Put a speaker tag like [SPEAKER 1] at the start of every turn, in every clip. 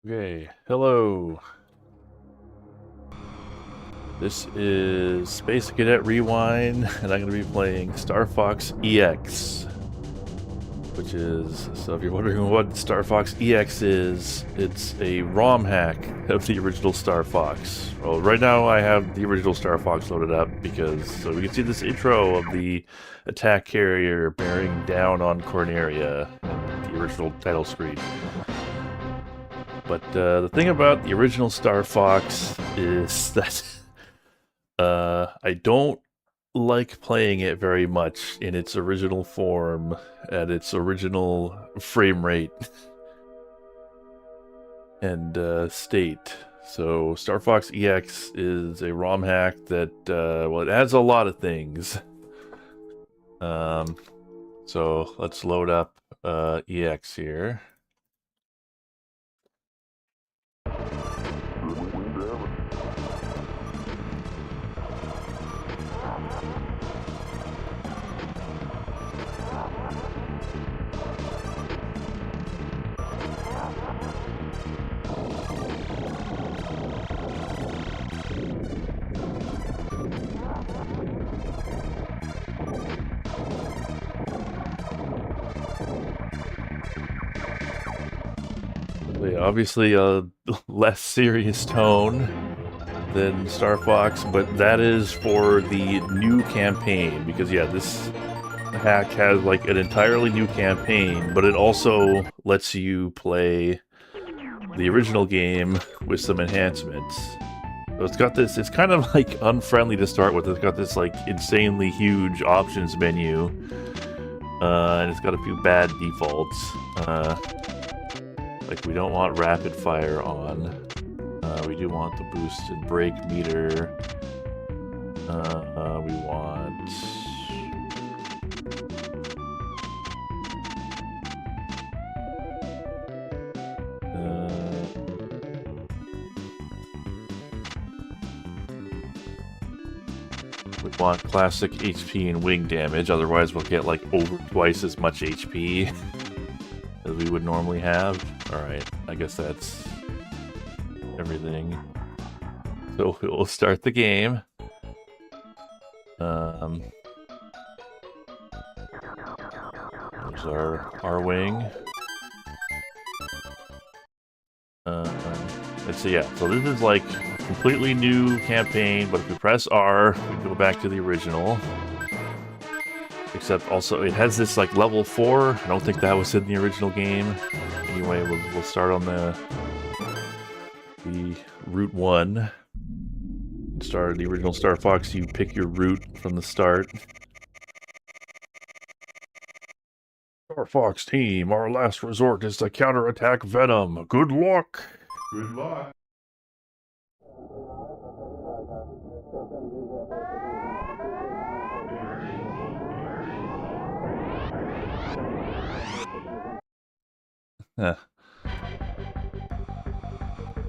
[SPEAKER 1] Okay, hello. This is Space Cadet Rewind, and I'm going to be playing Star Fox EX, which is, so if you're wondering what Star Fox EX is, it's a ROM hack of the original Star Fox. Well, right now I have the original Star Fox loaded up so we can see this intro of the attack carrier bearing down on Corneria, the original title screen. But the thing about the original Star Fox is that I don't like playing it very much in its original form at its original frame rate and state. So Star Fox EX is a ROM hack that, well, it adds a lot of things. So let's load up EX here. Obviously a less serious tone than Star Fox, but that is for the new campaign, because yeah, this hack has like an entirely new campaign, but it also lets you play the original game with some enhancements. So it's got this, it's kind of like unfriendly to start with. It's got this like insanely huge options menu, and it's got a few bad defaults. Like, we don't want rapid fire on. We do want the boost and brake meter. We want... we want classic HP and wing damage, otherwise we'll get like over twice as much HP as we would normally have. Alright, I guess that's everything. So we'll start the game. There's our wing. Let's see, yeah, so this is like a completely new campaign, but if we press R, we go back to the original. Except also, it has this like level 4. I don't think that was in the original game. Anyway, we'll start on the Route 1. Start the original Star Fox, you pick your route from the start. Star Fox team, our last resort is to counterattack Venom. Good luck!
[SPEAKER 2] Good luck.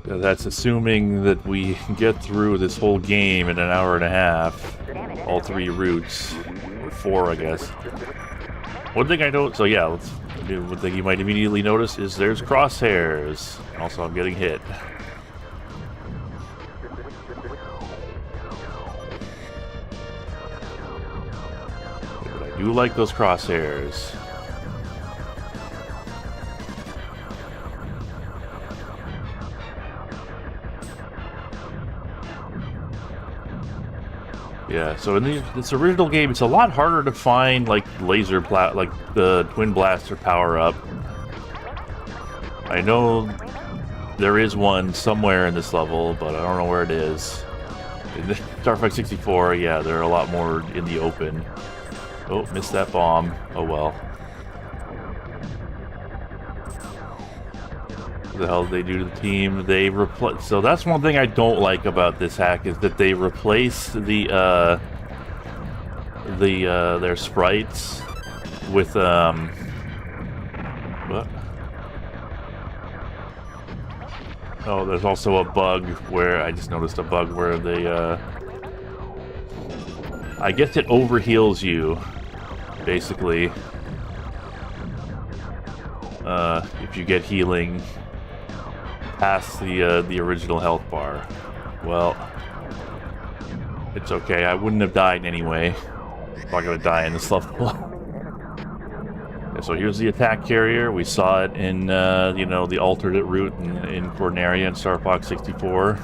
[SPEAKER 1] That's assuming that we get through this whole game in an hour and a half. All 3 routes. Or 4, I guess. One thing I noticed, so yeah, one thing you might immediately notice is there's crosshairs. Also, I'm getting hit. But I do like those crosshairs. Yeah, so in this original game, it's a lot harder to find like like the Twin Blaster power-up. I know there is one somewhere in this level, but I don't know where it is. In Star Fox 64, yeah, there are a lot more in the open. Oh, missed that bomb. Oh well. What the hell did they do to the team? They replace. So that's one thing I don't like about this hack, is that they replace their sprites with what? Oh, there's also a bug where I just noticed a bug where they I guess it overheals you, basically. If you get healing past the original health bar. Well, it's okay. I wouldn't have died anyway. I'm not gonna die in this level. Okay, so here's the attack carrier. We saw it in you know, the alternate route in Corneria and Star Fox 64.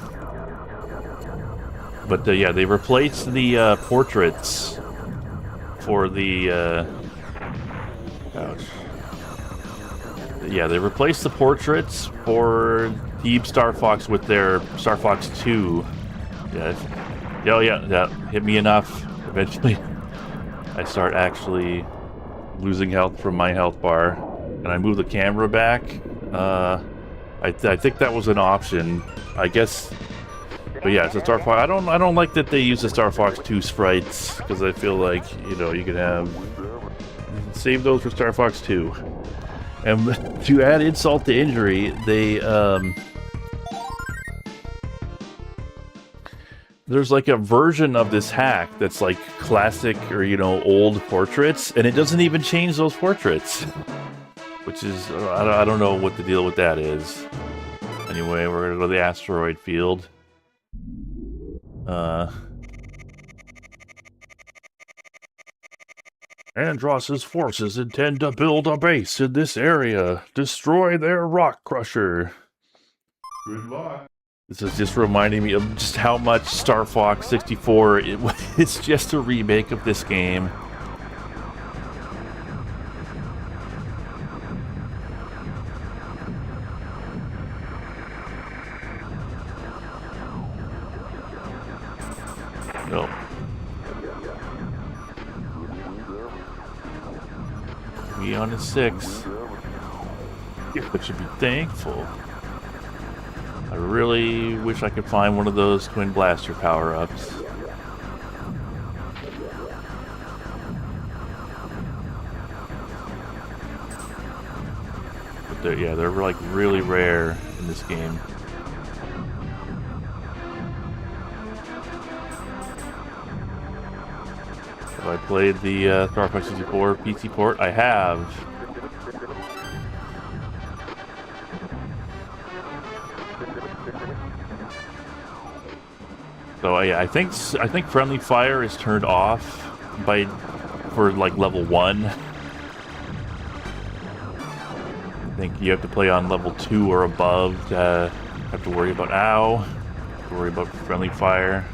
[SPEAKER 1] But yeah, they replaced the portraits for the ouch. Yeah, they replaced the portraits for Team Star Fox with their Star Fox 2. Yeah, oh yeah, that hit me enough. Eventually, I start actually losing health from my health bar, and I move the camera back. I think that was an option, I guess. But yeah, it's a Star Fox. I don't like that they use the Star Fox 2 sprites, because I feel like, you know, you can save those for Star Fox 2. And to add insult to injury, they there's like a version of this hack that's like classic or, you know, old portraits, and it doesn't even change those portraits, which is I don't know what the deal with that is. Anyway, we're gonna go to the asteroid field. Andross's forces intend to build a base in this area. Destroy their rock crusher. Good luck. This is just reminding me of just how much Star Fox 64 it's just a remake of this game. No. We on a 6. But should be thankful. I really wish I could find one of those twin blaster power-ups. But yeah, they're like really rare in this game. Have I played the Star Fox 64 PC port? I have. So yeah, I think friendly fire is turned off for like level 1. I think you have to play on level 2 or above to have to worry about to worry about friendly fire.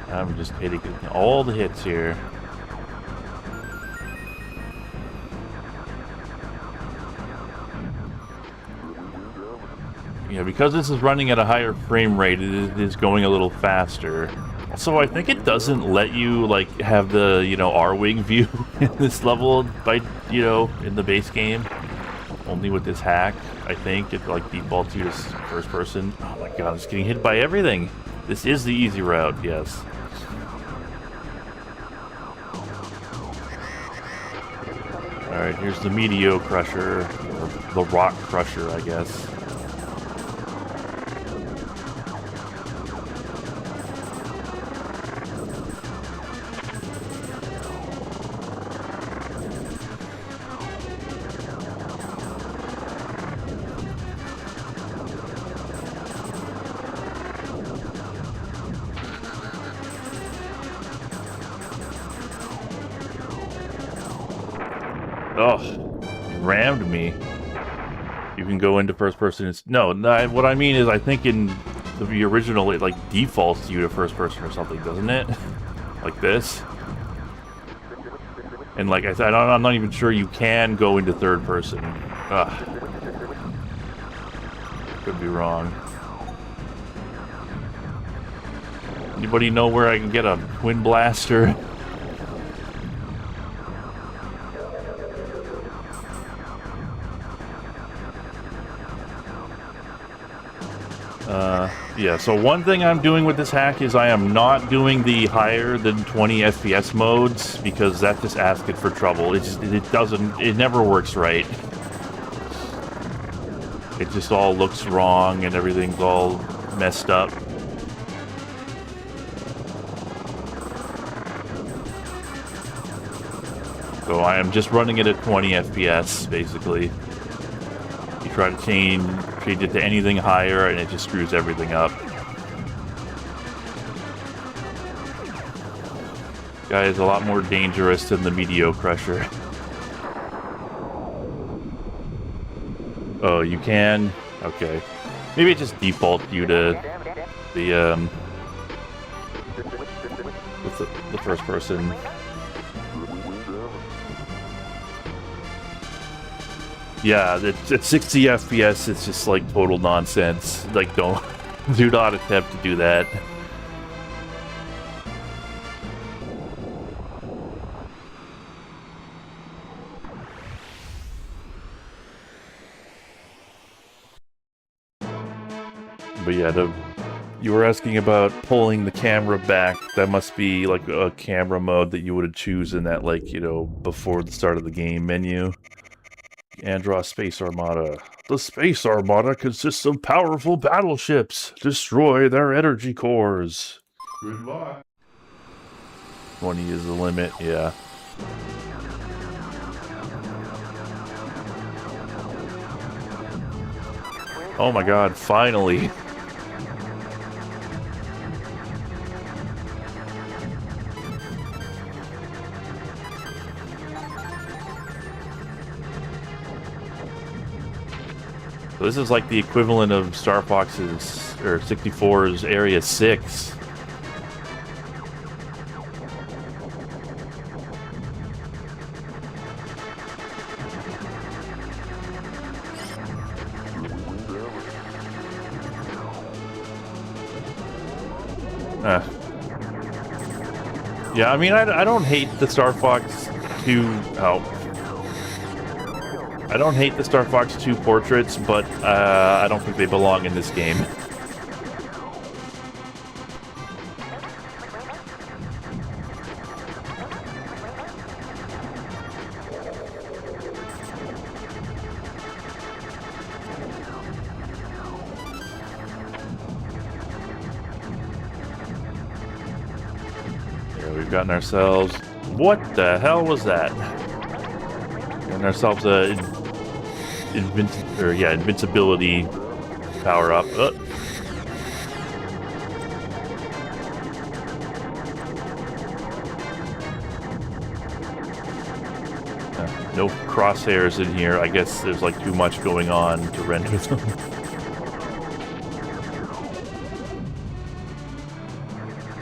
[SPEAKER 1] I'm just hitting all the hits here. Yeah, because this is running at a higher frame rate, it is going a little faster. Also, I think it doesn't let you, like, have the, you know, R-Wing view in this level by, you know, in the base game. Only with this hack, I think. It, like, defaults you as first person. Oh my god, I'm just getting hit by everything. This is the easy route, yes. Alright, here's the Meteor Crusher, or the Rock Crusher, I guess. Oh, you rammed me. You can go into first person. No, what I mean is I think in the original it like defaults you to first person or something, doesn't it? Like this. And like I said, I'm not even sure you can go into third person. Ugh. Could be wrong. Anybody know where I can get a twin blaster? Yeah, so one thing I'm doing with this hack is I am not doing the higher than 20 FPS modes, because that just asks it for trouble. It never works right. It just all looks wrong and everything's all messed up. So I am just running it at 20 FPS, basically. You try to change it to anything higher, and it just screws everything up. Guy is a lot more dangerous than the Meteor Crusher. Oh, you can? Okay. Maybe it just default you to the with the first person. Yeah, at 60 FPS, it's just like total nonsense. Like, do not attempt to do that. But yeah, you were asking about pulling the camera back. That must be like a camera mode that you would choose in that, like, you know, before the start of the game menu. Andros Space Armada. The Space Armada consists of powerful battleships. Destroy their energy cores.
[SPEAKER 2] Good luck.
[SPEAKER 1] 20 is the limit, yeah. Oh my god, finally. So this is like the equivalent of Star Fox's, or 64's Area 6. Yeah, I mean, I don't hate the Star Fox 2... Oh. I don't hate the Star Fox 2 portraits, but I don't think they belong in this game. Yeah, we've gotten ourselves... What the hell was that? Gotten ourselves a... invincibility power up. No crosshairs in here. I guess there's like too much going on to render them.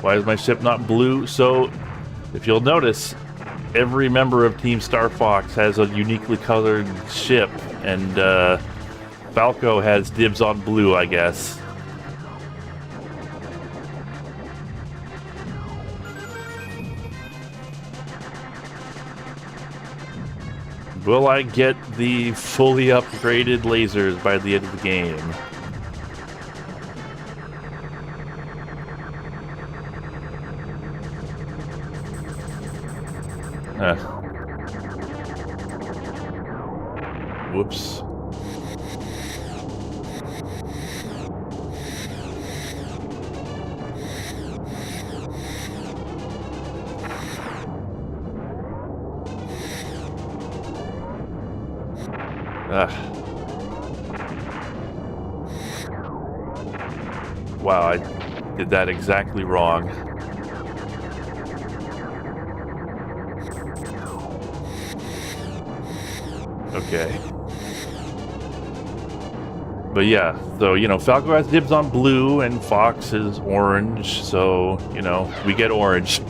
[SPEAKER 1] Why is my ship not blue? So, if you'll notice, every member of Team Star Fox has a uniquely colored ship, and Falco has dibs on blue, I guess. Will I get the fully upgraded lasers by the end of the game? Whoops. Wow, I did that exactly wrong. Okay. But yeah, so, you know, Falco has dibs on blue and Fox is orange, so, you know, we get orange.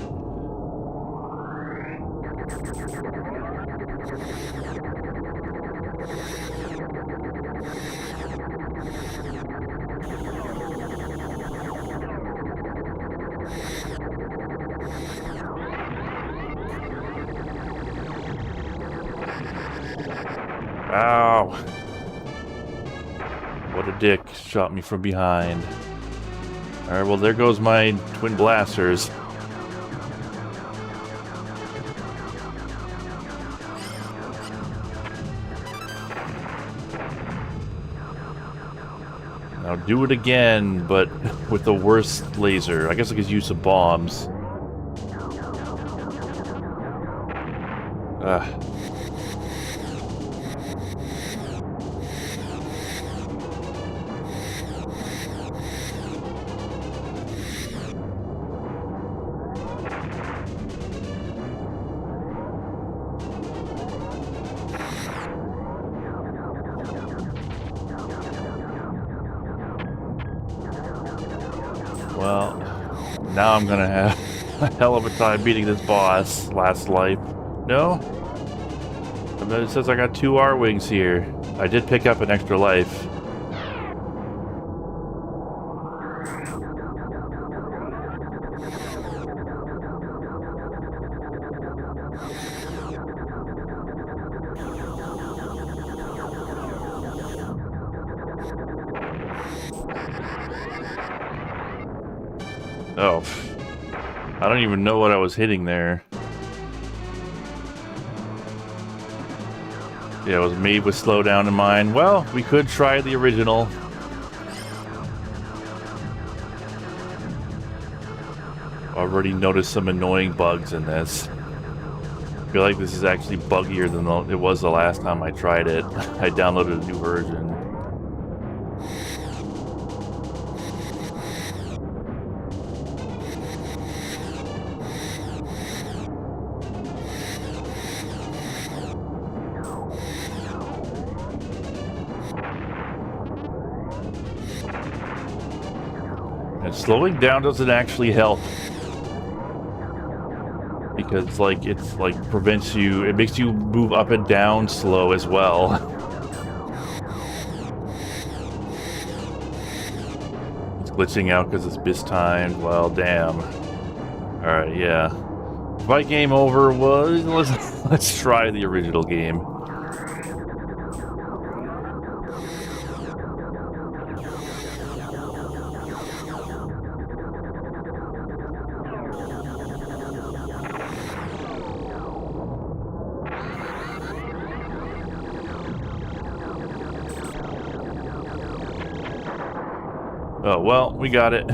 [SPEAKER 1] Ow. What a dick. Shot me from behind. Alright, well, there goes my twin blasters. Now do it again, but with the worst laser. I guess I could use some bombs. Well, now I'm gonna have a hell of a time beating this boss. Last life. No? And then it says I got 2 R-Wings here. I did pick up an extra life. Oh, I don't even know what I was hitting there. Yeah, it was made with slowdown in mind. Well, we could try the original. Already noticed some annoying bugs in this. I feel like this is actually buggier than it was the last time I tried it. I downloaded a new version. And slowing down doesn't actually help. Because it's like prevents you, it makes you move up and down slow as well. It's glitching out because it's mistimed. Well, damn. Alright, yeah. My game over was, let's try the original game. Oh, well, we got it.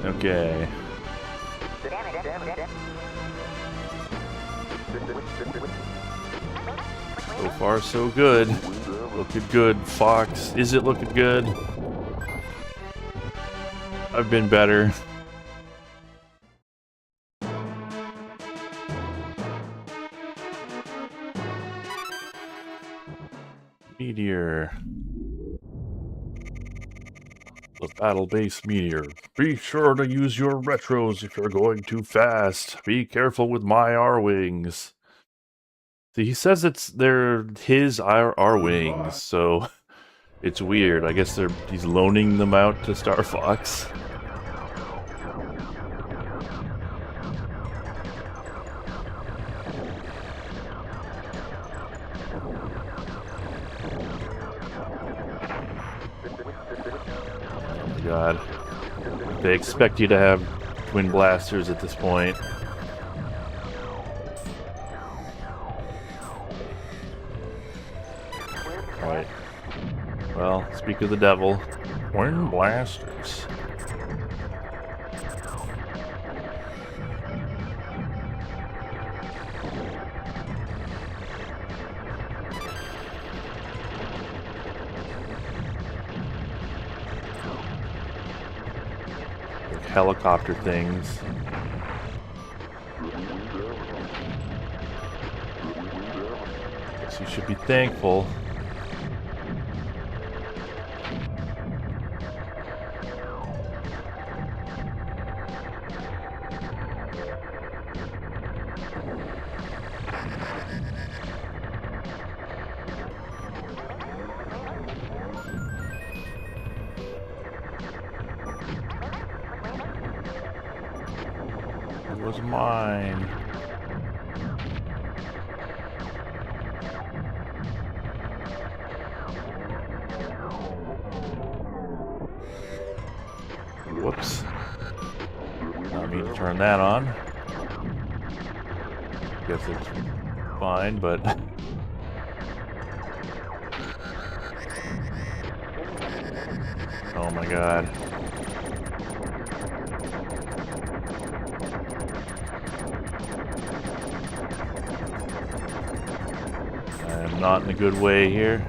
[SPEAKER 1] Okay. So far, so good. Looking good, Fox. Is it looking good? I've been better. Meteor. The battle base meteor. Be sure to use your retros if you're going too fast. Be careful with my R-Wings. See, he says they're his R-Wings, so it's weird. I guess he's loaning them out to Star Fox. God. They expect you to have twin blasters at this point. Alright. Well, speak of the devil. Twin blasters. Helicopter things. Guess you should be thankful. Was mine. Whoops. Not me to turn that on. Guess it's fine, but oh my god. I'm not in a good way here.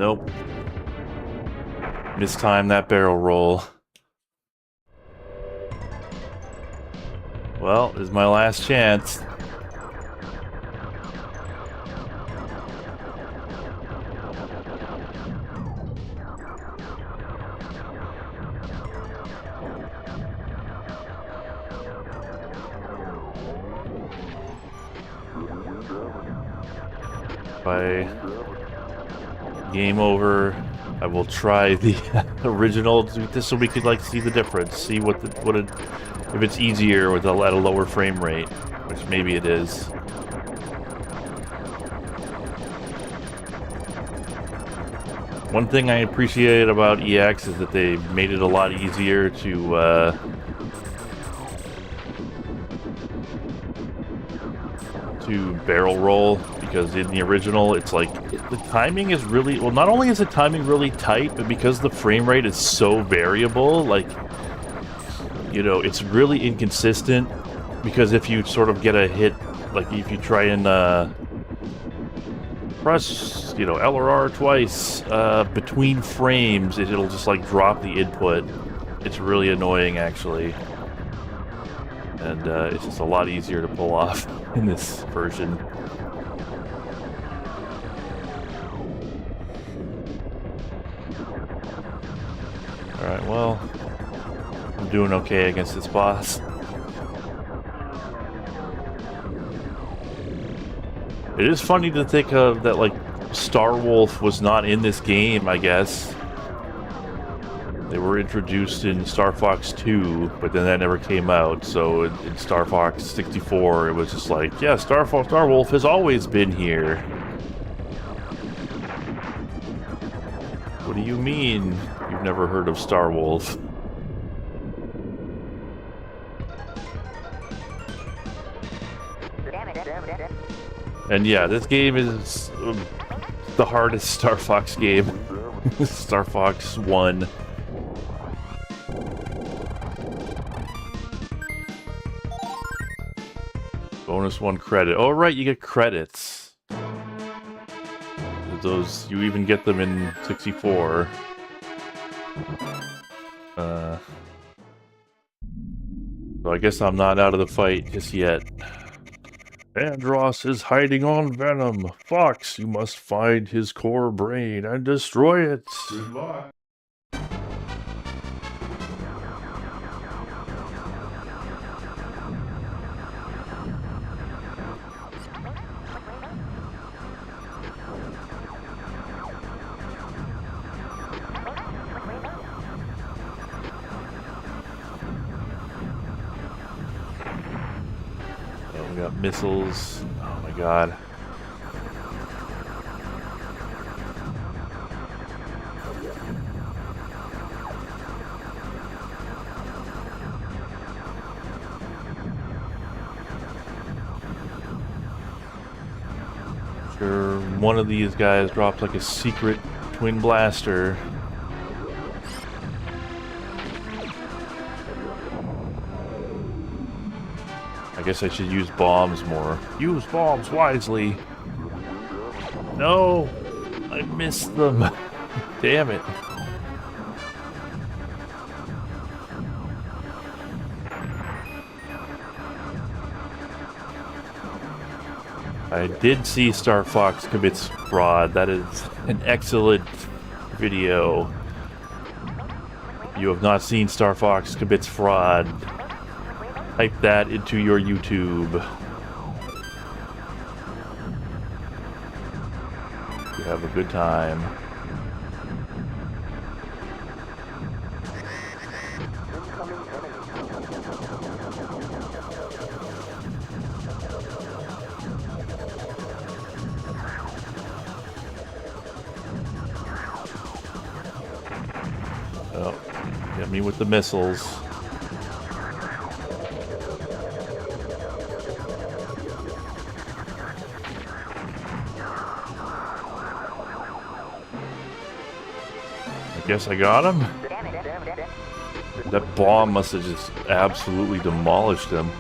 [SPEAKER 1] Nope. Mistimed that barrel roll. Well, this is my last chance. By game over, I will try the original just so we could like see the difference, see if it's easier with at a lower frame rate, which maybe it is. One thing I appreciate about EX is that they made it a lot easier to barrel roll, because in the original it's like the timing is really, well, not only is the timing really tight, but because the frame rate is so variable, like, you know, it's really inconsistent. Because if you sort of get a hit, like if you try and press, you know, L or R twice between frames, it'll just like drop the input. It's really annoying, actually. And it's just a lot easier to pull off in this version. Alright, well, I'm doing okay against this boss. It is funny to think of that, like, Starwolf was not in this game, I guess. They were introduced in Star Fox 2, but then that never came out, so in Star Fox 64, it was just like, yeah, Starwolf has always been here. What do you mean you've never heard of Starwolf? And yeah, this game is the hardest Star Fox game. Star Fox 1. Bonus 1 credit. Oh, right, you get credits. Those, you even get them in 64. So I guess I'm not out of the fight just yet. Andross is hiding on Venom. Fox, you must find his core brain and destroy it. Good luck. We got missiles. Oh my god. Sure, one of these guys dropped like a secret twin blaster. I guess I should use bombs more. Use bombs wisely. No! I missed them. Damn it. I did see Star Fox Commits Fraud. That is an excellent video. If you have not seen Star Fox Commits Fraud, type that into your YouTube. You have a good time. Oh, get me with the missiles. Guess I got him. That bomb must have just absolutely demolished him.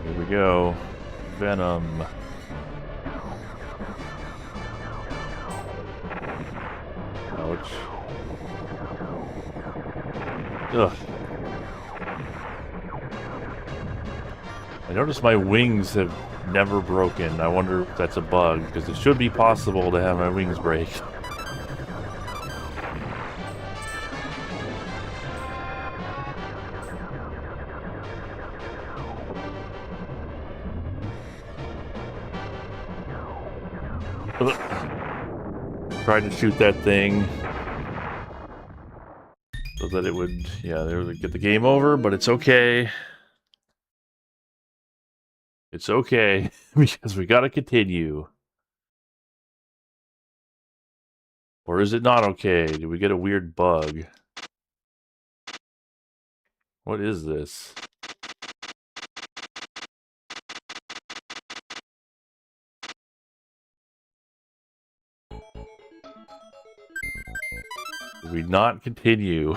[SPEAKER 1] Here we go. Venom. Ouch. Ugh. I noticed my wings have never broken. I wonder if that's a bug, because it should be possible to have my wings break. Tried to shoot that thing so that it would, yeah, there would get the game over, but it's okay. It's okay, because we gotta continue. Or is it not okay? Did we get a weird bug? What is this? Did we not continue?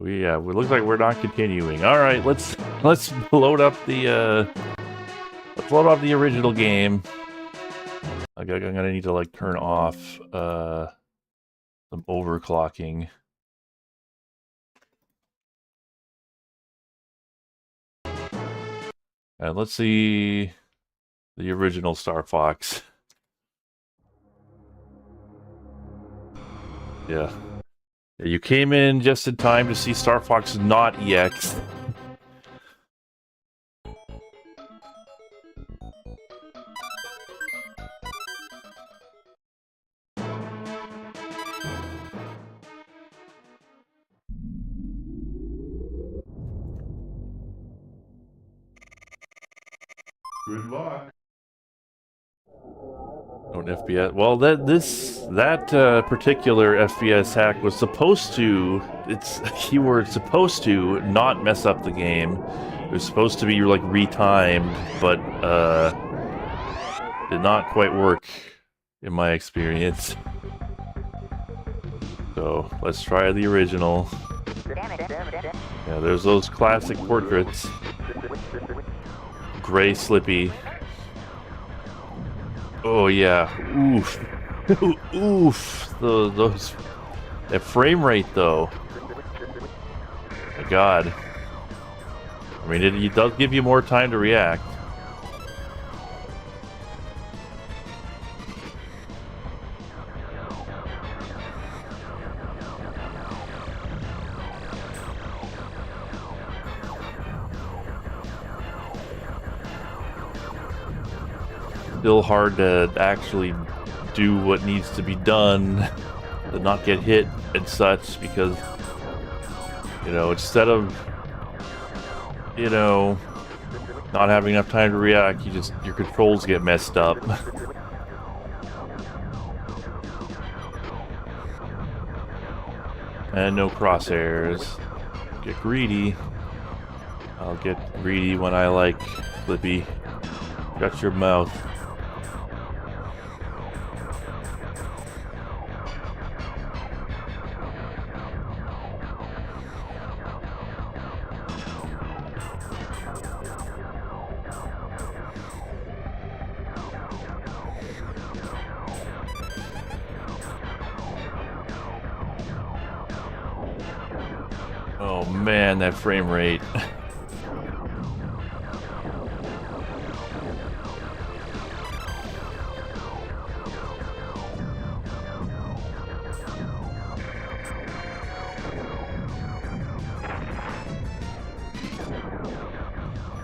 [SPEAKER 1] It looks like we're not continuing. All right, let's load up the original game. I'm gonna need to like turn off some overclocking. And let's see the original Star Fox. Yeah. You came in just in time to see Star Fox not EX.
[SPEAKER 2] Good luck.
[SPEAKER 1] Don't FPS. Well, that particular FPS hack was supposed to. It's keyword supposed to not mess up the game. It was supposed to be like retimed, but did not quite work in my experience. So let's try the original. Yeah, there's those classic portraits. Gray Slippy. Oh yeah, oof, oof. That frame rate though. My God. I mean, it does give you more time to react. Still hard to actually do what needs to be done to not get hit and such, because instead of not having enough time to react, your controls get messed up. And no crosshairs. Get greedy. I'll get greedy when I like Flippy. Shut your mouth. Oh man, that frame rate.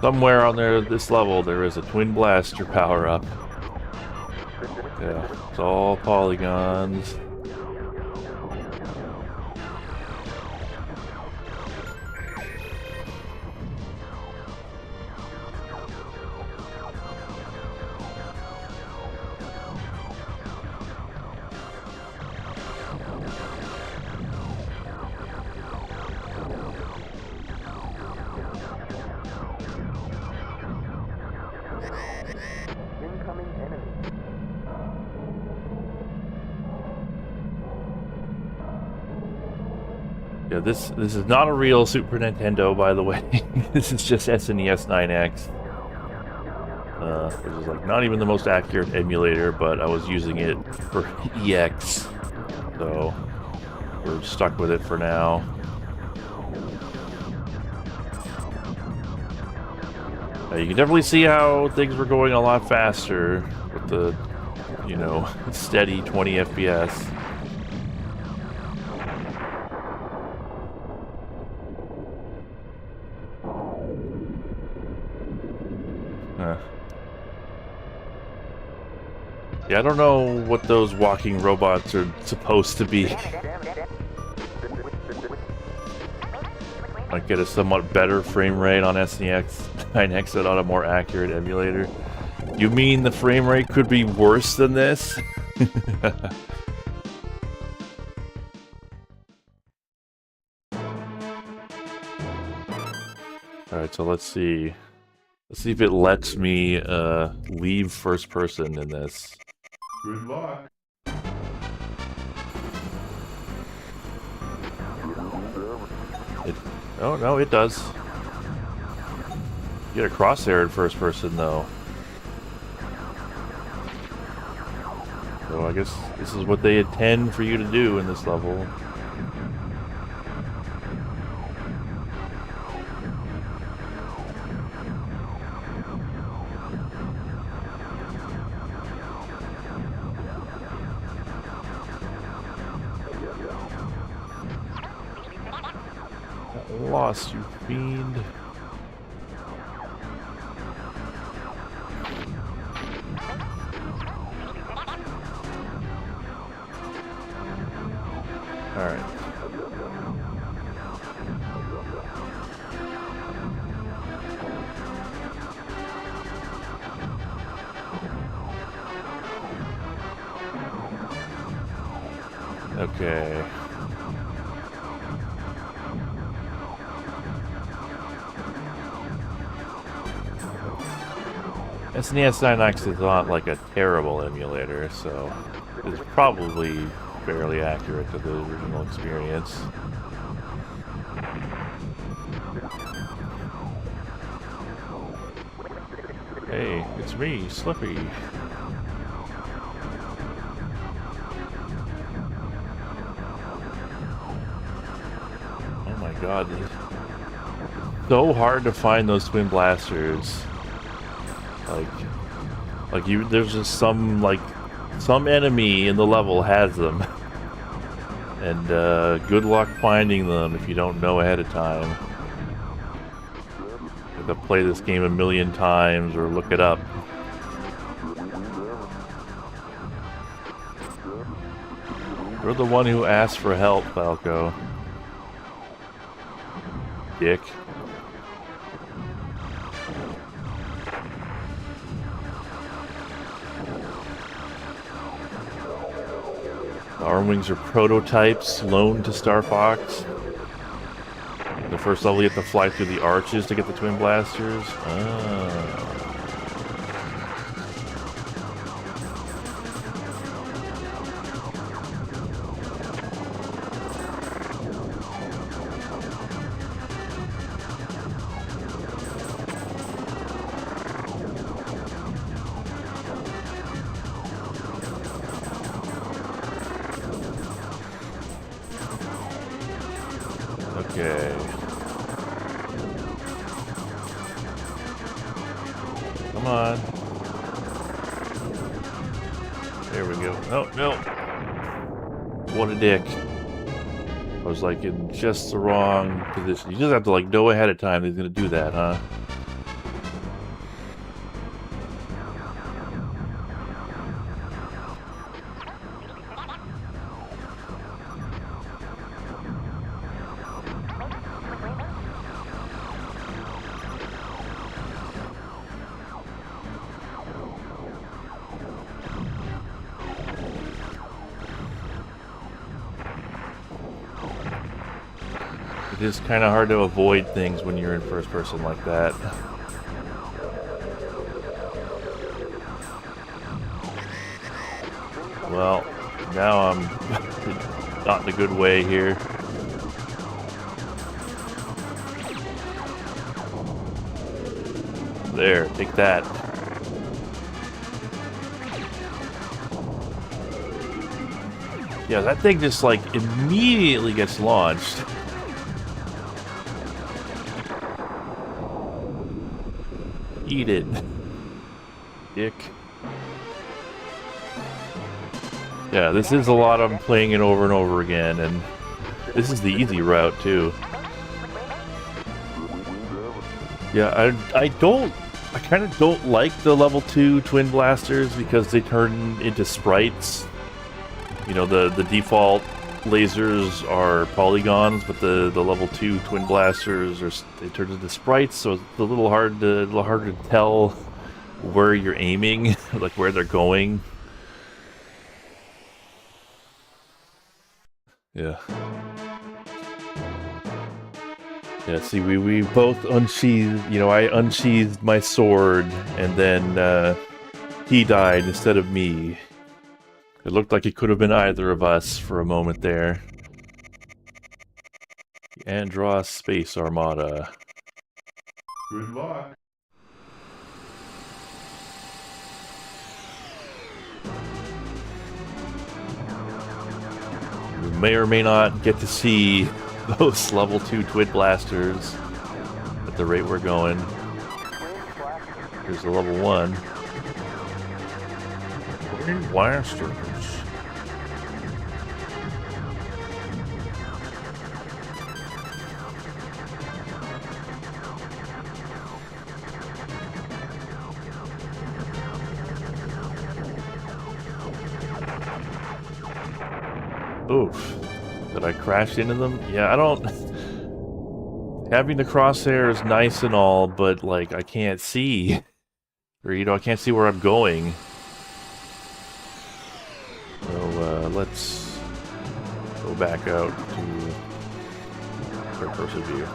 [SPEAKER 1] Somewhere on this level, there is a Twin Blaster power-up. Yeah, it's all polygons. Yeah, this is not a real Super Nintendo, by the way. This is just SNES 9X. Which is like not even the most accurate emulator, but I was using it for EX, so we're stuck with it for now. You can definitely see how things were going a lot faster with the, you know, steady 20 FPS. Huh. Yeah, I don't know what those walking robots are supposed to be. Might get a somewhat better frame rate on SNES 9X than on a more accurate emulator. You mean the frame rate could be worse than this? Alright, so let's see. Let's see if it lets me leave first person in this.
[SPEAKER 2] Good luck.
[SPEAKER 1] Oh, no, it does. You get a crosshair in first person, though. So I guess this is what they intend for you to do in this level. Lost, you fiend. Alright. Okay. SNES 9X is not like a terrible emulator, so it's probably fairly accurate to the original experience. Hey, it's me, Slippy. Oh my god, it's so hard to find those twin blasters. Like you, there's just some enemy in the level has them, and good luck finding them if you don't know ahead of time. You have to play this game a million times or look it up. You're the one who asked for help, Falco. Dick. Armwings are prototypes loaned to Star Fox. The first level you have to fly through the arches to get the twin blasters. Ah. Okay. Come on. There we go. Oh, no. What a dick. I was like in just the wrong position. You just have to like know ahead of time that he's gonna do that, huh? It is kind of hard to avoid things when you're in first person like that. Well, now I'm not in a good way here. There, take that. Yeah, that thing just like immediately gets launched. Eat it, dick. Yeah, this is a lot of playing it over and over again, and this is the easy route too. Yeah, I kind of don't like the level 2 twin blasters because they turn into sprites. You know, the default lasers are polygons, but the level 2 twin blasters they turn into sprites, so it's a little harder to tell where you're aiming, like where they're going. Yeah. Yeah, see, we both unsheathed, you know, I unsheathed my sword, and then he died instead of me. It looked like it could have been either of us for a moment there. The Andros Space Armada.
[SPEAKER 2] Good luck.
[SPEAKER 1] We may or may not get to see those level 2 twin blasters at the rate we're going. Here's the level 1. Twin blasters. Oof. Did I crash into them? Yeah, I don't... Having the crosshair is nice and all, but, like, I can't see. Or, you know, I can't see where I'm going. So, let's go back out to third-person view.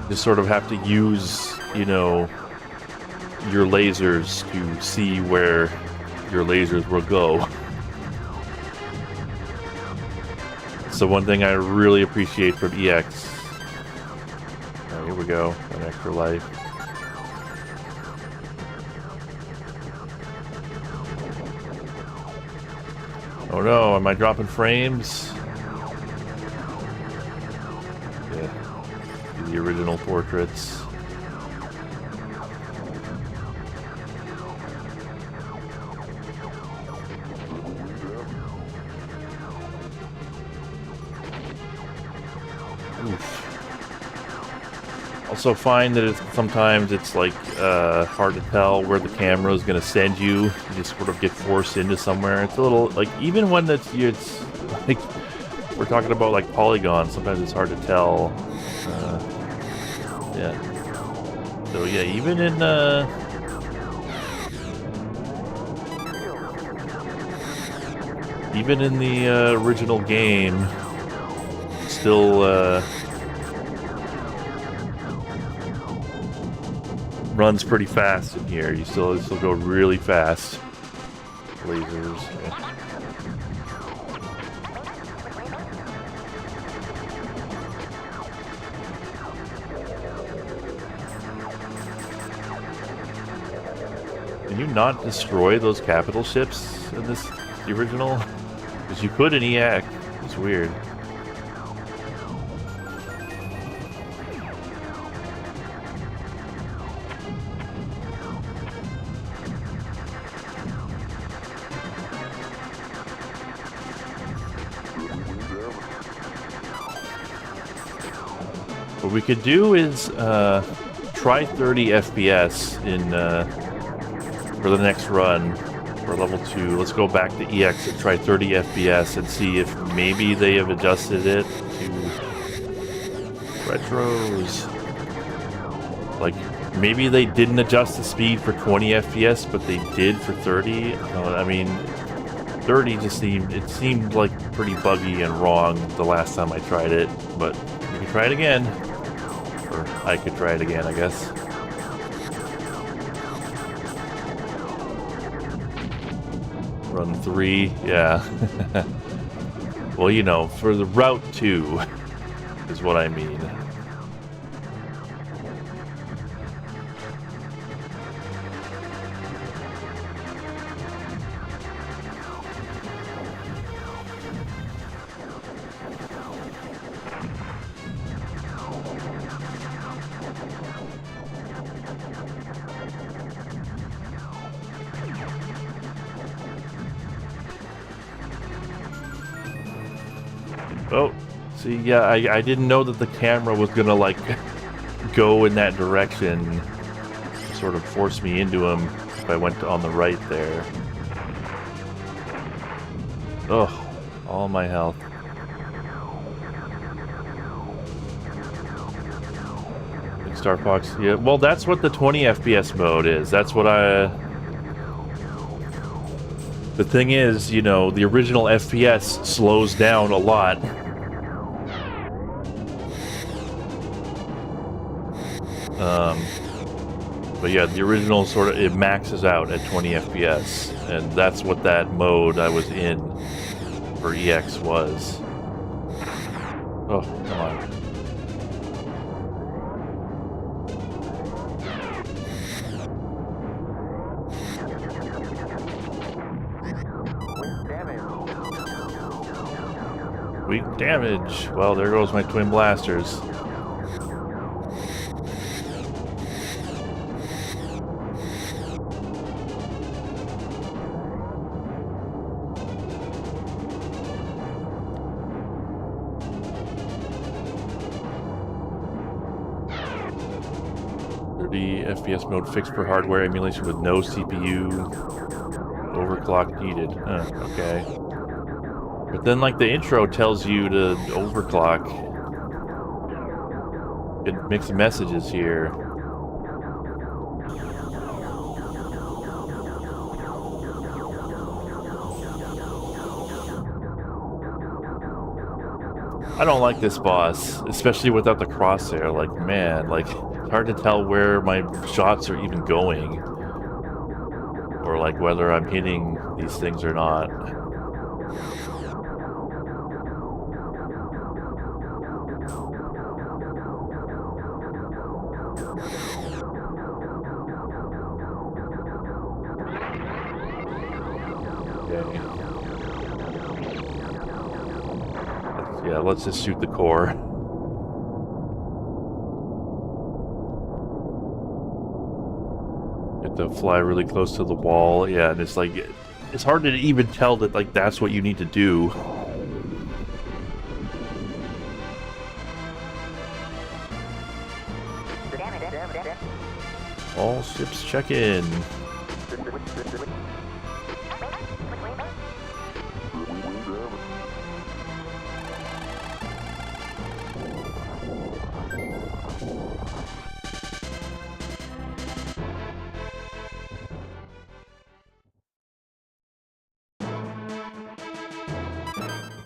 [SPEAKER 1] Just sort of have to use, you know, your lasers to see where your lasers will go. So one thing I really appreciate from EX. Oh, here we go, an extra life. Oh no, am I dropping frames? Yeah, the original portraits. Also find that sometimes it's like hard to tell where the camera is going to send you. You just sort of get forced into somewhere. It's a little like even when it's like we're talking about like polygons. Sometimes it's hard to tell. Yeah. So yeah, even in the original game, still. Runs pretty fast in here. You still go really fast. Lasers. Yeah. Can you not destroy those capital ships in this the original? Because you could in EX. It's weird. What we could do is try 30 FPS in for the next run for level 2. Let's go back to EX and try 30 FPS and see if maybe they have adjusted it to retros. Like maybe they didn't adjust the speed for 20 FPS, but they did for 30. I mean, 30 just seemed like pretty buggy and wrong the last time I tried it, but we can try it again. Or I could try it again, I guess. Run 3, yeah. Well, you know, for the Route 2 is what I mean. Oh, see, yeah, I didn't know that the camera was gonna, like, go in that direction. Sort of force me into him if I went on the right there. Ugh, all my health. Star Fox, yeah. Well, that's what the 20 FPS mode is. That's what I... The thing is, you know, the original FPS slows down a lot. But yeah, the original sort of, it maxes out at 20 FPS. And that's what that mode I was in for EX was. Oh, come on. Weak damage. Well, there goes my twin blasters. FPS mode fixed for hardware emulation with no CPU overclock needed. Okay. But then, like, the intro tells you to overclock. It mixed messages here. I don't like this boss, especially without the crosshair. Like, man, like, it's hard to tell where my shots are even going. Or, like, whether I'm hitting these things or not. Okay. Yeah, let's just shoot the core. Have to fly really close to the wall. Yeah, and it's like, it's hard to even tell that, like, that's what you need to do. All ships check in.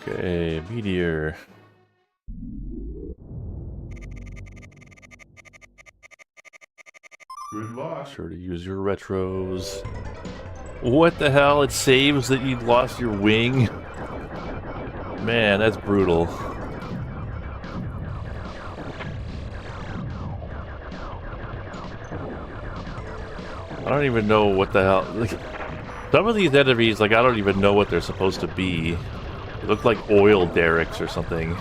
[SPEAKER 1] Okay, meteor.
[SPEAKER 2] Good luck.
[SPEAKER 1] Sure to use your retros. What the hell? It saves that you lost your wing? Man, that's brutal. I don't even know what the hell... Like, some of these enemies, like, I don't even know what they're supposed to be. They look like oil derricks or something.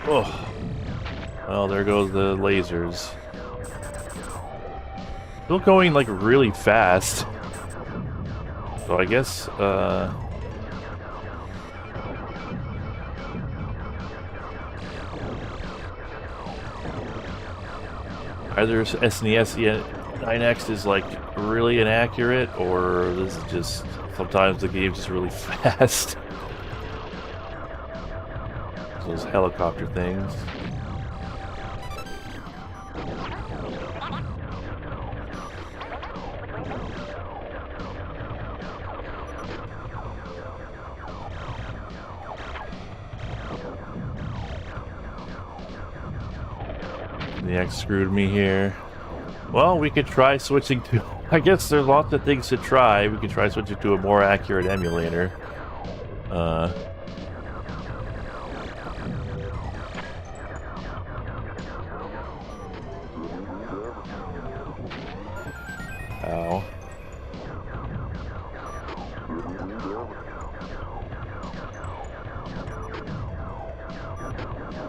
[SPEAKER 1] Oh. Well, there goes the lasers. Still going, like, really fast. So I guess, either SNES 9X is, like, really inaccurate, or this is just... Sometimes the game's just really fast. Those helicopter things. The X screwed me here. Well, we could try switching to... I guess there's lots of things to try. We could try switching to a more accurate emulator. Ow.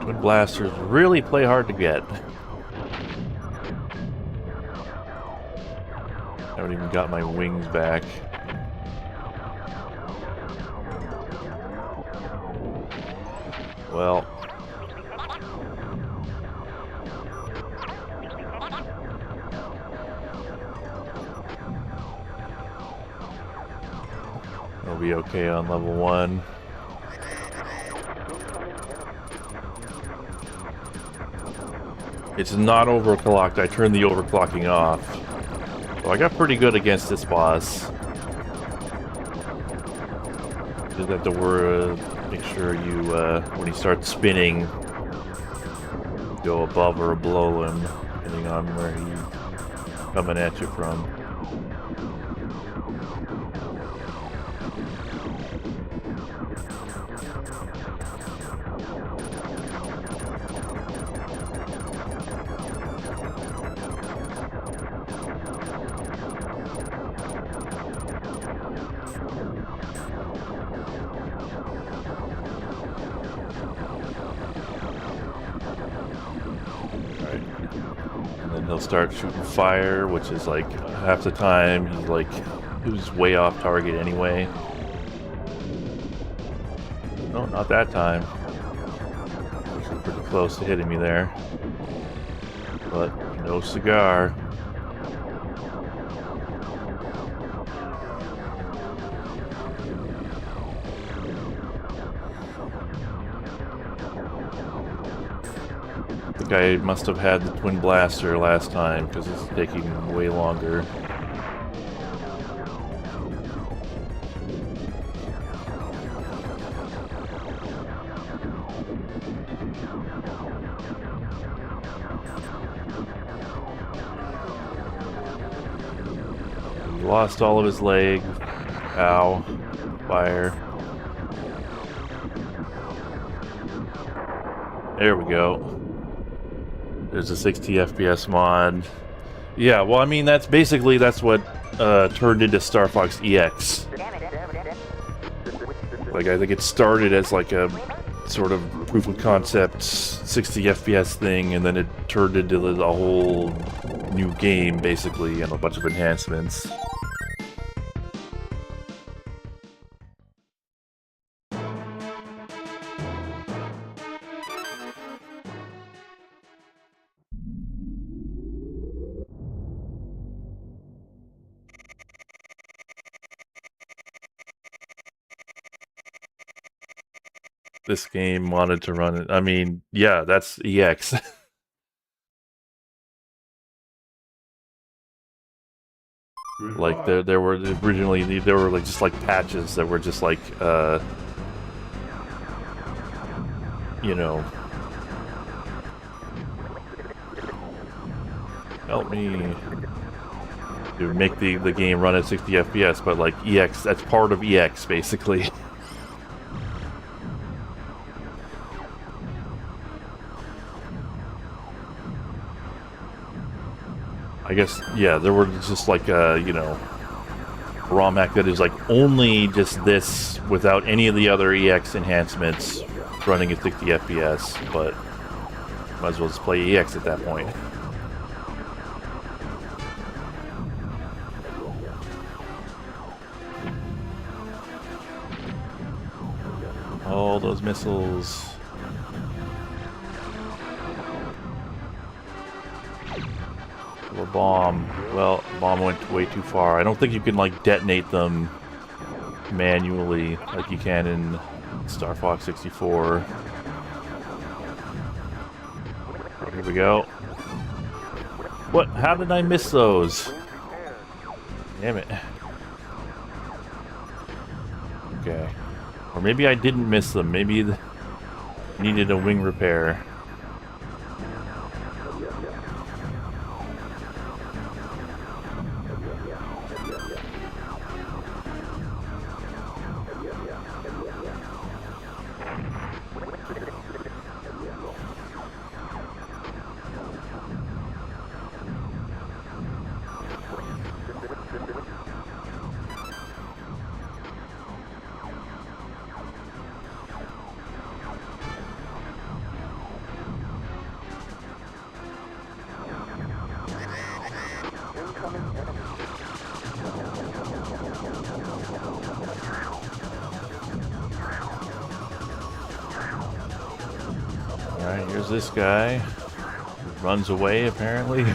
[SPEAKER 1] Twin blasters really play hard to get. haven't even got my wings back. Well. It'll be okay on level 1. It's not overclocked. I turned the overclocking off. So I got pretty good against this boss. Just have to make sure you, when he starts spinning, go above or below him, depending on where he's coming at you from. He'll start shooting fire, which is like half the time he was way off target anyway. No, not that time. Which was pretty close to hitting me there. But no cigar. I must have had the twin blaster last time because it's taking way longer. He lost all of his leg. Ow. Fire. There we go. There's a 60 FPS mod. Yeah, well, I mean, that's what turned into Star Fox EX. Like, I think it started as like a sort of proof of concept 60 FPS thing, and then it turned into a whole new game, basically, and a bunch of enhancements. This game wanted to run it. I mean, yeah, that's EX. Like there were originally like just like patches that were just like you know, help me to make the game run at 60 FPS, but like EX, that's part of EX basically. I guess, yeah, there were just like, you know, ROM hack that is like only just this without any of the other EX enhancements running at 60 FPS, but might as well just play EX at that point. All those missiles. A bomb. Well, bomb went way too far. I don't think you can like detonate them manually like you can in Star Fox 64. Here we go. What? How did I miss those? Damn it. Okay. Or maybe I didn't miss them. Maybe needed a wing repair. There's this guy. Runs away, apparently.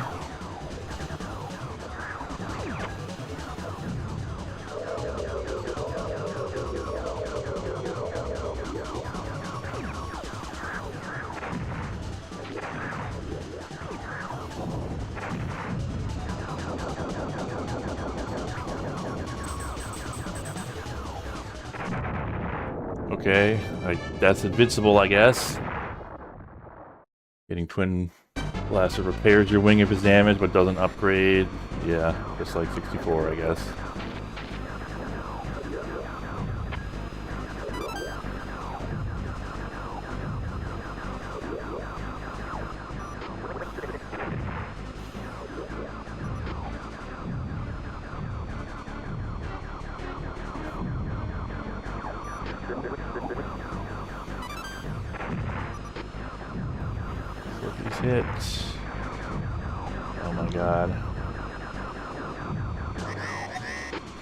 [SPEAKER 1] Okay, that's invincible, I guess. Getting Twin Blaster repairs your wing if it's damaged, but doesn't upgrade. Yeah, just like 64, I guess. Hit. Oh my god.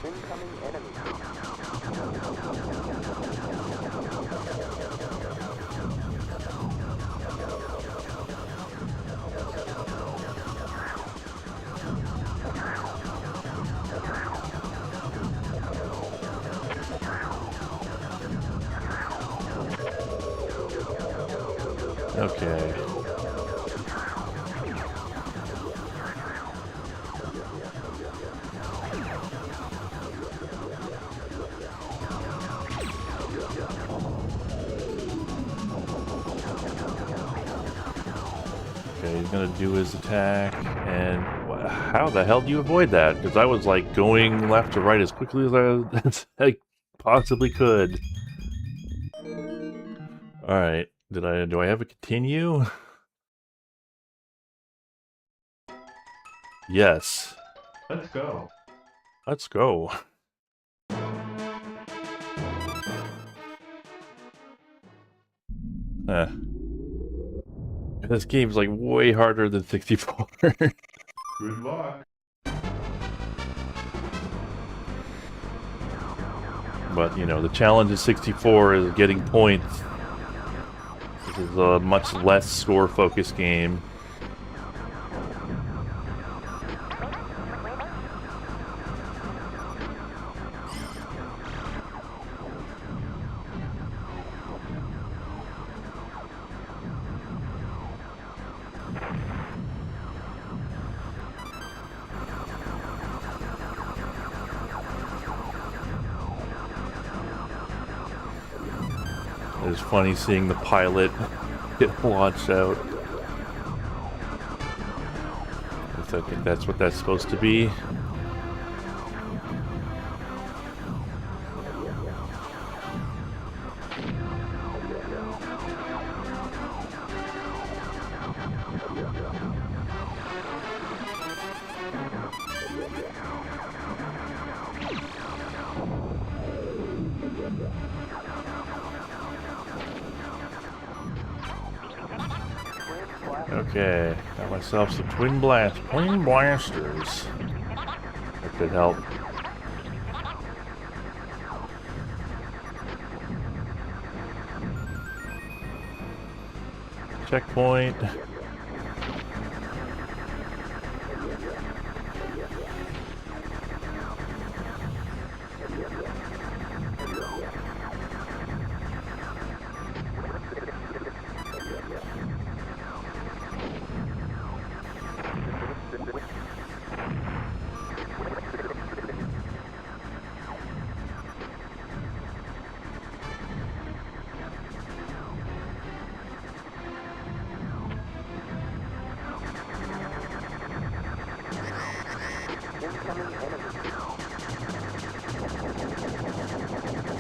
[SPEAKER 3] Incoming enemy.
[SPEAKER 1] Okay. Okay, he's gonna do his attack, and how the hell do you avoid that? Because I was like going left to right as quickly as I possibly could. All right, do I have a continue? Yes.
[SPEAKER 2] Let's go.
[SPEAKER 1] Let's go. This game's like way harder than 64.
[SPEAKER 2] Good luck.
[SPEAKER 1] But, you know, the challenge of 64 is getting points. This is a much less score-focused game. It's funny seeing the pilot get launched out. I think that's what that's supposed to be. Okay, got myself some twin blasters. That could help. Checkpoint.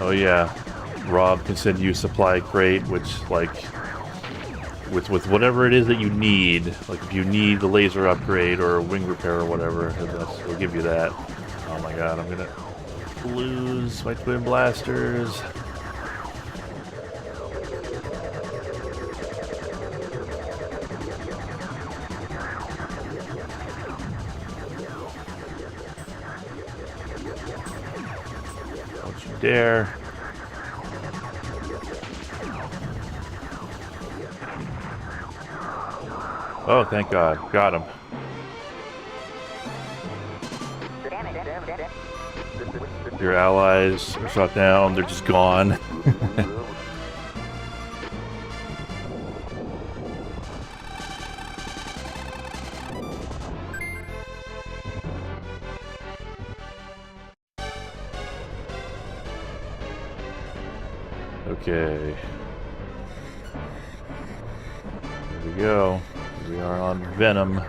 [SPEAKER 1] Oh yeah, Rob can send you a supply crate, which, like, with whatever it is that you need, like if you need the laser upgrade or a wing repair or whatever, he'll give you that. Oh my god, I'm gonna lose my twin blasters. Don't you dare. Oh, thank God. Got him. Your allies are shot down. They're just gone. Okay. Here we go. We are on Venom.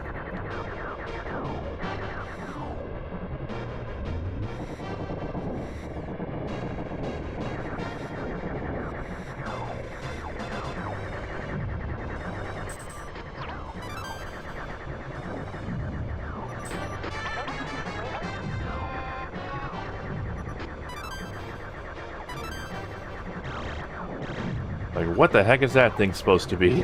[SPEAKER 1] Like, what the heck is that thing supposed to be?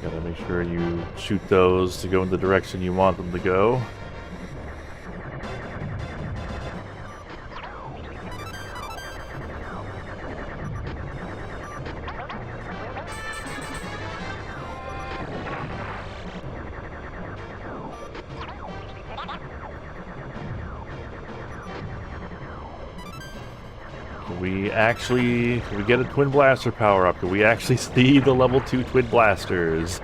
[SPEAKER 1] Gotta make sure you shoot those to go in the direction you want them to go. Can we get a twin blaster power up? Can we actually see the level 2 twin blasters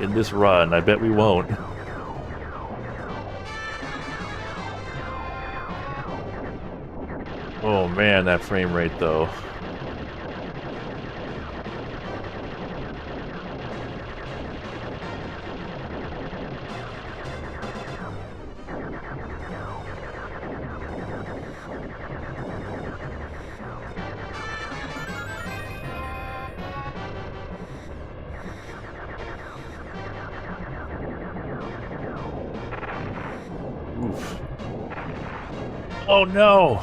[SPEAKER 1] in this run? I bet we won't. Oh man, that frame rate though. Oof. Oh no!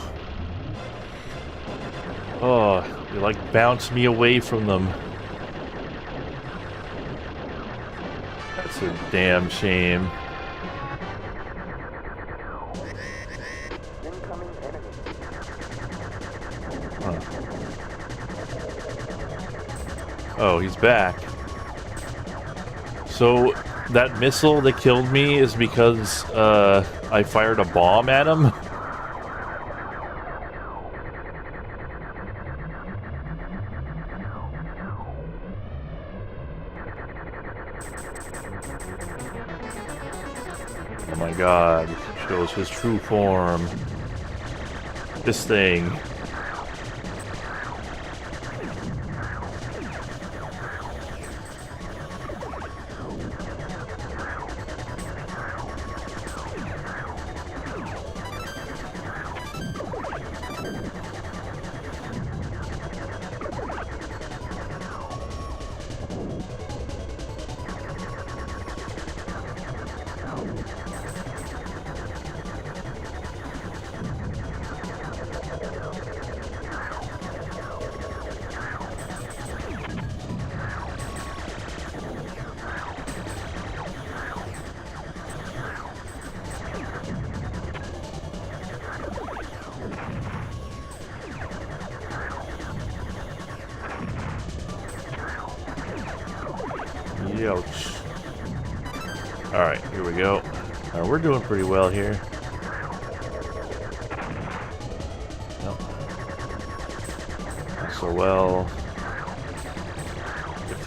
[SPEAKER 1] Oh, you like bounced me away from them. That's a damn shame.
[SPEAKER 3] Incoming enemy.
[SPEAKER 1] Huh. Oh, he's back. So that missile that killed me is because I fired a bomb at him? Oh my god, shows his true form. This thing. Ouch. Alright, here we go. We're doing pretty well here. Nope. Not so well.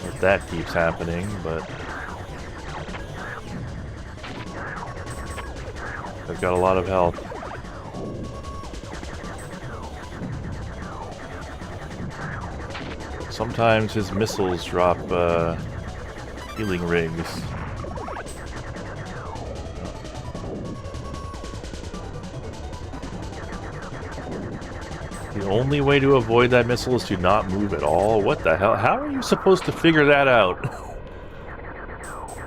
[SPEAKER 1] If that keeps happening, but I've got a lot of health. Sometimes his missiles drop healing rings. The only way to avoid that missile is to not move at all? What the hell? How are you supposed to figure that out?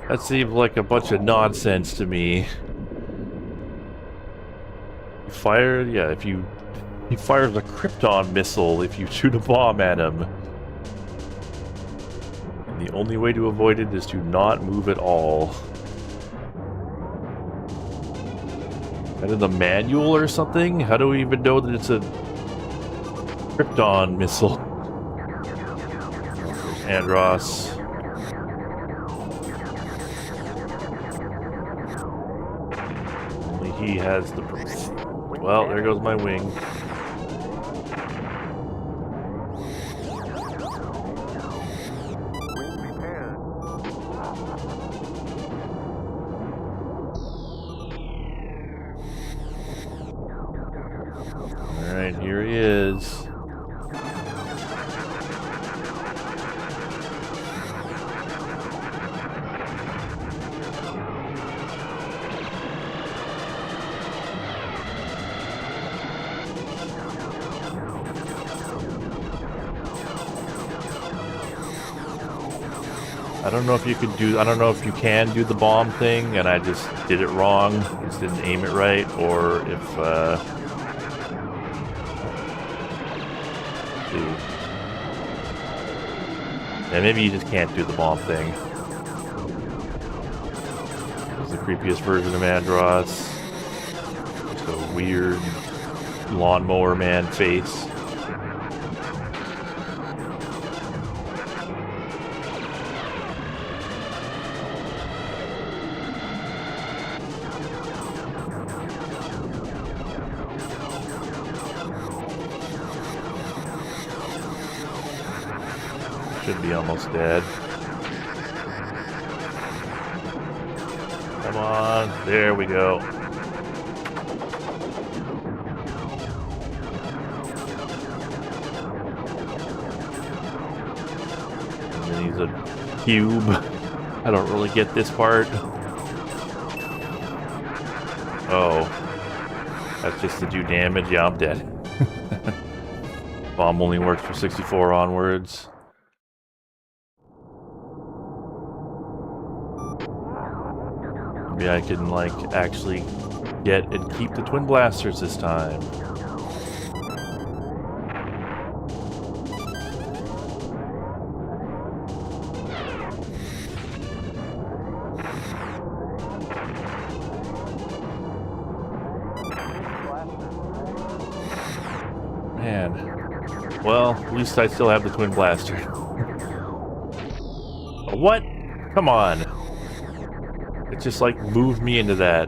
[SPEAKER 1] That seems like a bunch of nonsense to me. Yeah, if he fires a Krypton missile if you shoot a bomb at him. only way to avoid it is to not move at all. And in the manual or something? How do we even know that it's a Krypton missile? There's Andros. Only he has the... Well, there goes my wing. Alright, here he is. I don't know if you could do, I don't know if you can do the bomb thing and I just did it wrong, just didn't aim it right, or if, yeah, maybe you just can't do the bomb thing. It's the creepiest version of Andros. Just a weird lawnmower man face. Should be almost dead. Come on, there we go. And then he's a cube. I don't really get this part. Oh, that's just to do damage. Yeah, I'm dead. Bomb only works for 64 onwards. Maybe I can, like, actually get and keep the twin blasters this time. Man. Well, at least I still have the twin blaster. What? Come on. It just, like, moved me into that.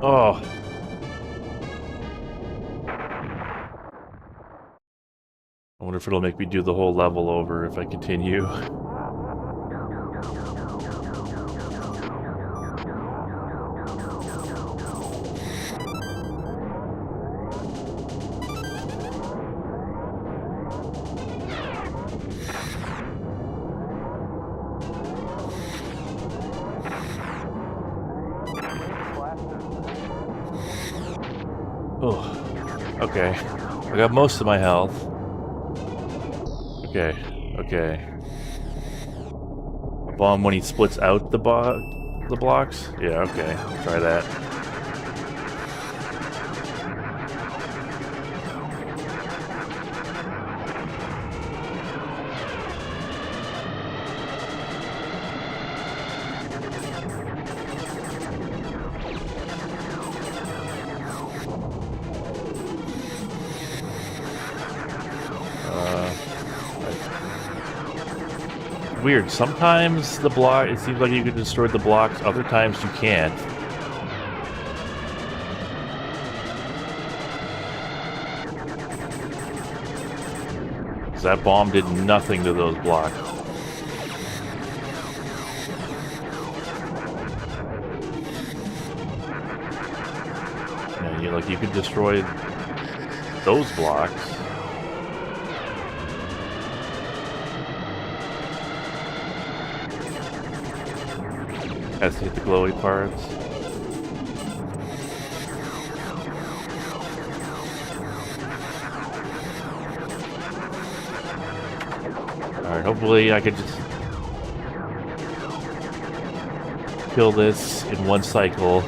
[SPEAKER 1] Oh. I wonder if it'll make me do the whole level over if I continue. Oh, okay. I got most of my health. Okay, okay. A bomb when he splits out the blocks? Yeah, okay. I'll try that. Weird. Sometimes the block, it seems like you can destroy the blocks, other times you can't. That bomb did nothing to those blocks. Yeah, you could destroy those blocks. Has to hit the glowy parts. Alright, hopefully I can just kill this in one cycle.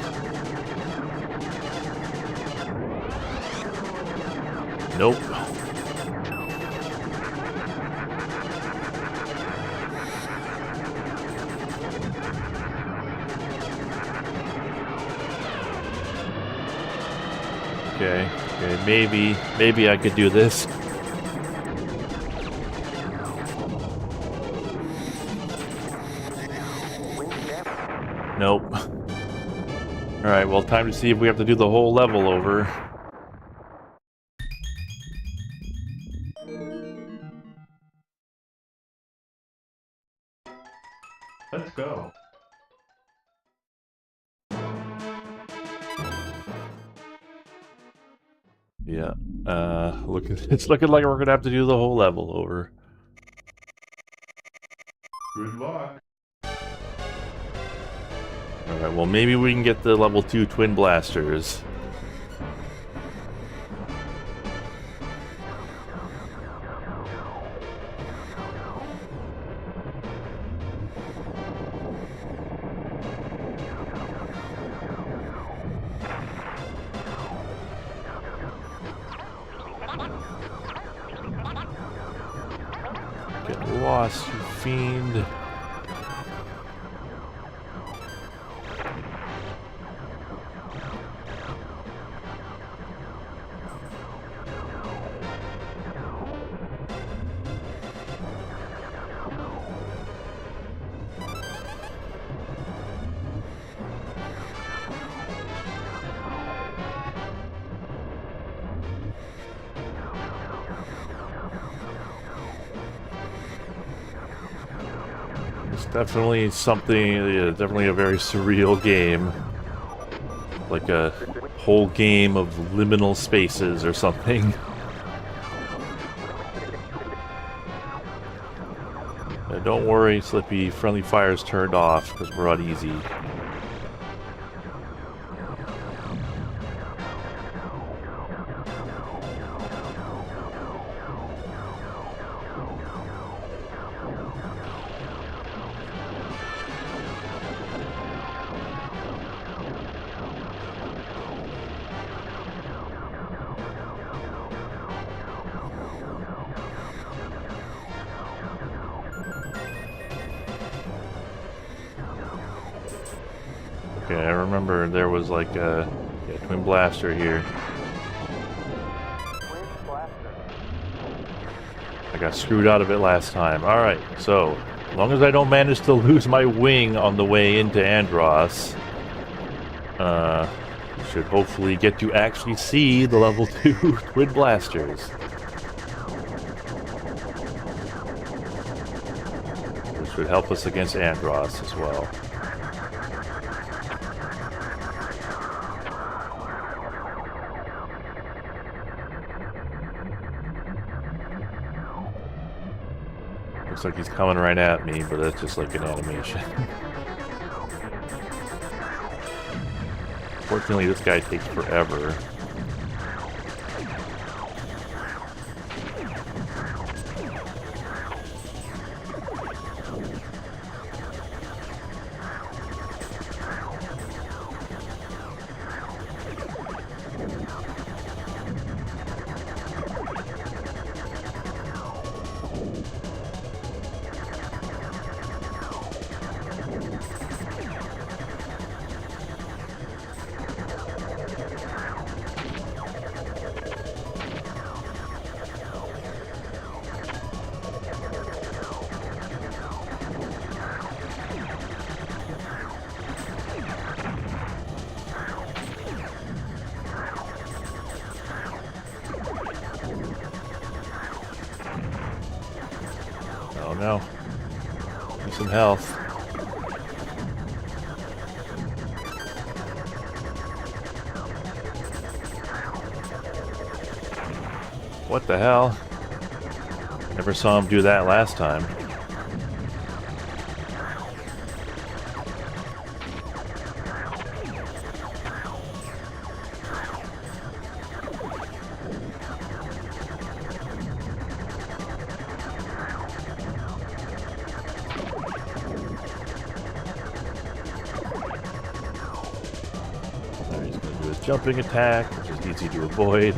[SPEAKER 1] Nope. Okay, maybe I could do this. Nope. Alright, well, time to see if we have to do the whole level over.
[SPEAKER 2] Let's go.
[SPEAKER 1] Yeah. It's looking like we're gonna have to do the whole level over.
[SPEAKER 2] Good luck.
[SPEAKER 1] Alright, well, maybe we can get the level 2 twin blasters. Get lost, you fiend. It's definitely something, yeah, definitely a very surreal game. Like a whole game of liminal spaces or something. Don't worry, Slippy, friendly fire's turned off because we're on easy. Okay, I remember there was like a twin blaster here. I got screwed out of it last time. Alright, so as long as I don't manage to lose my wing on the way into Andros, should hopefully get to actually see the level 2 twin blasters. Which would help us against Andros as well. Looks like he's coming right at me, but that's just like an animation. Fortunately, this guy takes forever. Oh no. Need some health. What the hell? Never saw him do that last time. jumping attack, which is easy to avoid.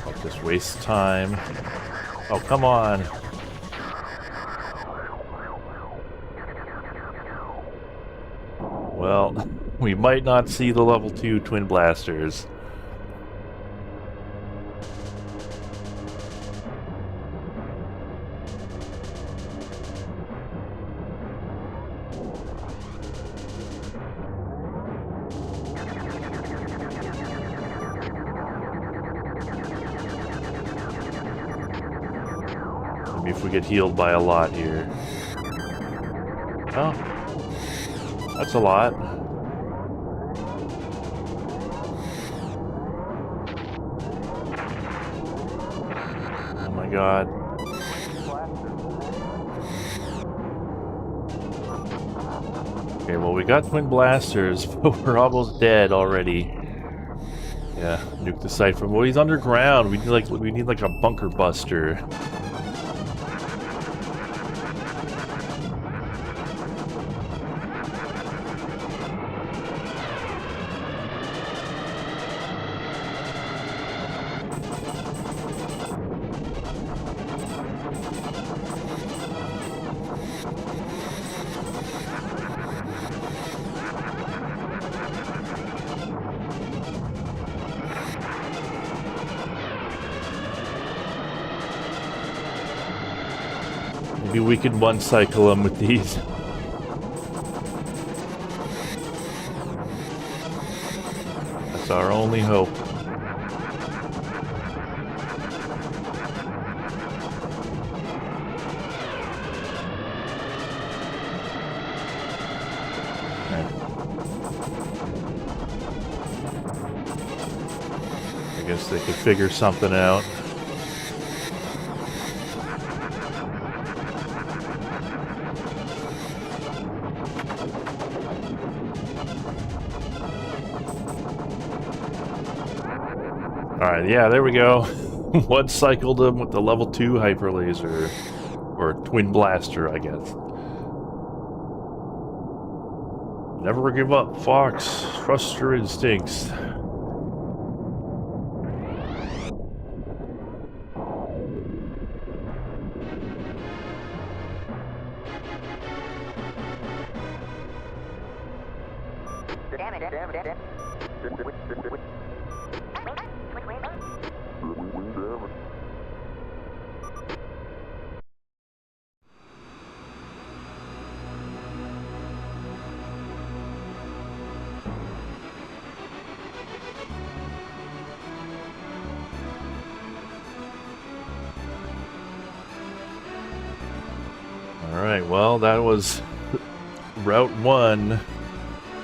[SPEAKER 1] Like this wastes time. Oh, come on. Well, we might not see the level 2 twin blasters. Maybe if we get healed by a lot here. Oh. That's a lot. Oh my god. Okay, well we got twin blasters, but we're almost dead already. Yeah, nuke the site from. Well, he's underground. We need like a bunker buster. Maybe we could one-cycle them with these. That's our only hope. I guess they could figure something out. Alright, yeah, there we go. One cycled him with the level 2 hyper laser. Or twin blaster, I guess. Never give up, Fox. Trust your instincts. Alright, well, that was Route 1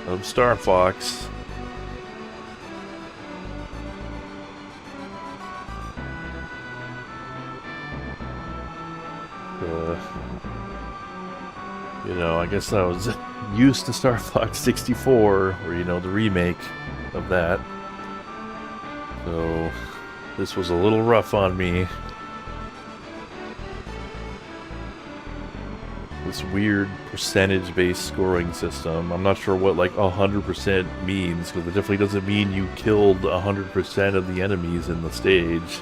[SPEAKER 1] of Star Fox. You know, I guess I was used to Star Fox 64, or, you know, the remake of that. So, this was a little rough on me. This weird percentage-based scoring system. I'm not sure what, like, 100% means, because it definitely doesn't mean you killed 100% of the enemies in the stage.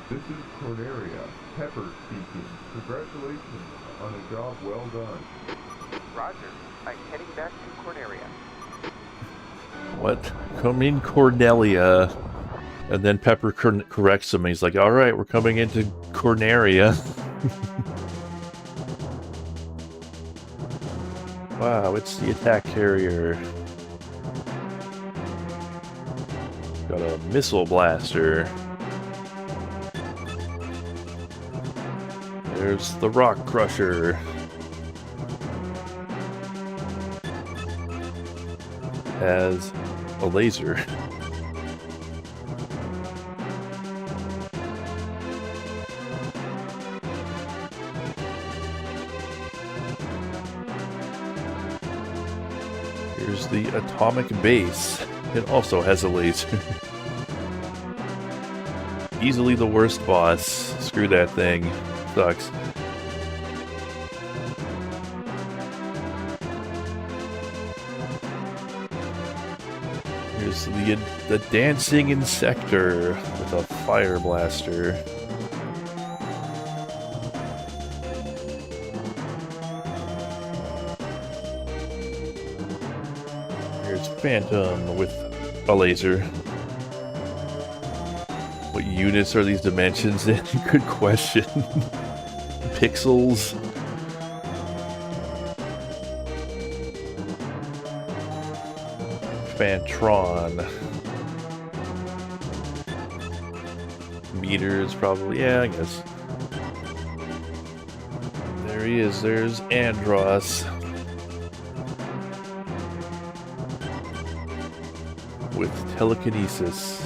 [SPEAKER 2] This is Cornelia. Pepper speaking. Congratulations on a job well done.
[SPEAKER 3] Roger. I'm heading back to Cornelia.
[SPEAKER 1] What? Come in, Cornelia. And then Pepper corrects him. He's like, alright, we're coming into Cornelia. Wow, it's the attack carrier. Got a missile blaster. There's the rock crusher. Has a laser. Here's the atomic base. It also has a laser. Easily the worst boss. Screw that thing. Sucks. Here's the dancing insector with a fire blaster. Here's Phantom with a laser. What units are these dimensions in? Good question. Pixels? Fantron. Meters, probably. Yeah, I guess. There he is. There's Andros. With telekinesis.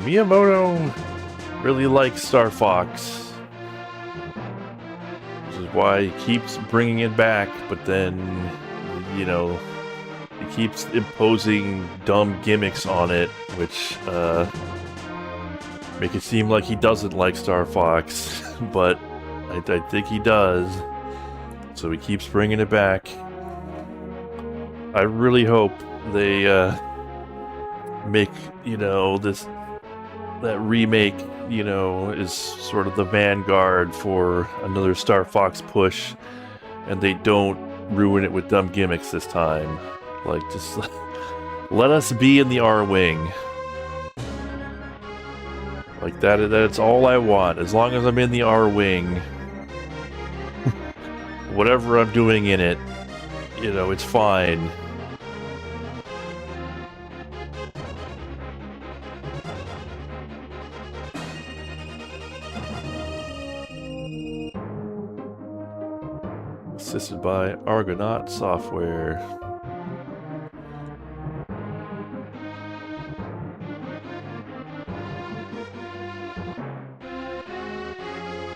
[SPEAKER 1] Miyamoto really likes Star Fox, which is why he keeps bringing it back, but then, you know, he keeps imposing dumb gimmicks on it, which make it seem like he doesn't like Star Fox, but I think he does, so he keeps bringing it back. I really hope they make, you know, that remake, you know, is sort of the vanguard for another Star Fox push, and they don't ruin it with dumb gimmicks this time. Like, just let us be in the R-Wing. Like, that's all I want. As long as I'm in the R-Wing, whatever I'm doing in it, you know, it's fine. Assisted by Argonaut software.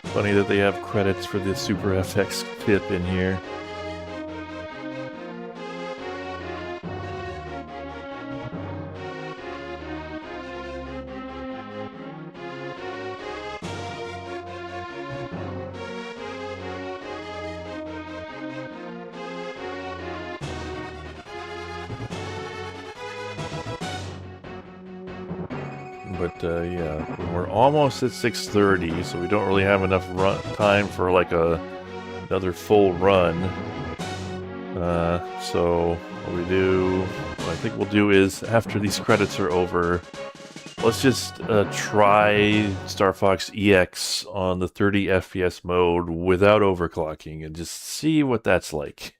[SPEAKER 1] Funny that they have credits for the Super FX clip in here. Yeah, we're almost at 6:30, so we don't really have enough time for like another full run. So what I think we'll do is, after these credits are over, let's just try Star Fox EX on the 30 FPS mode without overclocking and just see what that's like.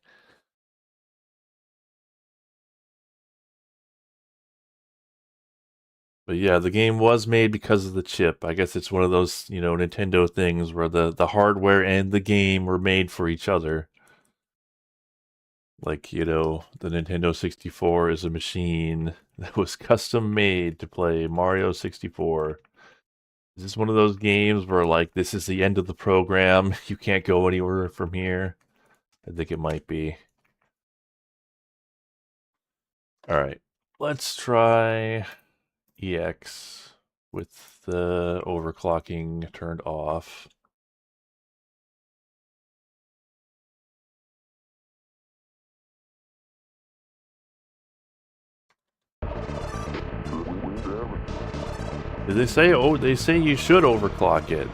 [SPEAKER 1] But yeah, the game was made because of the chip. I guess it's one of those, you know, Nintendo things where the hardware and the game were made for each other. Like, you know, the Nintendo 64 is a machine that was custom made to play Mario 64. Is this one of those games where, like, this is the end of the program, you can't go anywhere from here? I think it might be. Alright, let's try EX with the overclocking turned off. Did they say, oh, they say you should overclock it.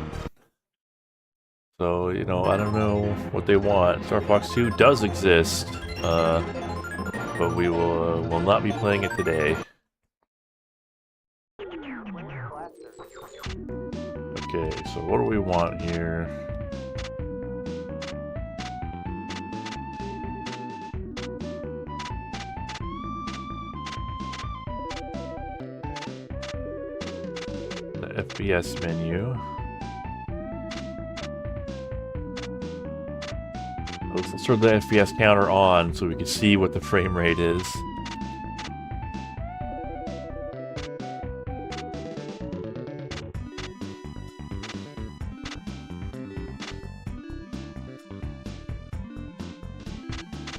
[SPEAKER 1] So, you know, I don't know what they want. Star Fox 2 does exist, but we will not be playing it today. Okay, so what do we want here? FPS menu. Let's turn the FPS counter on so we can see what the frame rate is.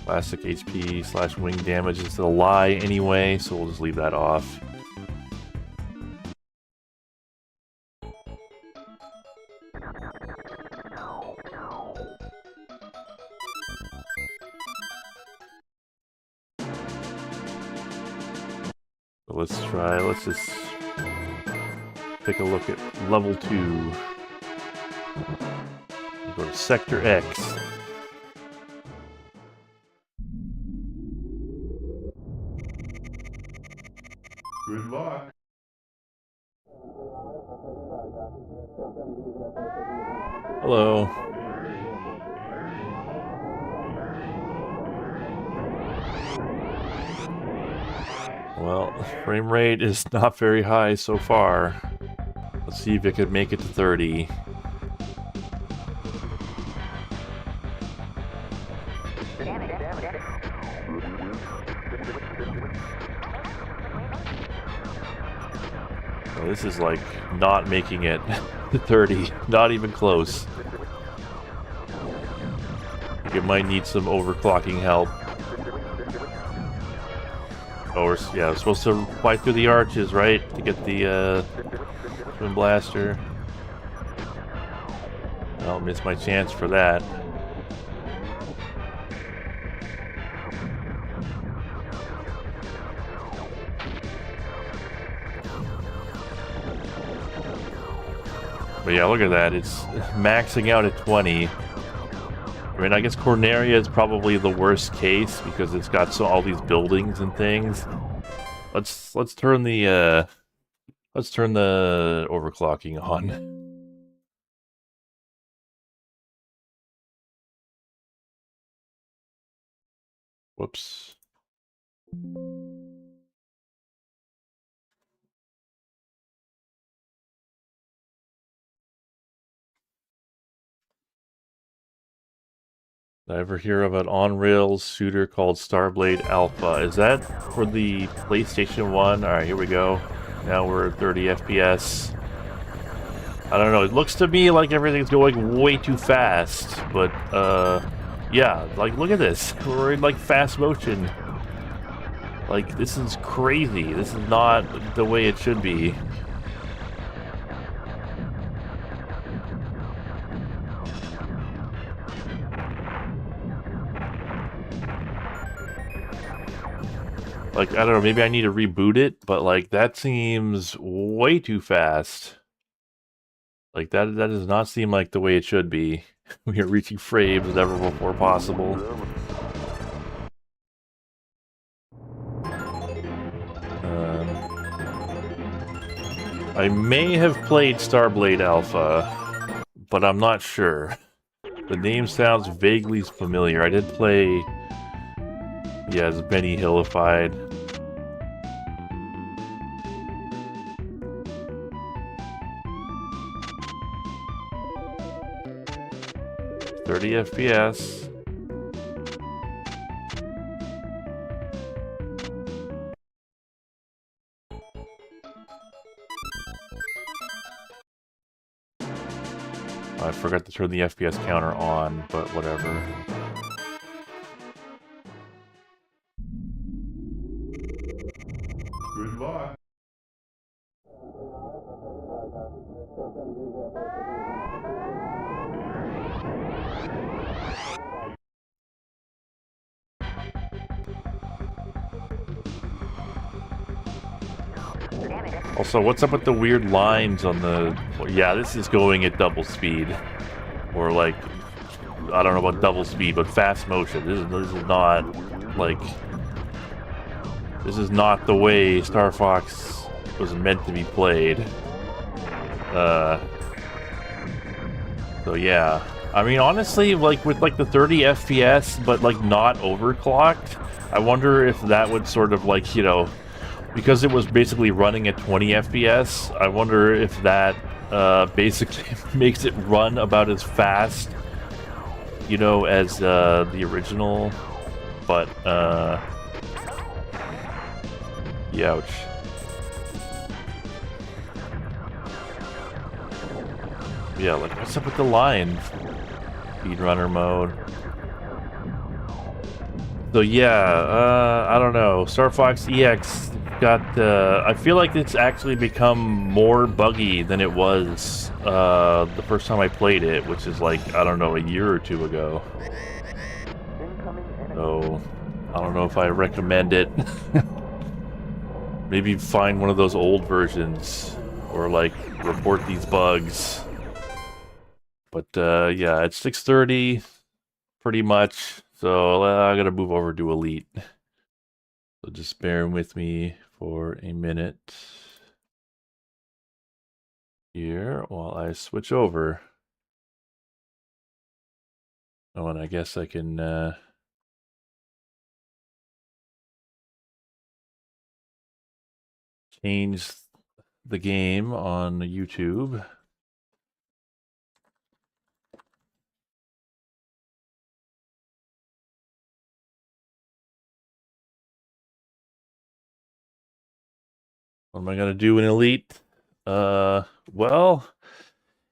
[SPEAKER 1] Classic HP / wing damage is a lie anyway, so we'll just leave that off. Let's just take a look at level 2. Go to Sector X.
[SPEAKER 2] Good luck.
[SPEAKER 1] Hello. Well, frame rate is not very high so far. Let's see if it could make it to 30. Well, this is like not making it to 30. Not even close. I think it might need some overclocking help. Oh, we're supposed to fly through the arches, right? To get the twin blaster. I'll miss my chance for that. But yeah, look at that. It's maxing out at 20. I mean, I guess Corneria is probably the worst case because it's got all these buildings and things. Let's turn the overclocking on. Whoops. Did I ever hear of an on-rails shooter called Starblade Alpha? Is that for the PlayStation 1? Alright, here we go. Now we're at 30 FPS. I don't know, it looks to me like everything's going way too fast, but, yeah, like, look at this. We're in, like, fast motion. Like, this is crazy. This is not the way it should be. Like, I don't know, maybe I need to reboot it, but, like, that seems way too fast. Like, that does not seem like the way it should be. We are reaching frames never before possible. I may have played Starblade Alpha, but I'm not sure. The name sounds vaguely familiar. I did play... Yeah, it's Benny Hillified. FPS. I forgot to turn the FPS counter on, but whatever.
[SPEAKER 2] Good luck.
[SPEAKER 1] Also, what's up with the weird lines on the... Yeah, this is going at double speed. Or, like, I don't know about double speed, but fast motion. This is not, like... This is not the way Star Fox was meant to be played. So, yeah. I mean, honestly, like, with, like, the 30 FPS, but, like, not overclocked, I wonder if that would sort of, like, you know... because it was basically running at 20 FPS, I wonder if that basically makes it run about as fast, you know, as the original. But, ouch. Yeah, like, what's up with the line? Speedrunner mode. So yeah, I don't know. Star Fox EX got, I feel like it's actually become more buggy than it was the first time I played it, which is like, I don't know, a year or two ago. So, I don't know if I recommend it. Maybe find one of those old versions, or like, report these bugs. But yeah, it's 6:30, pretty much. So I gotta move over to Elite. So just bear with me for a minute here while I switch over. Oh, and I guess I can change the game on YouTube. What am I gonna do in Elite? Well,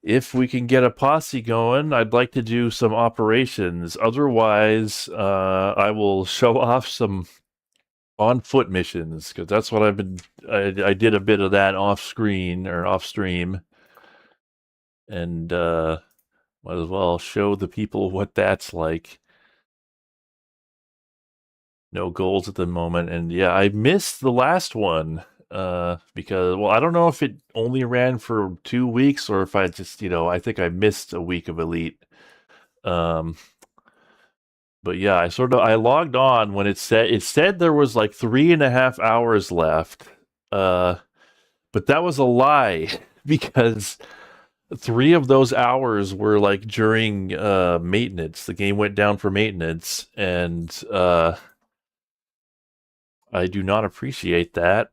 [SPEAKER 1] if we can get a posse going, I'd like to do some operations. Otherwise, I will show off some on-foot missions, because that's what I've been... I did a bit of that off-screen, or off-stream. And, might as well show the people what that's like. No goals at the moment, and yeah, I missed the last one. Because, well, I don't know if it only ran for 2 weeks or if I just, you know, I think I missed a week of Elite. But yeah, I logged on when it said there was like 3.5 hours left. But that was a lie because 3 of those hours were like during maintenance. The game went down for maintenance, and I do not appreciate that.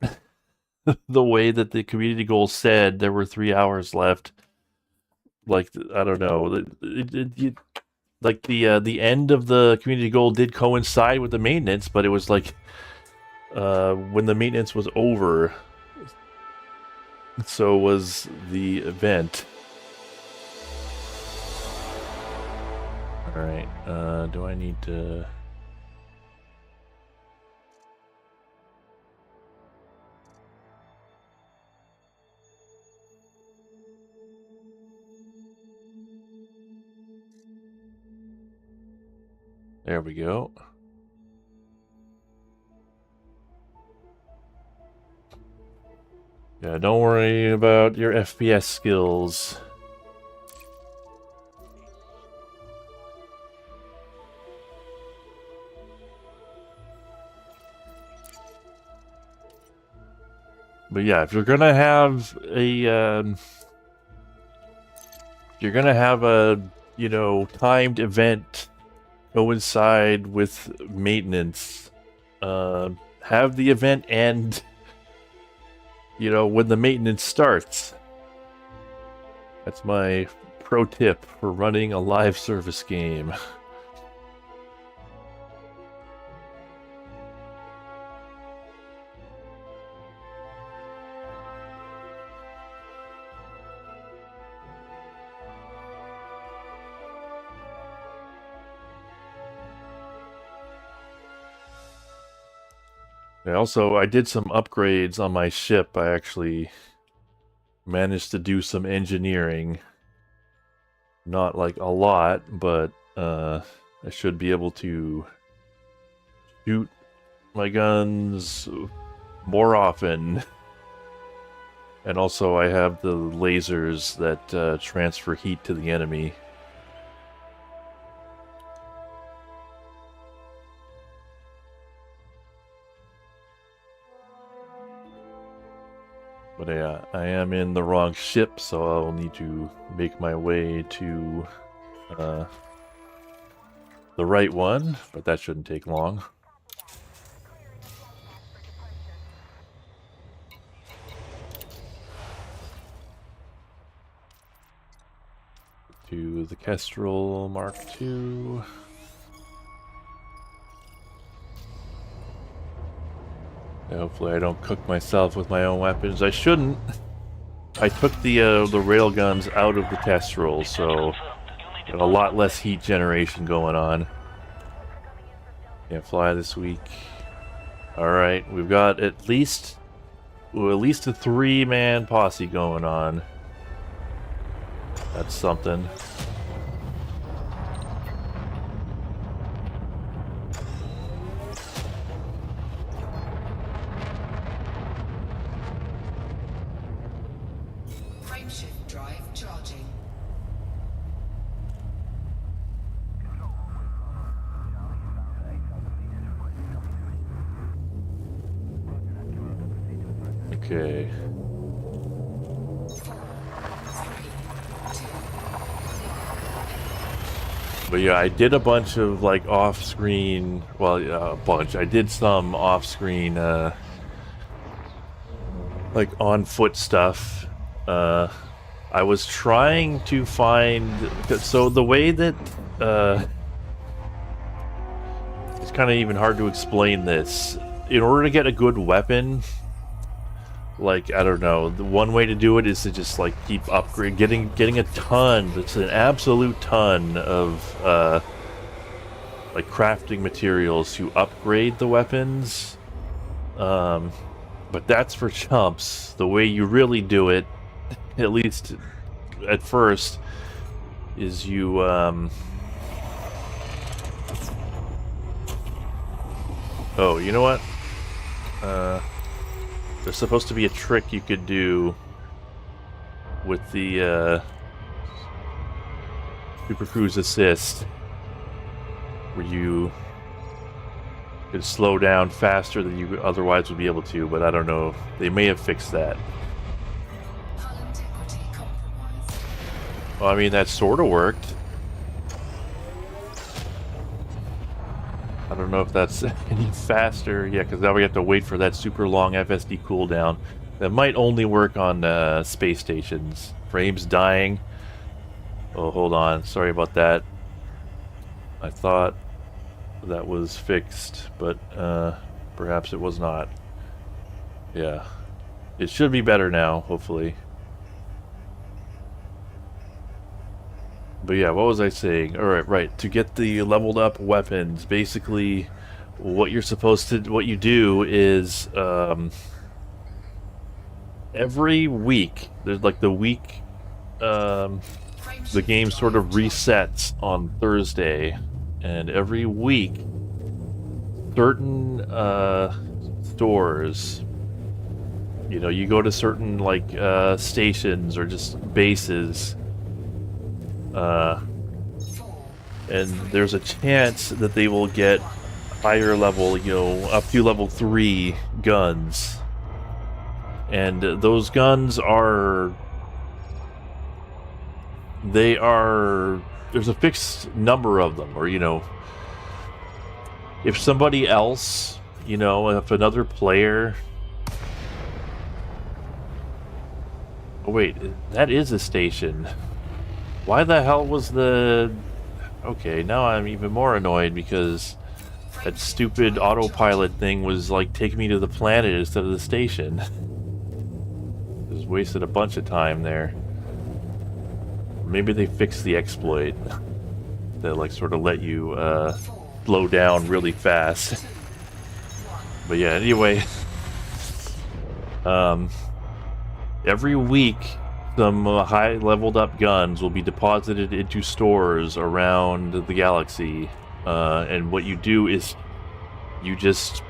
[SPEAKER 1] The way that the community goal said there were 3 hours left. Like, I don't know. Like the end of the community goal did coincide with the maintenance, but it was like when the maintenance was over, so was the event. All right. Do I need to? There we go. Yeah, don't worry about your FPS skills. But yeah, if you're gonna have a you know, timed event coincide with maintenance, have the event end, you know, when the maintenance starts. That's my pro tip for running a live service game. I did some upgrades on my ship. I actually managed to do some engineering. Not like a lot, but I should be able to shoot my guns more often. And also I have the lasers that transfer heat to the enemy. But yeah, I am in the wrong ship, so I'll need to make my way to the right one, but that shouldn't take long. to the Kestrel Mark II. Yeah, hopefully I don't cook myself with my own weapons. I shouldn't. I took the railguns out of the Kestrel, so got a lot less heat generation going on. Can't fly this week. Alright, we've got at least a 3-man posse going on. That's something.
[SPEAKER 4] Frameshift drive charging.
[SPEAKER 1] Okay.
[SPEAKER 4] 4, 3, 2.
[SPEAKER 1] But yeah, I did a bunch of like off-screen, well, a bunch. I did some off-screen, like on-foot stuff. I was trying to find, so the way that, it's kind of even hard to explain this. In order to get a good weapon, like, I don't know, the one way to do it is to just like keep getting a ton, it's an absolute ton of like crafting materials to upgrade the weapons. But that's for chumps. The way you really do it, at least at first, is you oh, you know what? There's supposed to be a trick you could do with the Super Cruise Assist, where you could slow down faster than you otherwise would be able to, but I don't know. They may have fixed that.
[SPEAKER 4] Hull integrity compromised.
[SPEAKER 1] Well, I mean, that sort of worked. I don't know if that's any faster. Yeah, because now we have to wait for that super long FSD cooldown. That might only work on space stations. Frames dying. Oh, hold on. Sorry about that. I thought that was fixed, but perhaps it was not. Yeah. It should be better now, hopefully. But yeah, what was I saying? Alright, right. To get the leveled up weapons, basically what you're supposed to, what you do is, every week, there's like the week, the game sort of resets on Thursday, and every week, certain, stores, you know, you go to certain, like, stations or just bases, and there's a chance that they will get higher level, you know, up to level 3 guns. And those guns are... there's a fixed number of them, or, you know, if somebody else, you know, if another player... Oh wait, that is a station. Why the hell was the... Okay, now I'm even more annoyed because that stupid autopilot thing was like taking me to the planet instead of the station. Just wasted a bunch of time there. Maybe they fixed the exploit that like sort of let you slow down really fast. But yeah, anyway, every week some high leveled up guns will be deposited into stores around the galaxy, and what you do is you just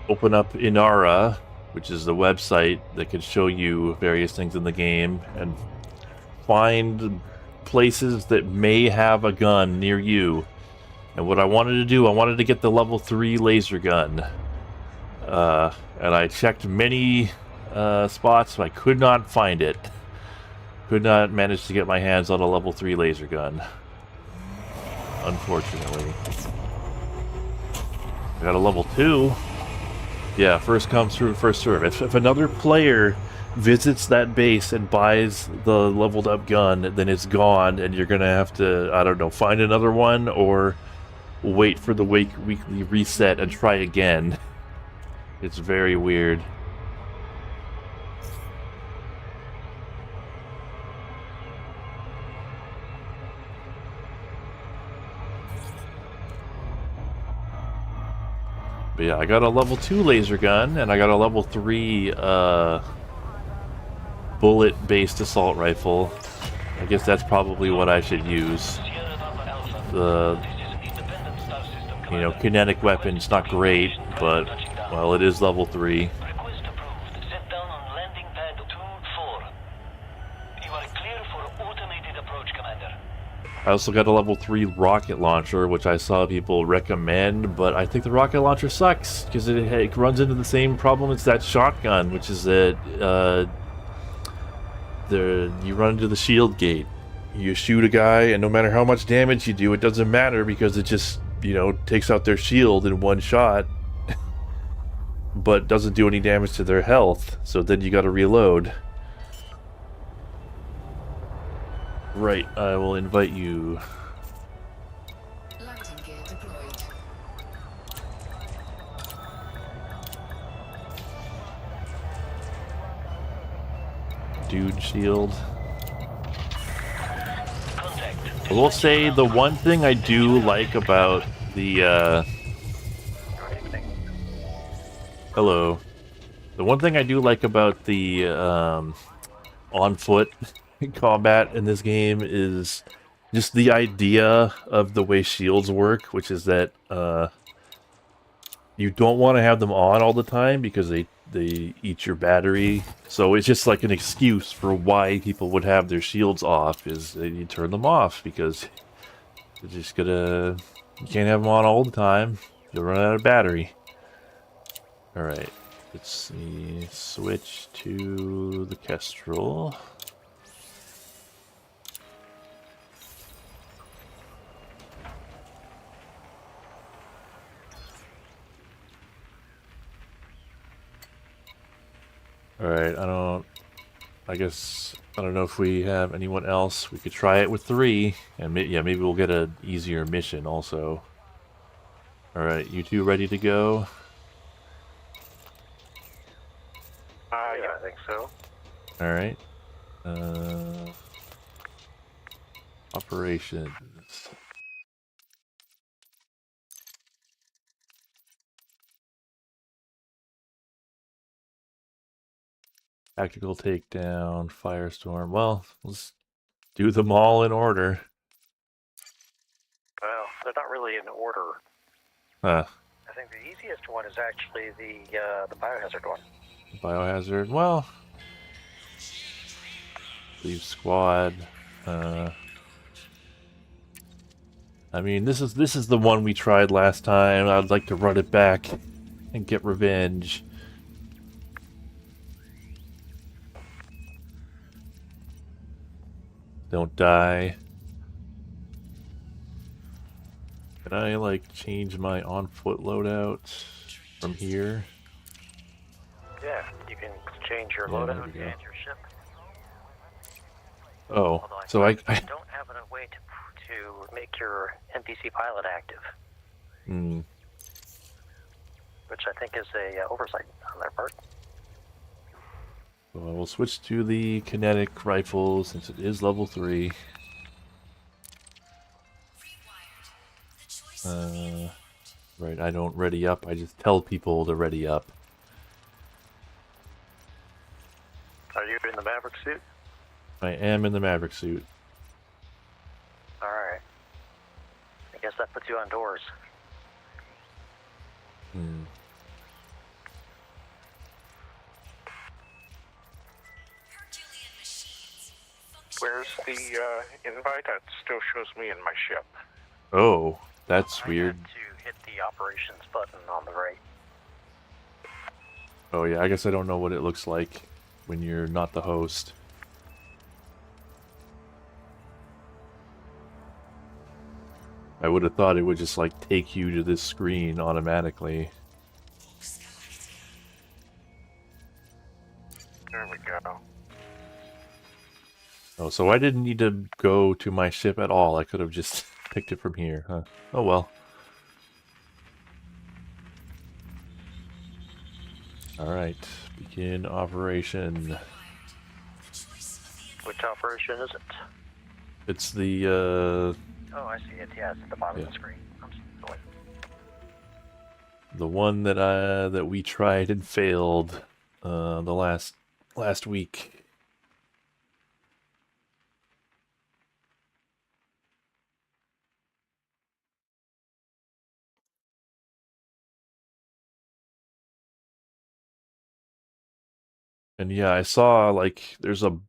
[SPEAKER 1] open up Inara, which is the website that can show you various things in the game, and find places that may have a gun near you. And what I wanted to do, I wanted to get the level 3 laser gun, and I checked many spots, but I could not find it. Could not manage to get my hands on a level 3 laser gun, unfortunately. I got a level 2. Yeah, first comes through, first serve. If another player visits that base and buys the leveled up gun, then it's gone, and you're gonna have to, I don't know, find another one or wait for the weekly reset and try again. It's very weird. But yeah, I got a level 2 laser gun, and I got a level 3 bullet-based assault rifle. I guess that's probably what I should use. The, you know, kinetic weapon's not great, but, well, it is level 3.
[SPEAKER 5] Request approved. Set down on landing pad 2-4. You are clear for automated approach, Commander.
[SPEAKER 1] I also got a level 3 rocket launcher, which I saw people recommend, but I think the rocket launcher sucks, because it runs into the same problem as that shotgun, which is that you run into the shield gate. You shoot a guy, and no matter how much damage you do, it doesn't matter, because it just, you know, takes out their shield in one shot, but doesn't do any damage to their health, so then you gotta reload. Right, I will invite you.
[SPEAKER 4] Landing gear deployed.
[SPEAKER 1] Dude shield. I will say the one thing I do like about the hello. The one thing I do like about the on foot combat in this game is just the idea of the way shields work, which is that you don't want to have them on all the time because they eat your battery. So it's just like an excuse for why people would have their shields off, is that you turn them off because you're just gonna, you can't have them on all the time. You'll run out of battery. Alright, let's see, switch to the Kestrel. Alright, I don't know if we have anyone else. We could try it with 3, and maybe we'll get an easier mission also. Alright, you two ready to go?
[SPEAKER 3] Yeah, I think so.
[SPEAKER 1] Alright. Operations. Tactical takedown, firestorm. Well, let's do them all in order.
[SPEAKER 3] Well, they're not really in order.
[SPEAKER 1] Huh.
[SPEAKER 3] I think the easiest one is actually the biohazard one.
[SPEAKER 1] Biohazard. Well, leave squad. I mean, this is the one we tried last time. I'd like to run it back and get revenge. Don't die. Can I, like, change my on-foot loadout from here?
[SPEAKER 3] Yeah, you can change your
[SPEAKER 1] Yeah, there
[SPEAKER 3] loadout
[SPEAKER 1] we go.
[SPEAKER 3] and your ship.
[SPEAKER 1] Oh,
[SPEAKER 3] Although
[SPEAKER 1] so I
[SPEAKER 3] don't have a way to make your NPC pilot active,
[SPEAKER 1] hmm.
[SPEAKER 3] which I think is a oversight on their part.
[SPEAKER 1] So I will switch to the kinetic rifle since it is level 3. Right, I don't ready up, I just tell people to ready up.
[SPEAKER 3] Are you in the Maverick suit?
[SPEAKER 1] I am in the Maverick suit.
[SPEAKER 3] Alright. I guess that puts you on doors.
[SPEAKER 1] Hmm.
[SPEAKER 6] Where's the invite? It still shows me in my ship.
[SPEAKER 1] Oh, that's weird.
[SPEAKER 3] I had to hit the operations button on the right.
[SPEAKER 1] Oh yeah, I guess I don't know what it looks like when you're not the host. I would have thought it would just like take you to this screen automatically.
[SPEAKER 6] There we go.
[SPEAKER 1] Oh, so I didn't need to go to my ship at all. I could have just picked it from here, huh? Oh well. Alright, begin operation.
[SPEAKER 3] Which operation is it?
[SPEAKER 1] It's the,
[SPEAKER 3] Oh, I see it. Yeah, it's at the bottom
[SPEAKER 1] Yeah.
[SPEAKER 3] of the screen. I'm going.
[SPEAKER 1] the one that we tried and failed, the last week. And yeah, I saw like there's a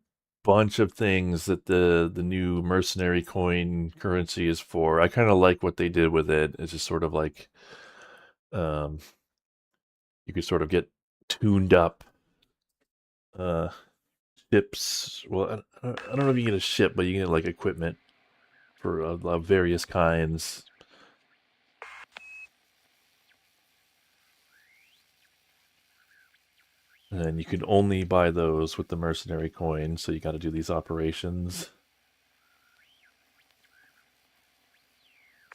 [SPEAKER 1] bunch of things that the new mercenary coin currency is for. I kind of like what they did with it. It's just sort of like um you could sort of get tuned up uh ships. Well, I don't know if you get a ship, but you get like equipment for various kinds. And you can only buy those with the mercenary coin, so you got to do these operations.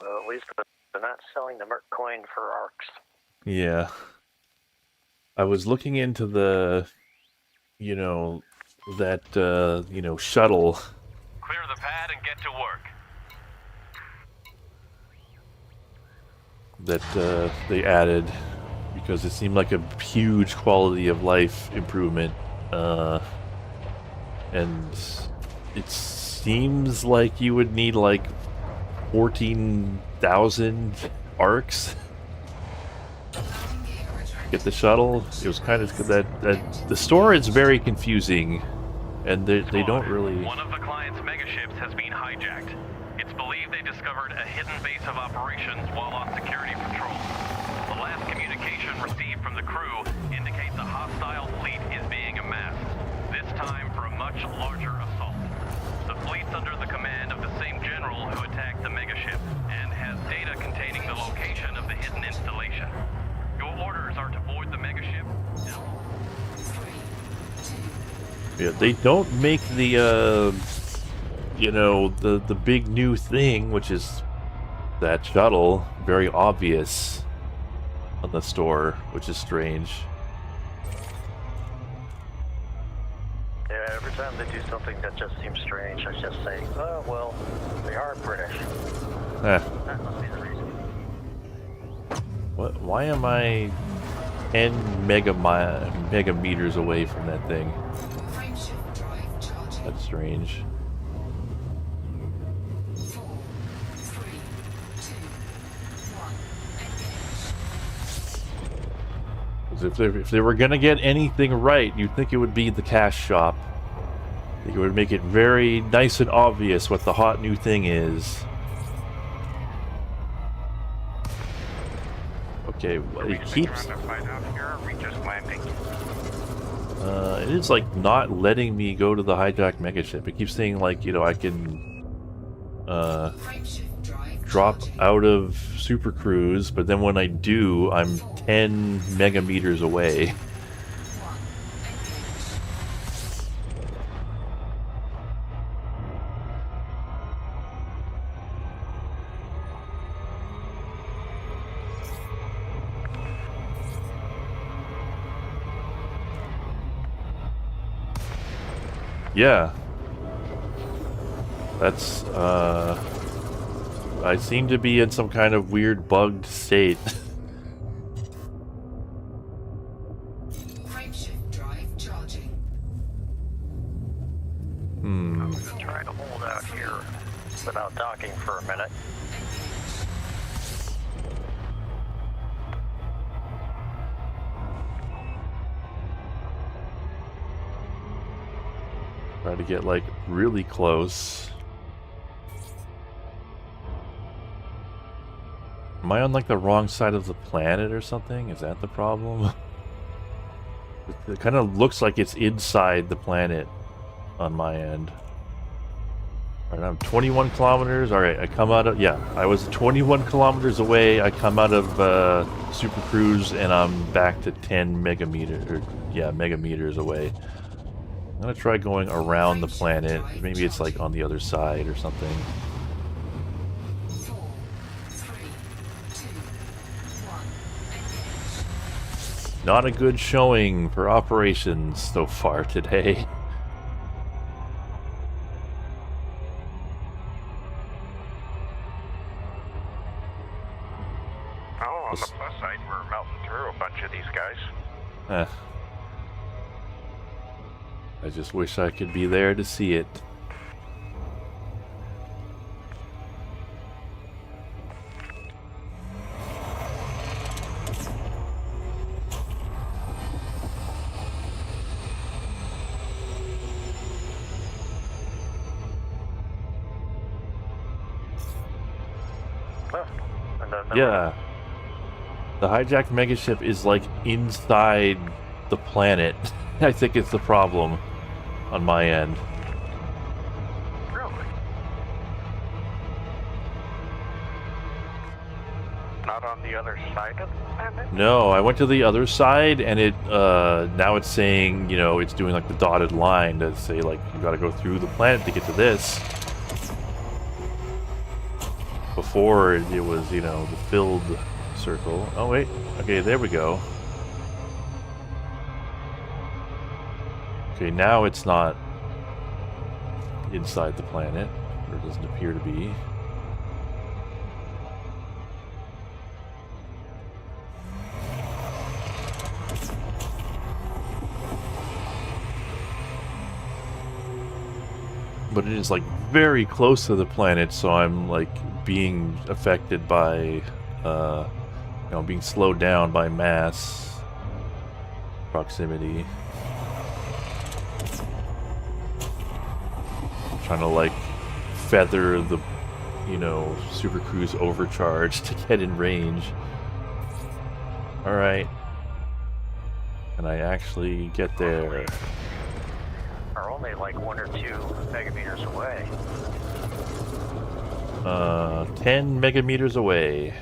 [SPEAKER 3] Well, at least they're not selling the Merc coin for arcs.
[SPEAKER 1] Yeah. I was looking into the, that, shuttle
[SPEAKER 7] Clear the pad and get to work.
[SPEAKER 1] that they added because it seemed like a huge quality of life improvement. And it seems like you would need like 14,000 arcs get the shuttle. It was kind of that the store is very confusing, and they don't really.
[SPEAKER 7] One of the client's megaships has been hijacked. It's believed they discovered a hidden base of operations while on security patrol. The last communication received from the crew indicates a hostile fleet is being amassed, this time for a much larger assault. The fleet's under the command of the same general who attacked the megaship and has data containing the location of the hidden installation. Your orders are to board the megaship.
[SPEAKER 1] Yeah, they don't make the the big new thing, which is that shuttle, very obvious on the store, which is strange.
[SPEAKER 3] Yeah, every time they do something that just seems strange, I just say, oh, well, they are British. That must be the reason.
[SPEAKER 1] What? Why am I 10 megameters away from that thing?
[SPEAKER 4] Frameshift drive charging.
[SPEAKER 1] That's strange.
[SPEAKER 4] 4, 3, 2, 1. Engage.
[SPEAKER 1] 'Cause if they were gonna get anything right, you'd think it would be the cash shop. I think it would make it very nice and obvious what the hot new thing is. Okay, well, it keeps.
[SPEAKER 6] Trying to fight out here, or are we just landing?
[SPEAKER 1] It is like not letting me go to the hijacked megaship. It keeps saying like I can
[SPEAKER 4] Frameshift drive
[SPEAKER 1] drop
[SPEAKER 4] charging.
[SPEAKER 1] out of Super Cruise, but then when I do, I'm 10 megameters away.
[SPEAKER 4] 1.
[SPEAKER 1] Yeah. That's, I seem to be in some kind of weird bugged state.
[SPEAKER 4] Frameshift drive charging.
[SPEAKER 3] I'm going to try to hold out here without docking for a minute.
[SPEAKER 1] Try to get, like, really close. Am I on, like, the wrong side of the planet or something? Is that the problem? It kind of looks like it's inside the planet on my end. Alright, I'm 21 kilometers. Alright, I come out of... Yeah, I was 21 kilometers away. I come out of Super Cruise, and I'm back to 10 megameters away. I'm gonna try going around the planet. Maybe it's like on the other side or something.
[SPEAKER 4] 4, 3, 2, 1. Engage.
[SPEAKER 1] Not a good showing for operations so far today.
[SPEAKER 6] Oh, on the plus side, we're melting through a bunch of these guys.
[SPEAKER 1] Eh. I just wish I could be there to see it.
[SPEAKER 3] Oh, and then
[SPEAKER 1] Yeah. The hijacked megaship is like inside the planet. I think it's the problem on my end.
[SPEAKER 6] Really? Not on the other side of the planet?
[SPEAKER 1] No, I went to the other side and it now it's saying, you know, it's doing like the dotted line to say like you gotta go through the planet to get to this. Before it was, you know, the filled circle. Oh wait, okay, there we go. Okay, now it's not inside the planet, or it doesn't appear to be. But it is like very close to the planet, so I'm like being affected by, you know, being slowed down by mass proximity. Trying to like feather the, you know, Super Cruise overcharge to get in range. Alright. Can I actually get there?
[SPEAKER 3] are only like 1 or 2 megameters away.
[SPEAKER 1] 10 megameters away.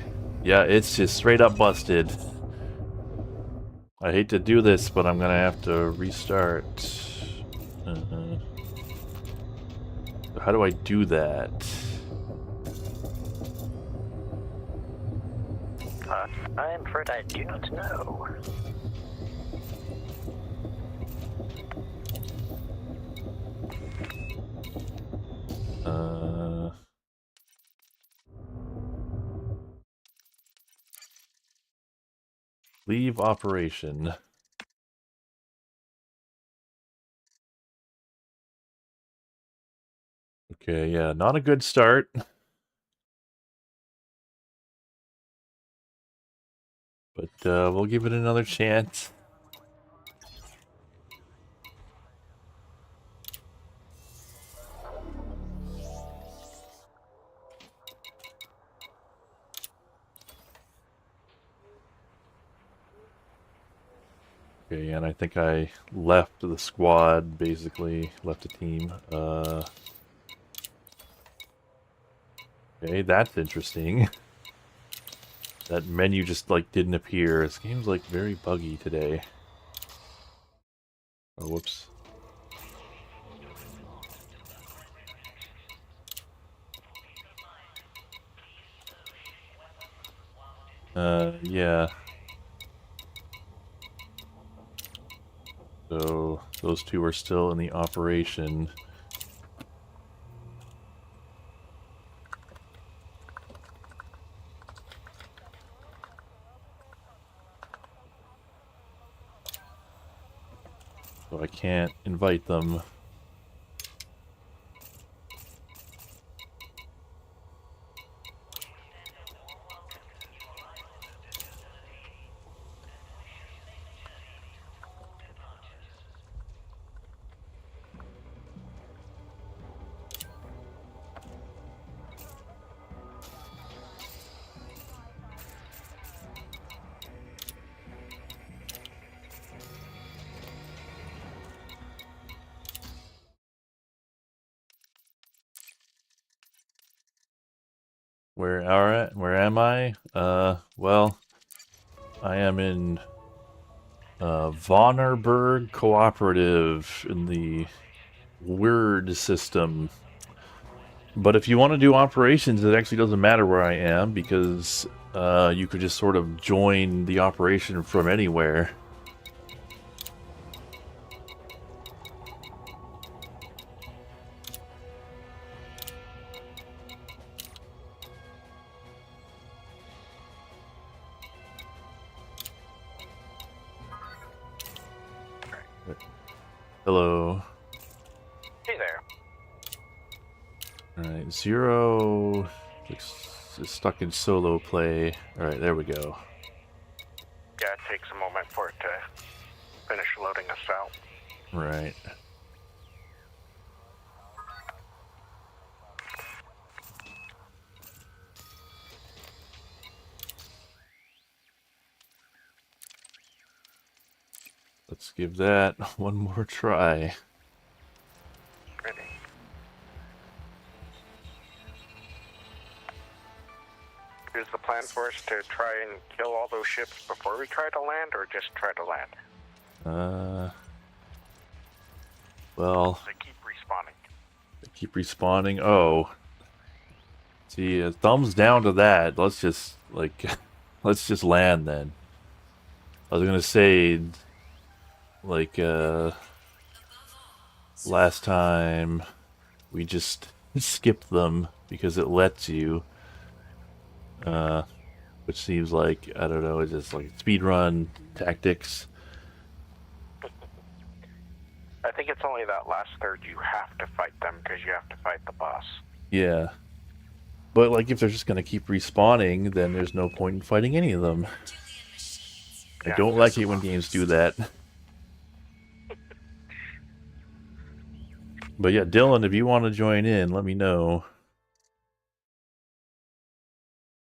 [SPEAKER 1] Yeah, it's just straight up busted. I hate to do this, but I'm gonna have to restart. How do I do that?
[SPEAKER 3] I'm afraid I do not know.
[SPEAKER 1] Leave operation. Okay, yeah, not a good start. But we'll give it another chance. Okay, and I think I left the squad, basically. Left the team. Okay, that's interesting. That menu just, like, didn't appear. This game's, like, very buggy today. Oh, whoops. Yeah. So, those two are still in the operation. So I can't invite them. Where am I? Well, I am in Vonnerberg Cooperative in the Word system. But if you want to do operations, it actually doesn't matter where I am, because you could just sort of join the operation from anywhere. Hello.
[SPEAKER 6] Hey there.
[SPEAKER 1] Alright, Zero is stuck in solo play. Alright, there we go.
[SPEAKER 6] Yeah, it takes a moment for it to finish loading us out.
[SPEAKER 1] Right. Let's give that one more try.
[SPEAKER 6] Ready. Is the plan for us to try and kill all those ships before we try to land, or just try to land?
[SPEAKER 1] Well,
[SPEAKER 6] They keep respawning.
[SPEAKER 1] they keep respawning. Oh. See, thumbs down to that. Let's just, like, let's just land then. I was gonna say, like, last time we just skipped them because it lets you. Which seems like, I don't know, it's just like speedrun tactics.
[SPEAKER 6] I think it's only that last third you have to fight them because you have to fight the boss.
[SPEAKER 1] Yeah. But, like, if they're just gonna keep respawning, then there's no point in fighting any of them. I
[SPEAKER 6] Yeah.
[SPEAKER 1] don't like it when games do that. But yeah, Dylan, if you want to join in, let me know.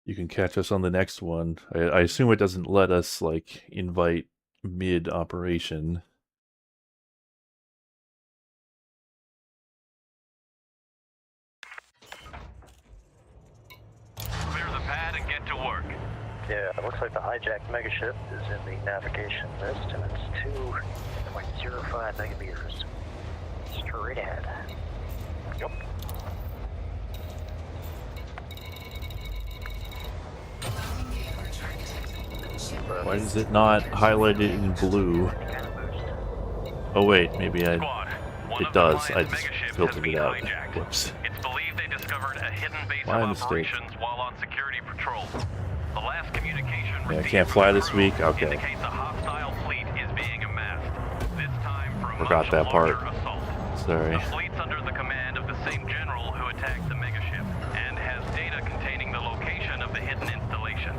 [SPEAKER 1] You can catch us on the next one. I assume it doesn't let us, like, invite mid-operation.
[SPEAKER 7] Clear the pad and get to work.
[SPEAKER 3] Yeah, it looks like the hijacked megaship is in the navigation list, and it's 2.05 megameters. Straight ahead.
[SPEAKER 6] Yep.
[SPEAKER 1] Why is it not highlighted in blue? Oh wait, maybe
[SPEAKER 7] Squad, one
[SPEAKER 1] it
[SPEAKER 7] of the
[SPEAKER 1] does. I
[SPEAKER 7] client's
[SPEAKER 1] just
[SPEAKER 7] megaships has
[SPEAKER 1] filtered
[SPEAKER 7] been
[SPEAKER 1] it out.
[SPEAKER 7] hijacked.
[SPEAKER 1] Whoops.
[SPEAKER 7] It's believed they discovered a hidden base
[SPEAKER 1] My
[SPEAKER 7] of
[SPEAKER 1] mistake.
[SPEAKER 7] operations while on security patrol. The last communication
[SPEAKER 1] Yeah, I
[SPEAKER 7] received
[SPEAKER 1] can't
[SPEAKER 7] from
[SPEAKER 1] fly
[SPEAKER 7] the
[SPEAKER 1] this
[SPEAKER 7] crew
[SPEAKER 1] week? Okay.
[SPEAKER 7] indicates a hostile fleet is being amassed. This time for a
[SPEAKER 1] Forgot
[SPEAKER 7] much
[SPEAKER 1] that part.
[SPEAKER 7] larger assault.
[SPEAKER 1] Sorry.
[SPEAKER 7] The fleet's under the command of the same general who attacked the megaship and has data containing the location of the hidden installation.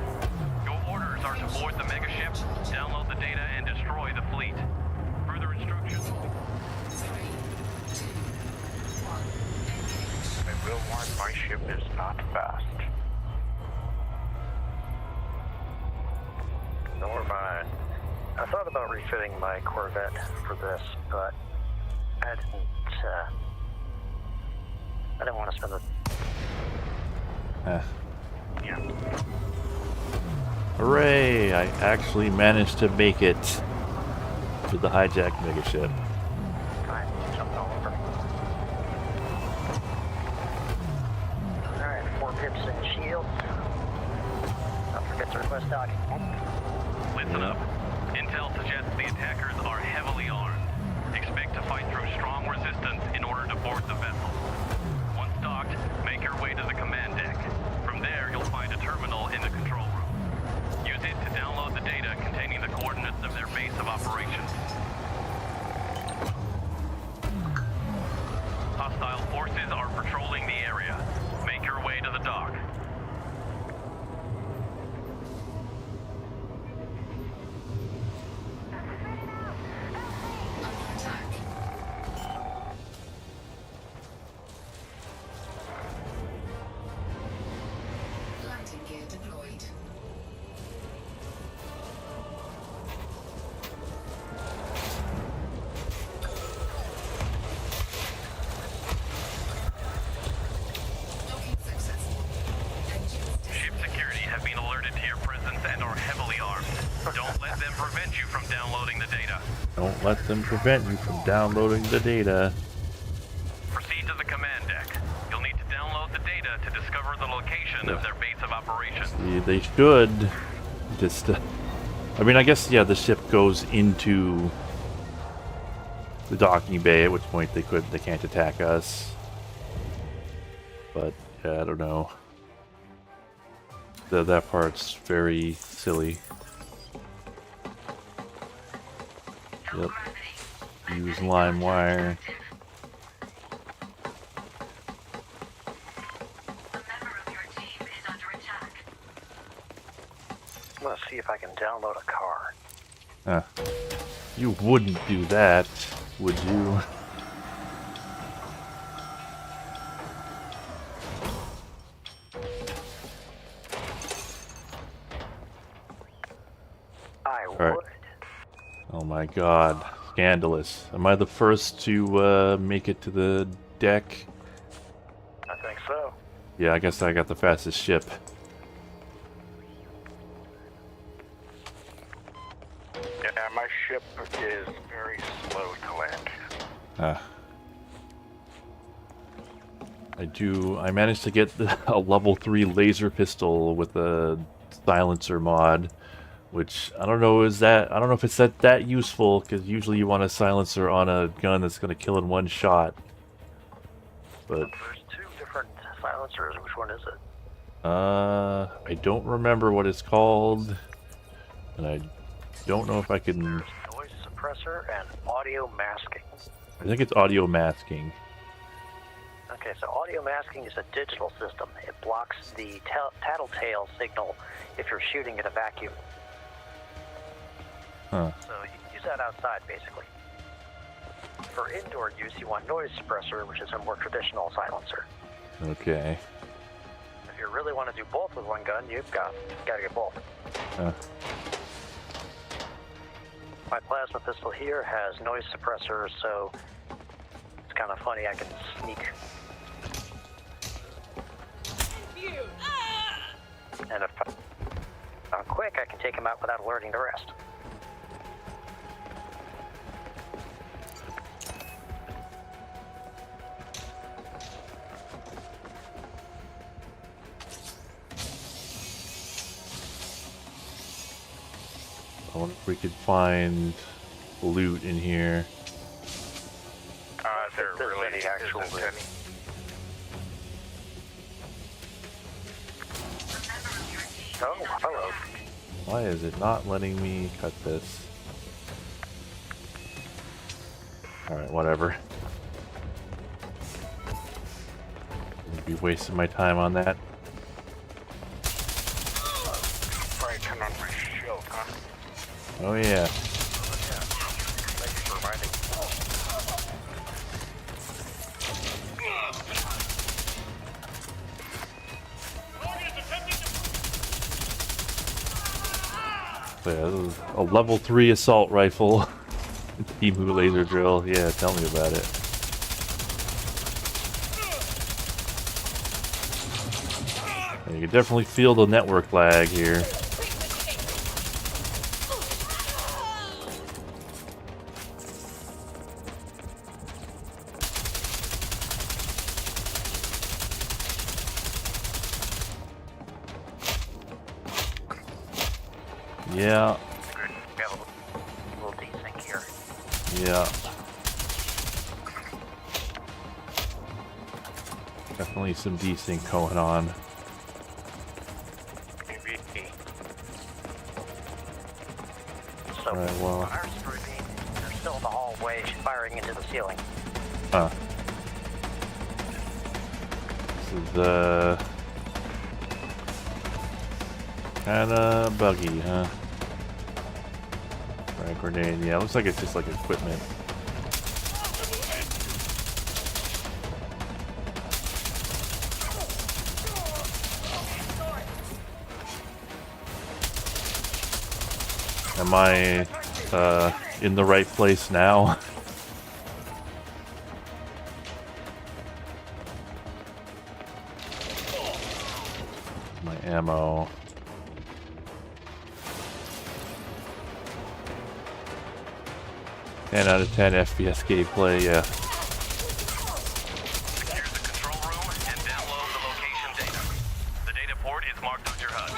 [SPEAKER 7] Your orders are to board the megaship, download the data, and destroy the fleet. Further instructions.
[SPEAKER 6] I will warn, my ship is not fast.
[SPEAKER 3] Nor mine. I thought about refitting my Corvette for this, but I didn't want to spend the...
[SPEAKER 6] Yeah.
[SPEAKER 1] Hooray! I actually managed to make it to the hijacked megaship.
[SPEAKER 3] I jumped all over. Alright, 4 pips and shields. Don't forget to request docking.
[SPEAKER 7] Listen up. Intel suggests the attackers are heavily armed. Expect to fight through strong resistance in order to board the vessel. Once docked, make your way to the command deck. From there, you'll find a terminal in the control room. Use it to download the data containing the coordinates of their base of operations. Hostile forces are patrolling the area. Make your way to the dock.
[SPEAKER 4] Landing gear deployed. Docking successful.
[SPEAKER 1] let them prevent you from downloading the data.
[SPEAKER 7] Proceed to the command deck. You'll need to download the data to discover the location of their base of operations.
[SPEAKER 1] See, they should just... I mean, I guess, yeah, the ship goes into the docking bay, at which point they can't attack us. But, yeah, I don't know. That part's very silly. Yep. Use lime wire.
[SPEAKER 3] I'm gonna see if I can download a car.
[SPEAKER 1] You wouldn't do that, would you?
[SPEAKER 3] I
[SPEAKER 1] Alright.
[SPEAKER 3] would.
[SPEAKER 1] Oh my god. Scandalous. Am I the first to make it to the deck?
[SPEAKER 3] I think so.
[SPEAKER 1] Yeah, I guess I got the fastest ship.
[SPEAKER 6] Yeah, my ship is very slow to land.
[SPEAKER 1] I managed to get a level 3 laser pistol with a silencer mod, which I don't know I don't know if it's that useful, because usually you want a silencer on a gun that's going to kill in one shot. But
[SPEAKER 3] There's two different silencers. Which one is it?
[SPEAKER 1] I don't remember what it's called, and I don't know if I can...
[SPEAKER 3] There's noise suppressor and audio masking.
[SPEAKER 1] I think it's audio masking.
[SPEAKER 3] Okay, so audio masking is a digital system. It blocks the tattletale signal if you're shooting in a vacuum.
[SPEAKER 1] Huh.
[SPEAKER 3] So you use that outside, basically. For indoor use, you want noise suppressor, which is a more traditional silencer.
[SPEAKER 1] Okay.
[SPEAKER 3] If you really want to do both with one gun, you've got to get both. My plasma pistol here has noise suppressor, so it's kind of funny. I can sneak. And if I'm quick, I can take him out without alerting the rest.
[SPEAKER 1] I wonder if we could find loot in here.
[SPEAKER 6] There
[SPEAKER 3] There's
[SPEAKER 6] really
[SPEAKER 3] any actual
[SPEAKER 6] isn't
[SPEAKER 3] loot.
[SPEAKER 6] any.
[SPEAKER 3] Oh, hello.
[SPEAKER 1] Why is it not letting me cut this? Alright, whatever. I'd be wasting my time on that.
[SPEAKER 6] Probably turn on my shield, huh?
[SPEAKER 1] Oh yeah.
[SPEAKER 3] Thank you for reminding me.
[SPEAKER 1] So yeah, this is a level 3 assault rifle. Emu laser drill. Yeah, tell me about it. Yeah, you can definitely feel the network lag here. Yeah,
[SPEAKER 3] Good. We have a little desync here.
[SPEAKER 1] yeah. Definitely some desync going on.
[SPEAKER 6] Maybe.
[SPEAKER 3] So,
[SPEAKER 1] Alright, well.
[SPEAKER 3] ours are they're still in the hallway, firing into the ceiling.
[SPEAKER 1] Huh. This is, kinda buggy, huh? Frag grenade, yeah, looks like it's just like equipment. Am I, in the right place now? My ammo. 10 out of 10 FPS gameplay, yeah.
[SPEAKER 7] Secure the control room and download the location data. The data port is marked on your HUD.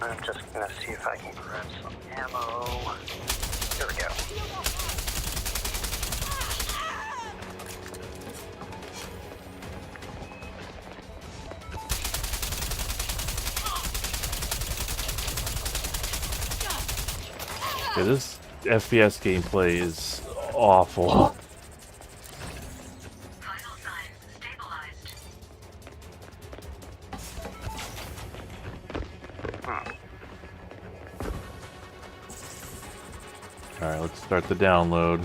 [SPEAKER 3] I'm just gonna see if I can grab some ammo. There we go.
[SPEAKER 1] Yeah, this FPS gameplay is awful.
[SPEAKER 4] Vital signs stabilized.
[SPEAKER 1] Alright, let's start the download.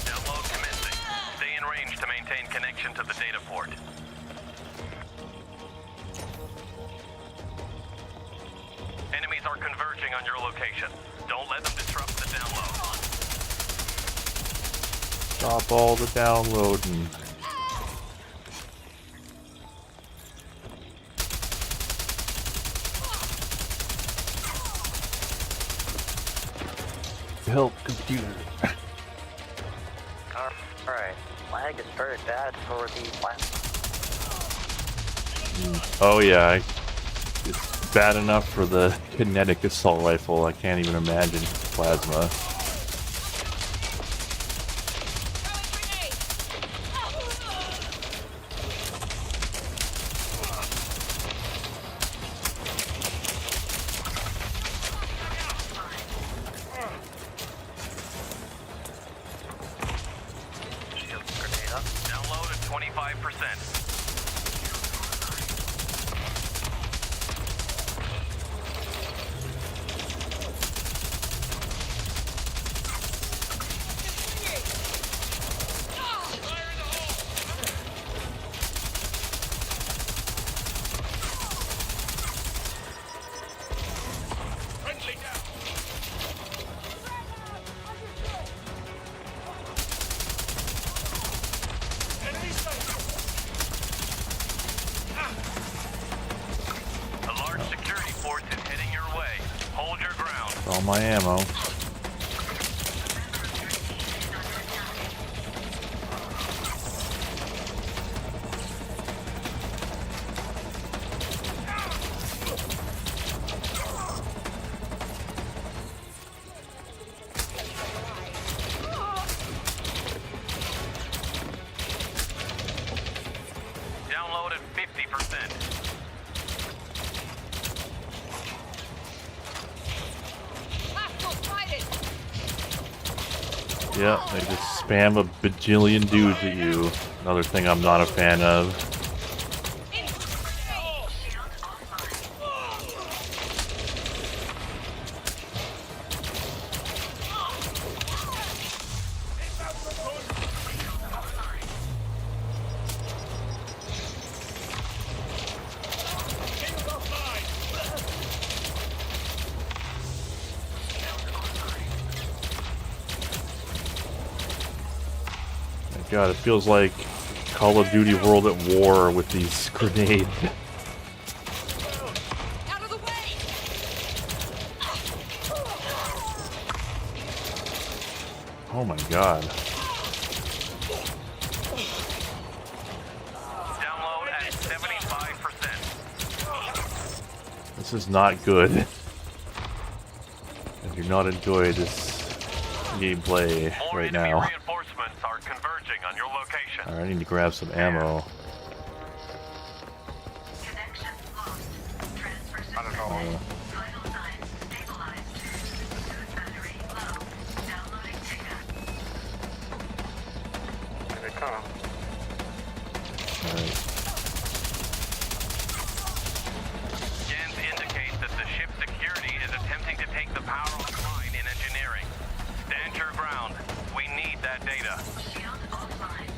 [SPEAKER 7] Download commencing. Stay in range to maintain connection to the data port. Enemies are converging on your location. Don't let them disrupt the download.
[SPEAKER 1] Stop all the downloading. Help, computer.
[SPEAKER 3] Alright. Lag is very bad for the plasma.
[SPEAKER 1] Oh yeah, it's bad enough for the kinetic assault rifle. I can't even imagine plasma.
[SPEAKER 3] Shield grenade up.
[SPEAKER 7] Download at 25%. A large security force is heading your way. Hold your ground.
[SPEAKER 1] All my ammo.
[SPEAKER 7] Download at 50%.
[SPEAKER 1] Yeah, they just spam a bajillion dudes at you. Another thing I'm not a fan of. God, it feels like Call of Duty World at War with these grenades.
[SPEAKER 4] Out of the way!
[SPEAKER 1] Oh my god.
[SPEAKER 7] Download at 75%.
[SPEAKER 1] This is not good. I do not enjoy this gameplay
[SPEAKER 7] More
[SPEAKER 1] right
[SPEAKER 7] enemy
[SPEAKER 1] now.
[SPEAKER 7] reinforcements are converging on your location.
[SPEAKER 1] Alright, I need to grab some ammo.
[SPEAKER 4] Connection lost. Transfer
[SPEAKER 6] I don't know.
[SPEAKER 4] Vital signs stabilized. Suit battery low. Downloading data.
[SPEAKER 6] Here they come.
[SPEAKER 1] Alright.
[SPEAKER 7] Scans indicate that the ship's security is attempting to take the power offline in engineering. Stand your ground. We need that data.
[SPEAKER 4] Shield offline.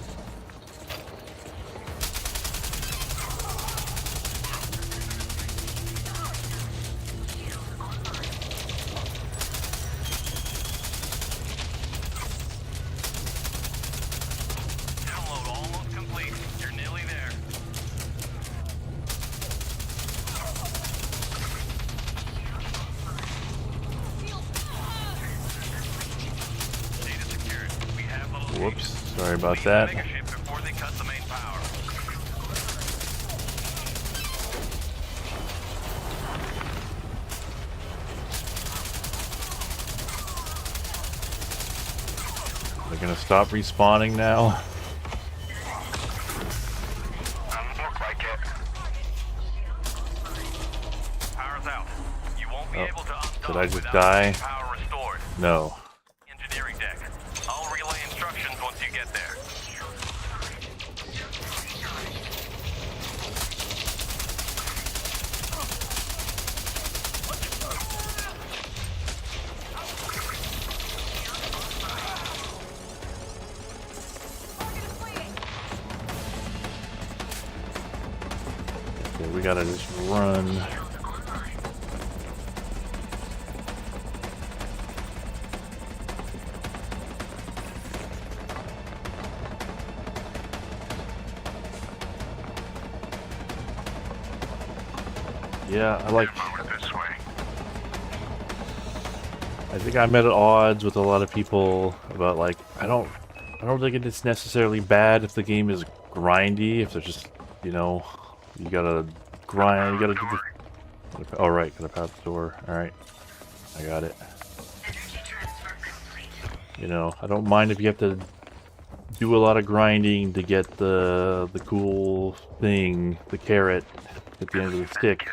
[SPEAKER 1] whoops. Sorry about that.
[SPEAKER 7] Mega ship before they cut the main power.
[SPEAKER 1] They're gonna stop respawning now.
[SPEAKER 6] Look like it.
[SPEAKER 7] Power's out. You won't be
[SPEAKER 1] Oh.
[SPEAKER 7] able to undock
[SPEAKER 1] Did I just
[SPEAKER 7] without
[SPEAKER 1] die?
[SPEAKER 7] main power restored.
[SPEAKER 1] No.
[SPEAKER 7] Engineering deck. I'll relay instructions once you get there.
[SPEAKER 1] Okay, we gotta just run. Yeah,
[SPEAKER 6] Move this way.
[SPEAKER 1] I think I'm at odds with a lot of people about like I don't think it's necessarily bad if the game is grindy, if there's just, you know, you gotta grind, you gotta do the... Oh right, gotta power the door. Alright. I got it.
[SPEAKER 4] Energy transfer complete.
[SPEAKER 1] You know, I don't mind if you have to do a lot of grinding to get the cool thing, the carrot at the end of the stick.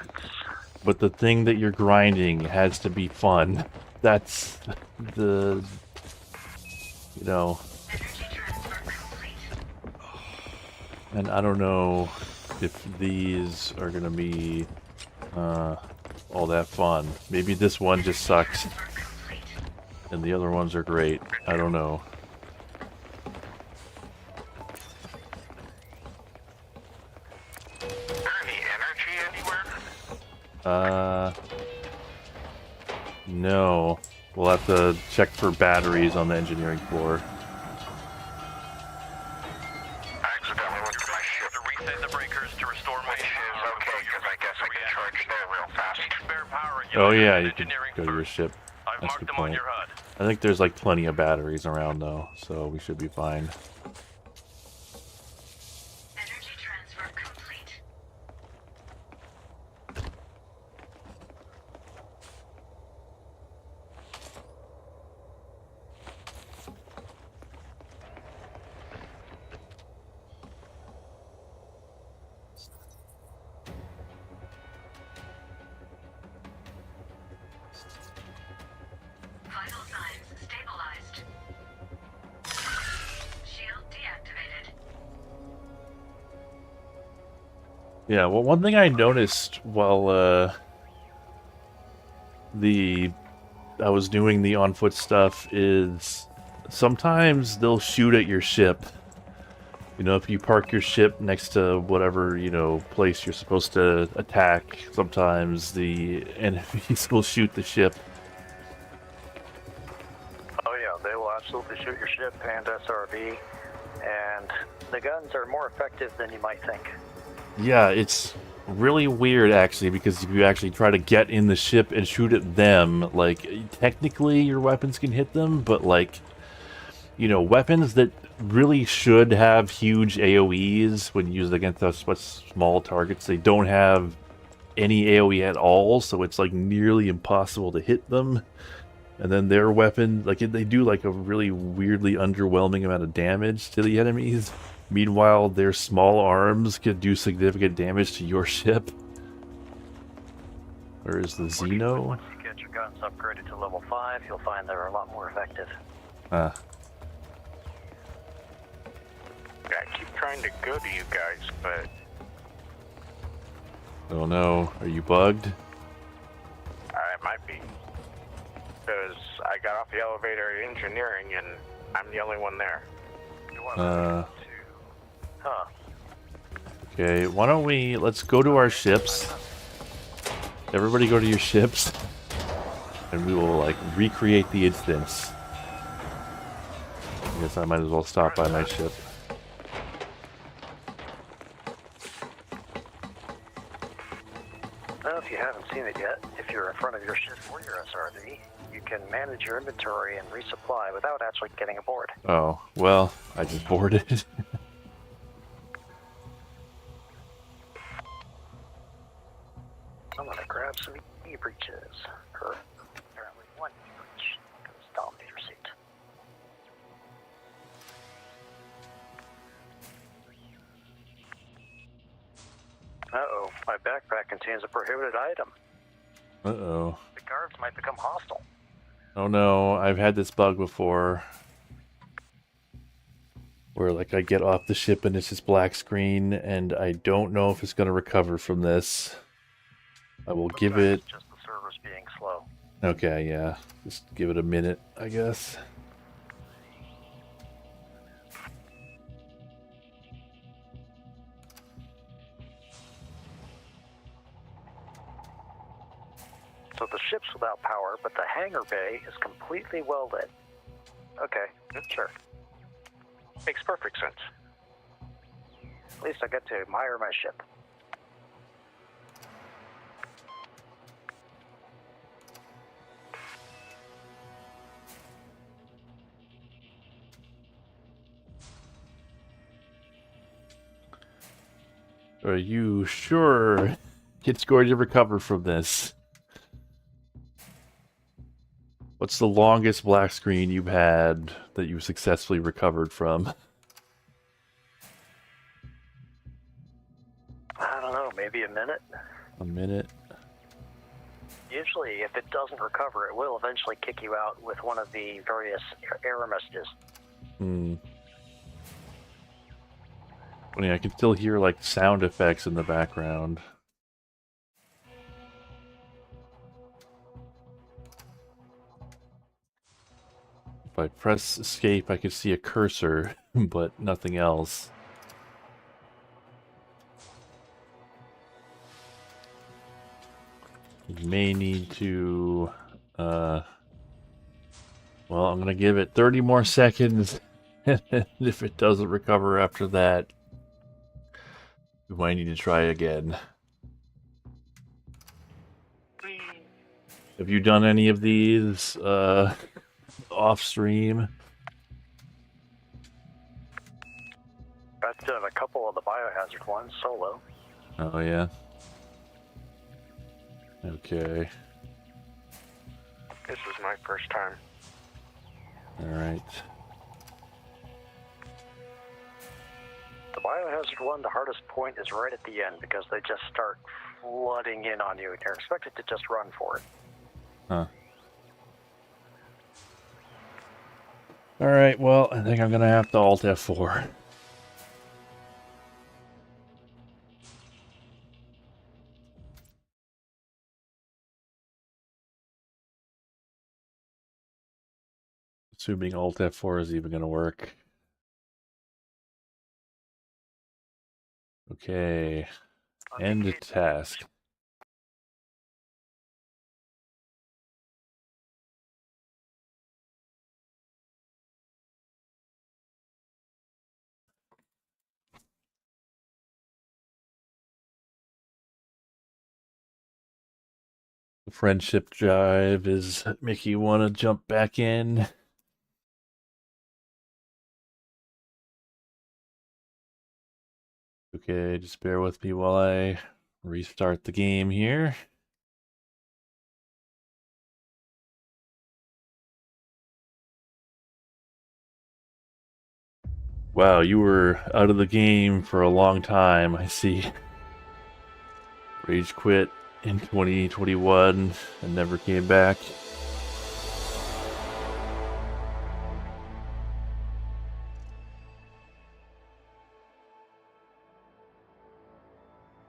[SPEAKER 1] But the thing that you're grinding has to be fun. That's the, you know,
[SPEAKER 4] Energy transfer complete.
[SPEAKER 1] and I don't know if these are gonna be all that fun. Maybe this one just sucks
[SPEAKER 4] Transfer complete.
[SPEAKER 1] and the other ones are great. I don't know.
[SPEAKER 6] Is there any energy anywhere?
[SPEAKER 1] No. We'll have to check for batteries on the engineering floor.
[SPEAKER 6] I accidentally went to my ship.
[SPEAKER 7] To reset the breakers to restore main
[SPEAKER 6] Which is
[SPEAKER 7] power.
[SPEAKER 6] okay, because I guess I can charge there real fast.
[SPEAKER 7] Spare power
[SPEAKER 1] Oh
[SPEAKER 7] regulators
[SPEAKER 1] yeah,
[SPEAKER 7] and
[SPEAKER 1] you can
[SPEAKER 7] engineering
[SPEAKER 1] go to your
[SPEAKER 7] first.
[SPEAKER 1] ship.
[SPEAKER 7] I've
[SPEAKER 1] That's a
[SPEAKER 7] marked
[SPEAKER 1] good
[SPEAKER 7] them on
[SPEAKER 1] point.
[SPEAKER 7] your HUD.
[SPEAKER 1] I think there's like plenty of batteries around though, so we should be fine.
[SPEAKER 4] Energy transfer complete. Vital signs stabilized. Shield deactivated.
[SPEAKER 1] Yeah, well, one thing I noticed while I was doing the on foot stuff is sometimes they'll shoot at your ship. You know, if you park your ship next to whatever, you know, place you're supposed to attack, sometimes the enemies will shoot the ship.
[SPEAKER 3] Oh yeah, they will absolutely shoot your ship and SRV, and the guns are more effective than you might think.
[SPEAKER 1] Yeah, it's really weird actually, because if you actually try to get in the ship and shoot at them, like technically your weapons can hit them, but like, you know, weapons that really should have huge AoEs when used against us small targets, they don't have any AoE at all, so it's like nearly impossible to hit them. And then their weapon, like they do like a really weirdly underwhelming amount of damage to the enemies. Meanwhile, their small arms could do significant damage to your ship. Where is the Xeno?
[SPEAKER 3] Once you get your guns upgraded to level 5, you'll find they're a lot more effective.
[SPEAKER 1] Ah,
[SPEAKER 6] Yeah, I keep trying to go to you guys, but
[SPEAKER 1] oh no, are you bugged?
[SPEAKER 6] I might be. Because I got off the elevator at engineering and I'm the only one there.
[SPEAKER 3] You want
[SPEAKER 1] Uh,
[SPEAKER 3] to... Huh.
[SPEAKER 1] okay, why don't let's go to our ships. Everybody go to your ships. And we will, like, recreate the instance. I guess I might as well stop by my ship.
[SPEAKER 3] Well, if you haven't seen it yet, if you're in front of your ship or your SRV, you you can manage your inventory and resupply without actually getting aboard.
[SPEAKER 1] Oh, well, I just boarded.
[SPEAKER 3] I'm gonna grab some e-breaches. Or apparently one e-breach. Because Dominator seat. Uh-oh, my backpack contains a prohibited item.
[SPEAKER 1] Uh-oh.
[SPEAKER 3] The guards might become hostile.
[SPEAKER 1] Oh no, I've had this bug before. Where, like, I get off the ship and it's this black screen, and I don't know if it's going to recover from this. I will give
[SPEAKER 3] Sometimes
[SPEAKER 1] it...
[SPEAKER 3] it's just the servers being slow.
[SPEAKER 1] Okay, yeah. Just give it a minute, I guess.
[SPEAKER 3] So the ship's without power, but the hangar bay is completely well lit. Okay, sure.
[SPEAKER 6] Makes perfect sense.
[SPEAKER 3] At least I get to admire my ship.
[SPEAKER 1] Are you sure it's going to recover from this? What's the longest black screen you've had that you successfully recovered from?
[SPEAKER 3] I don't know, maybe a minute?
[SPEAKER 1] A minute?
[SPEAKER 3] Usually, if it doesn't recover, it will eventually kick you out with one of the various error messages.
[SPEAKER 1] Hmm. Funny, I can still hear, like, sound effects in the background. If I press escape, I can see a cursor, but nothing else. You may need to, well, I'm gonna give it 30 more seconds, and if it doesn't recover after that, we might need to try again. Have you done any of these, off stream?
[SPEAKER 3] I've done a couple of the biohazard ones solo.
[SPEAKER 1] Oh, yeah? Okay.
[SPEAKER 6] This is my first time.
[SPEAKER 1] Alright.
[SPEAKER 3] The biohazard one, the hardest point is right at the end because they just start flooding in on you and you're expected to just run for it.
[SPEAKER 1] Huh. Alright, well, I think I'm gonna have to Alt F4. Assuming Alt F4 is even gonna work. Okay. End task. The friendship drive is Mickey want to jump back in. Okay, just bear with me while I restart the game here. Wow, you were out of the game for a long time, I see. Rage quit in 2021 and never came back.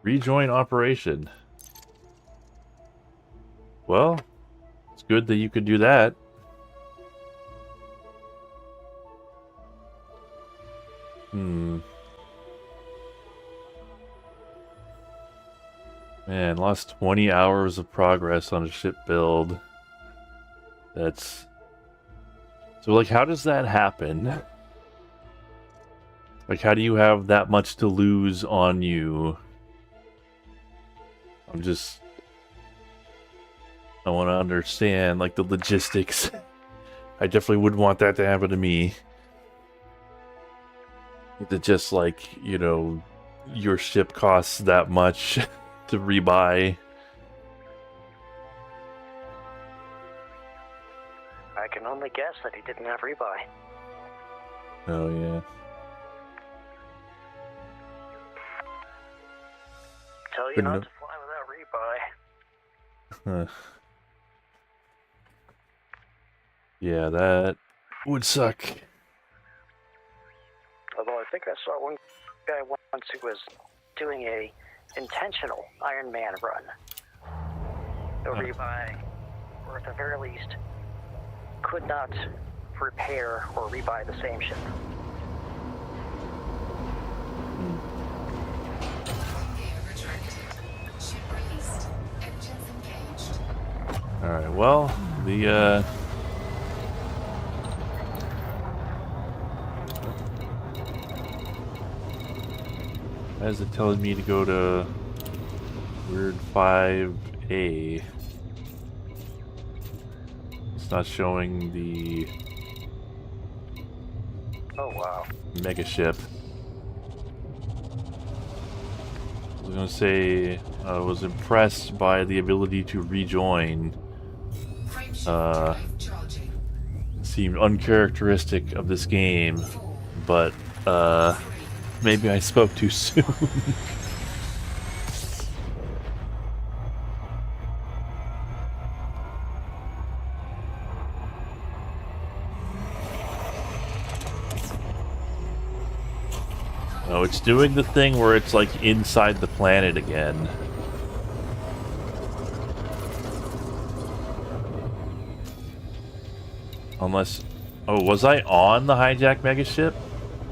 [SPEAKER 1] Rejoin operation. Well, it's good that you could do that. Man, lost 20 hours of progress on a ship build. That's... So, like, how does that happen? Like, how do you have that much to lose on you? I'm just... I want to understand, like, the logistics. I definitely wouldn't want that to happen to me. To just, like, you know, your ship costs that much to rebuy.
[SPEAKER 3] I can only guess that he didn't have rebuy.
[SPEAKER 1] Oh, yeah.
[SPEAKER 3] Tell you
[SPEAKER 1] Couldn't
[SPEAKER 3] not
[SPEAKER 1] have-
[SPEAKER 3] to fly without rebuy.
[SPEAKER 1] Yeah, that would suck.
[SPEAKER 3] Although I think I saw one guy once who was doing a intentional Iron Man run. The rebuy, or at the very least, could not repair or rebuy the same ship.
[SPEAKER 4] Gear retracted. Ship released. Engines engaged.
[SPEAKER 1] Alright, well, the, why is it telling me to go to Weird 5A? It's not showing the
[SPEAKER 3] Oh wow.
[SPEAKER 1] mega ship. I was gonna say I was impressed by the ability to rejoin.
[SPEAKER 4] Frameshift drive charging.
[SPEAKER 1] Seemed uncharacteristic of this game, but maybe I spoke too soon. Oh, it's doing the thing where it's like inside the planet again. Unless... Oh, was I on the hijack megaship?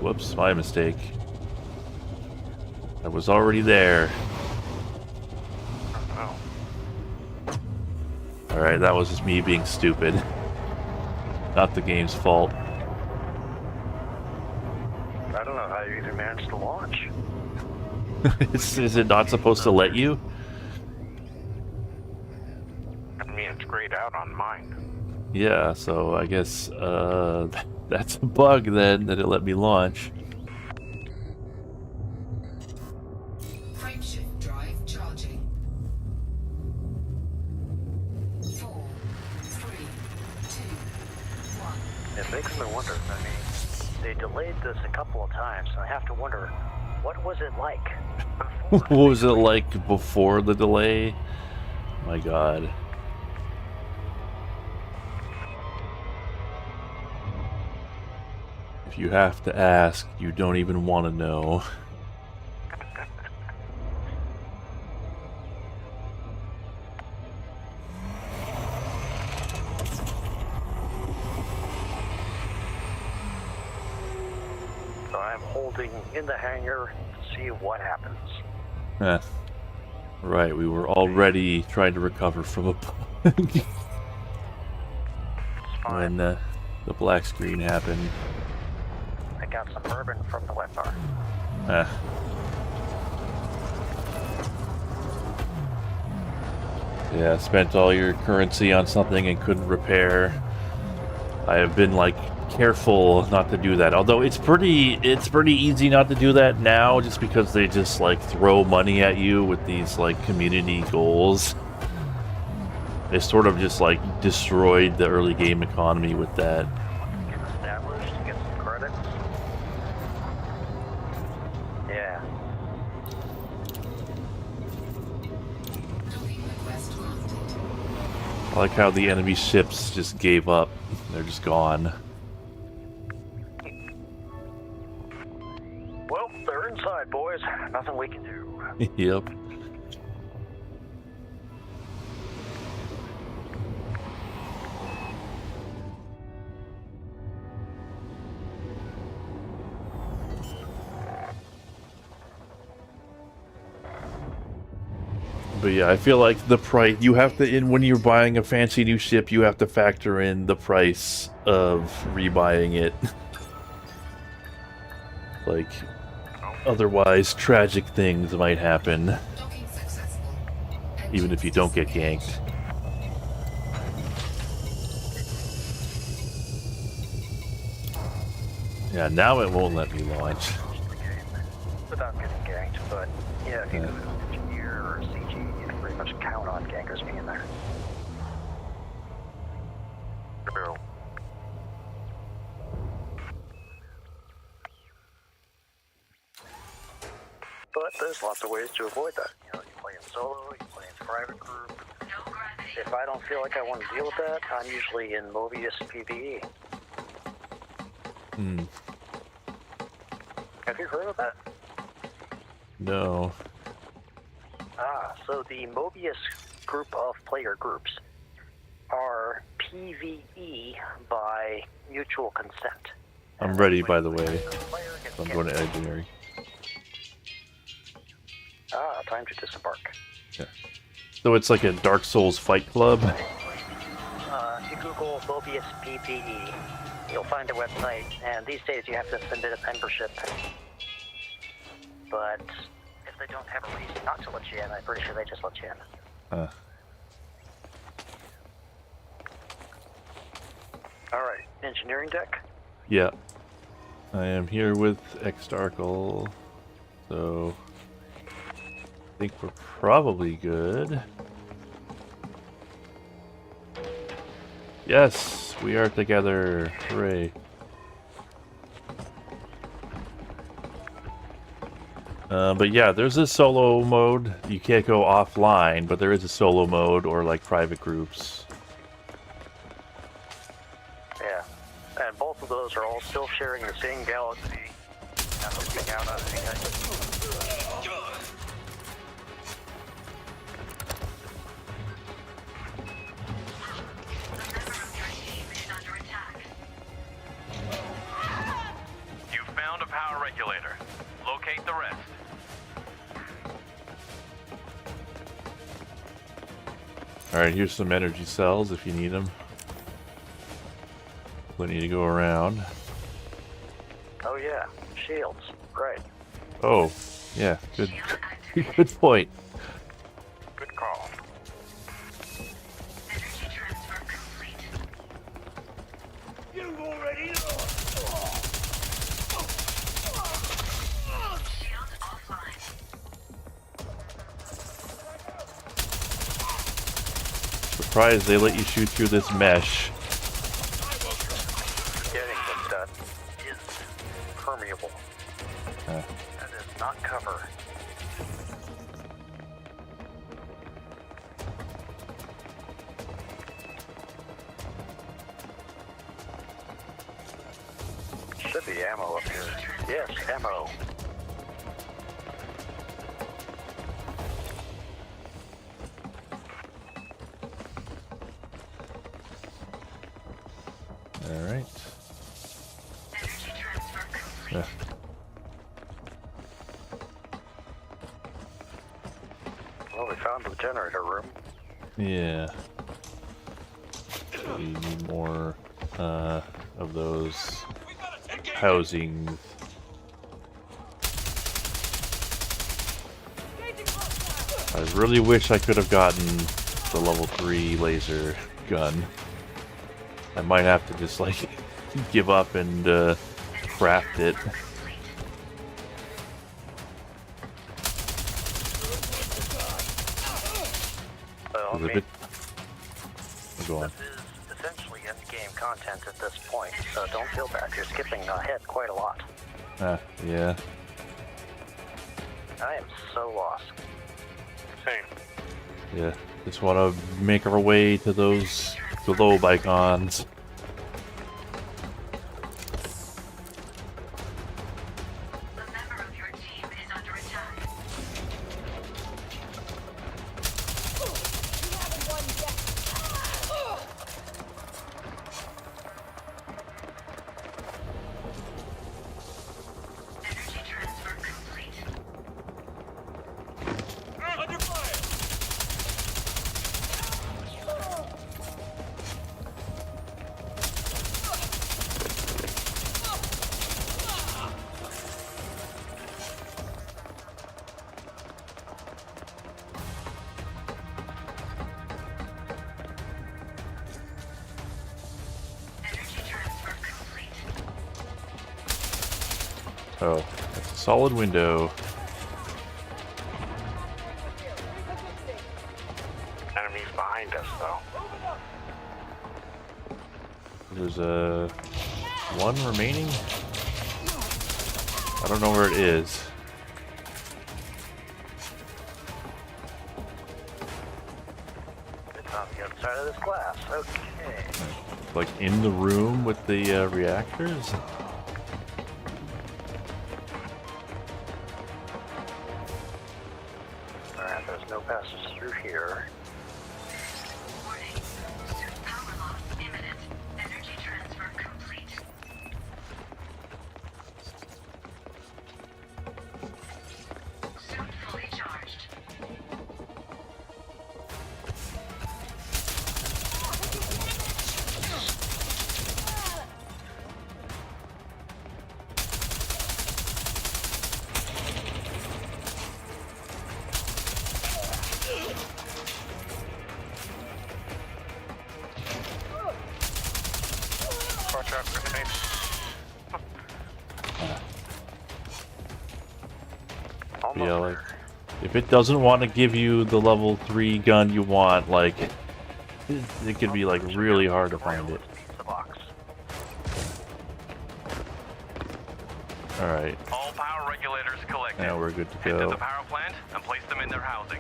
[SPEAKER 1] Whoops, my mistake. I was already there.
[SPEAKER 6] Oh.
[SPEAKER 1] Alright, that was just me being stupid. Not the game's fault.
[SPEAKER 3] I don't know how you even managed to launch.
[SPEAKER 1] Is it not supposed to let you?
[SPEAKER 6] I mean, it's grayed out on mine.
[SPEAKER 1] Yeah, so I guess that's a bug then, that it let me launch.
[SPEAKER 4] Frameshift drive charging. 4, 3, 2, 1.
[SPEAKER 3] It makes me wonder. I mean, they delayed this a couple of times, and I have to wonder, what was it like before?
[SPEAKER 1] What was it like before the delay? My god. If you have to ask, you don't even want to know.
[SPEAKER 3] So I'm holding in the hangar to see what happens.
[SPEAKER 1] Eh. Right, we were already trying to recover from a bug
[SPEAKER 3] It's fine.
[SPEAKER 1] when the black screen happened.
[SPEAKER 3] I got some bourbon from the wet bar.
[SPEAKER 1] Eh. Yeah, spent all your currency on something and couldn't repair. I have been like careful not to do that. Although it's pretty easy not to do that now, just because they just like throw money at you with these like community goals. They sort of just like destroyed the early game economy with that.
[SPEAKER 3] Get established, get some credits. Yeah.
[SPEAKER 4] Docking request granted.
[SPEAKER 1] I like how the enemy ships just gave up. They're just gone.
[SPEAKER 3] Well, they're inside, boys. Nothing we can do.
[SPEAKER 1] Yep. But yeah, I feel like the price you have to when you're buying a fancy new ship, you have to factor in the price of rebuying it. Like, otherwise, tragic things might happen,
[SPEAKER 4] Docking successful.
[SPEAKER 1] even if you don't get ganked. Yeah, now it won't let me launch.
[SPEAKER 3] the game without getting ganked, but yeah, if you go to an engineer or a CG, you can pretty much count on gankers being there.
[SPEAKER 6] True.
[SPEAKER 3] But there's lots of ways to avoid that. You know, you play in solo, you play in private group.
[SPEAKER 4] No gravity.
[SPEAKER 3] If I don't feel like I want to deal with that, I'm usually in Mobius PvE.
[SPEAKER 1] Hmm.
[SPEAKER 3] Have you heard of that?
[SPEAKER 1] No.
[SPEAKER 3] So the Mobius group of player groups are PvE by mutual consent.
[SPEAKER 1] I'm ready, by the way.
[SPEAKER 3] The player gets
[SPEAKER 1] I'm going to
[SPEAKER 3] kicked.
[SPEAKER 1] engineering.
[SPEAKER 3] Time to disembark.
[SPEAKER 1] So it's like a Dark Souls fight club?
[SPEAKER 3] If you Google Mobius PvE, you'll find a website, and these days you have to submit a membership. But if they don't have a reason not to let you in, I'm pretty sure they just let you in. Alright, engineering deck?
[SPEAKER 1] Yeah. I am here with Extarkle, so I think we're probably good. Yes, we are together. Hooray. But yeah, there's a solo mode. You can't go offline, but there is a solo mode or like private groups.
[SPEAKER 3] Yeah. And both of those are all still sharing the same galaxy. Not looking out on anything.
[SPEAKER 7] You found a power regulator. Locate the rest.
[SPEAKER 1] Alright, here's some energy cells if you need them. Plenty to go around.
[SPEAKER 3] Oh yeah, shields. Right.
[SPEAKER 1] Oh, yeah, good, good point.
[SPEAKER 6] Good call.
[SPEAKER 4] Energy transfer complete. Shield offline.
[SPEAKER 1] Surprised they let you shoot through this mesh.
[SPEAKER 3] Getting them done is permeable.
[SPEAKER 1] Uh,
[SPEAKER 3] That is not cover. Should be ammo up here. Yes, ammo.
[SPEAKER 1] Alright.
[SPEAKER 4] Energy transfer complete.
[SPEAKER 1] Yeah.
[SPEAKER 3] Well, we found the generator room.
[SPEAKER 1] Yeah. We need more of those housings. I really wish I could have gotten the level 3 laser gun. I might have to just like give up and craft it.
[SPEAKER 3] Well, I
[SPEAKER 1] It's a
[SPEAKER 3] mean,
[SPEAKER 1] bit... Go on.
[SPEAKER 3] this is essentially endgame content at this point, so don't feel bad. You're skipping ahead quite a lot.
[SPEAKER 1] Yeah.
[SPEAKER 3] I am so lost.
[SPEAKER 6] Same.
[SPEAKER 1] Yeah. Just want to make our way to those globe icons.
[SPEAKER 4] A member of your team is under attack. Energy transfer complete.
[SPEAKER 1] Oh, that's a solid window.
[SPEAKER 6] Enemies behind us, though.
[SPEAKER 1] There's a one remaining. I don't know where it is.
[SPEAKER 3] It's on the other side of this glass. Okay.
[SPEAKER 1] Like in the room with the reactors.
[SPEAKER 3] Alright, there's no passes through here.
[SPEAKER 4] Warning. Suit power loss imminent. Energy transfer complete. Suit fully charged.
[SPEAKER 6] Watch out, grenades.
[SPEAKER 3] Almost
[SPEAKER 1] Yeah, like
[SPEAKER 3] there.
[SPEAKER 1] if it doesn't want to give you the level 3 gun you want, like it could be like really hard to find it.
[SPEAKER 3] Pizza box.
[SPEAKER 1] All right,
[SPEAKER 7] All power regulators collected.
[SPEAKER 1] now we're good to
[SPEAKER 7] Head to the
[SPEAKER 1] go.
[SPEAKER 7] power plant and place them in their housing.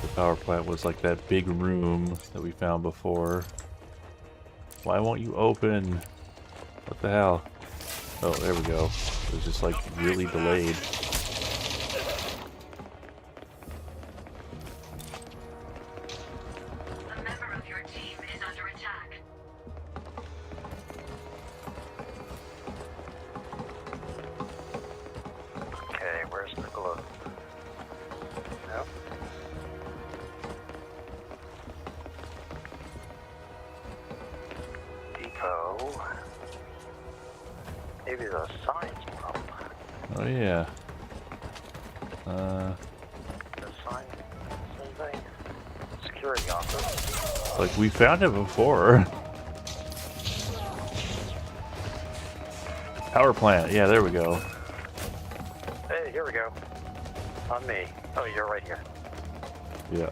[SPEAKER 1] The power plant was like that big room that we found before. Why won't you open? What the hell? Oh, there we go. It was just like really delayed.
[SPEAKER 4] A member of your team is under attack.
[SPEAKER 3] Okay, where's the glove? Nope. Depot. Maybe the science pump.
[SPEAKER 1] Oh yeah.
[SPEAKER 3] The science thing. Security office.
[SPEAKER 1] Like we found it before. Power plant. Yeah, there we go.
[SPEAKER 3] Hey, here we go. On me. Oh, you're right here.
[SPEAKER 1] Yeah.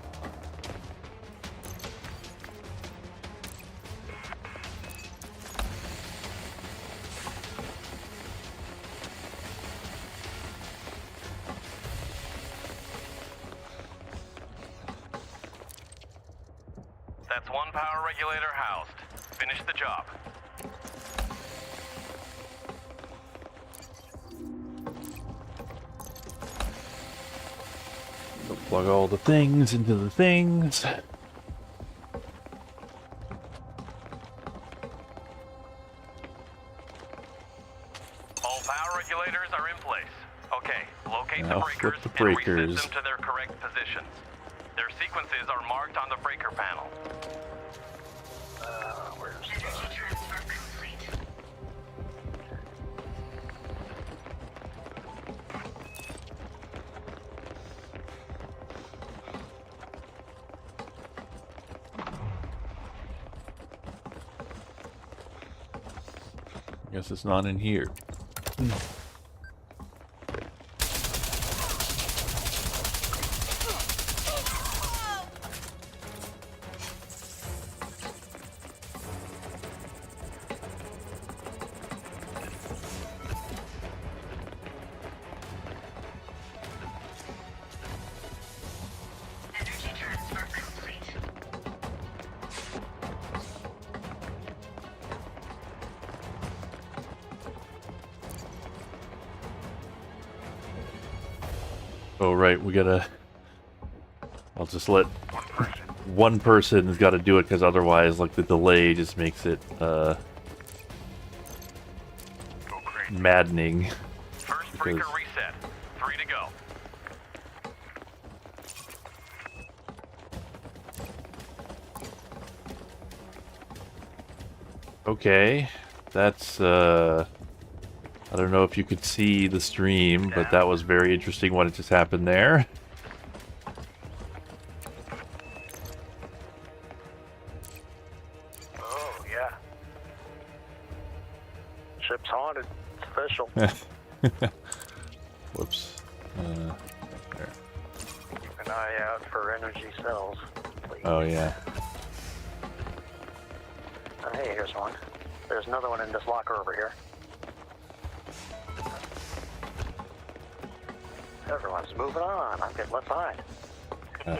[SPEAKER 7] That's one power regulator housed. Finish the job.
[SPEAKER 1] So plug all the things into the things.
[SPEAKER 7] All power regulators are in place. Okay, locate
[SPEAKER 1] Now
[SPEAKER 7] the
[SPEAKER 1] flip
[SPEAKER 7] breakers,
[SPEAKER 1] the
[SPEAKER 7] and
[SPEAKER 1] breakers.
[SPEAKER 7] reset them to their correct positions. Their sequences are marked on the breaker panel.
[SPEAKER 3] Where's
[SPEAKER 4] Energy transfer complete.
[SPEAKER 1] Guess it's not in here.
[SPEAKER 4] Energy transfer complete.
[SPEAKER 1] Oh right, we gotta. I'll just let one person's got to do it because otherwise, like the delay just makes it maddening.
[SPEAKER 7] First breaker
[SPEAKER 1] Because-
[SPEAKER 7] reset. 3 to go.
[SPEAKER 1] Okay, that's I don't know if you could see the stream, but that was very interesting what just happened there.
[SPEAKER 3] Oh, yeah. Ship's haunted. official.
[SPEAKER 1] Whoops. There.
[SPEAKER 3] Keep an eye out for energy cells, please.
[SPEAKER 1] Oh yeah.
[SPEAKER 3] Oh, hey, here's one. There's another one in this locker over here. Everyone's moving on. I'm getting left behind.
[SPEAKER 1] Uh,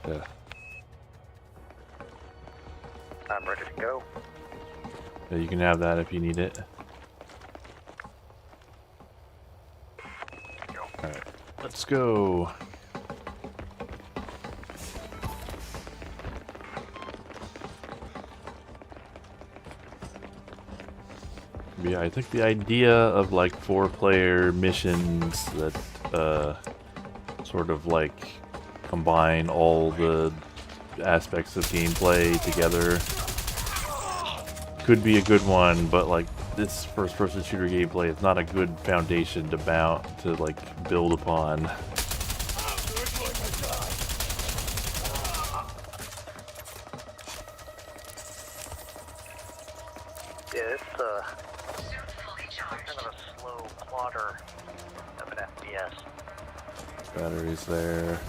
[SPEAKER 1] yeah.
[SPEAKER 3] I'm ready to go.
[SPEAKER 1] Yeah, you can have that if you need it. Alright, let's go. Yeah, I think the idea of like 4-player missions that sort of like combine all the aspects of gameplay together could be a good one, but like this first-person shooter gameplay is not a good foundation to like build upon.
[SPEAKER 3] Yeah, it's kind of a slow plotter of an FPS.
[SPEAKER 1] Batteries there.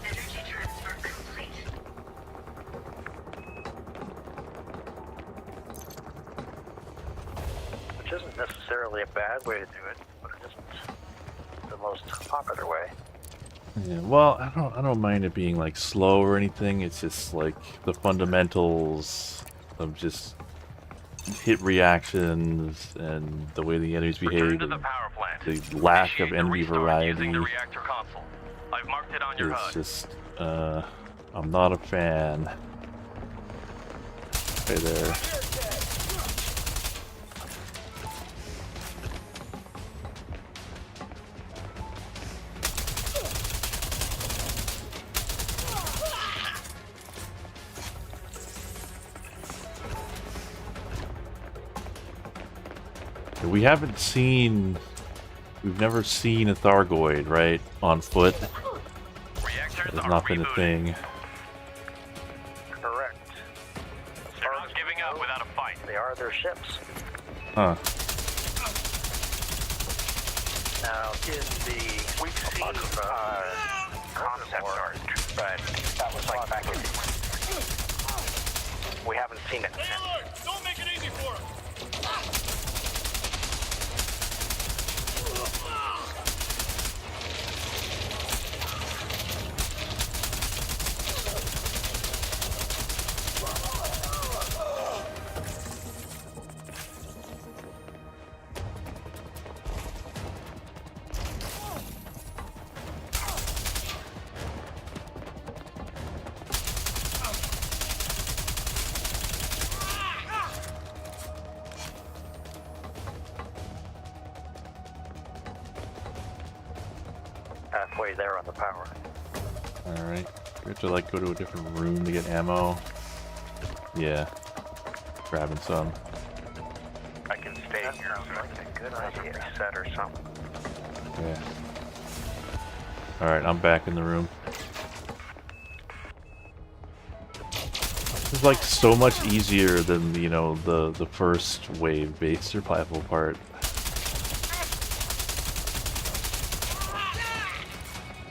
[SPEAKER 4] Energy transfer complete.
[SPEAKER 3] Which isn't necessarily a bad way to do it, but it isn't the most popular way.
[SPEAKER 1] Yeah, well, I don't mind it being like slow or anything. It's just like the fundamentals of just hit reactions and the way the enemies
[SPEAKER 7] Return
[SPEAKER 1] behave,
[SPEAKER 7] to the
[SPEAKER 1] and
[SPEAKER 7] power plant.
[SPEAKER 1] the lack of
[SPEAKER 7] Initiate the
[SPEAKER 1] enemy
[SPEAKER 7] restart
[SPEAKER 1] variety
[SPEAKER 7] using the reactor console. I've marked it on your
[SPEAKER 1] is
[SPEAKER 7] HUD.
[SPEAKER 1] just I'm not a fan. Hey there. We've never seen a Thargoid, right? On foot.
[SPEAKER 7] Reactors
[SPEAKER 1] There's
[SPEAKER 7] are
[SPEAKER 1] not been a
[SPEAKER 7] rebooted.
[SPEAKER 1] thing.
[SPEAKER 3] Correct.
[SPEAKER 7] They're not giving up without a fight.
[SPEAKER 3] They are their ships.
[SPEAKER 1] Huh.
[SPEAKER 3] Now, in the
[SPEAKER 6] We've seen concept art, but that was like back in. We haven't seen it since.
[SPEAKER 7] Don't make it easy for him.
[SPEAKER 3] halfway there on the power.
[SPEAKER 1] Alright. Do we have to like go to a different room to get ammo? Yeah. Grabbing some.
[SPEAKER 6] I can stay
[SPEAKER 3] That
[SPEAKER 6] here.
[SPEAKER 3] sounds like a good idea.
[SPEAKER 6] Reset or something.
[SPEAKER 1] Yeah. Alright, I'm back in the room. It's like so much easier than, you know, the first wave-based survival part.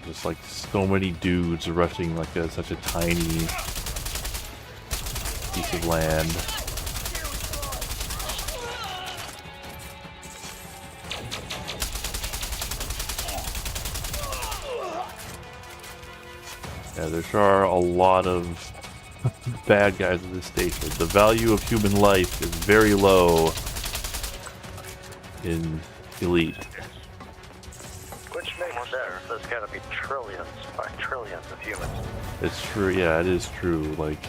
[SPEAKER 1] Just like so many dudes rushing like such a tiny piece of land. Yeah, there sure are a lot of bad guys at this station. The value of human life is very low in Elite.
[SPEAKER 3] Which makes sense. There's got to be trillions by trillions of humans.
[SPEAKER 1] It's true, yeah, it is true. Like,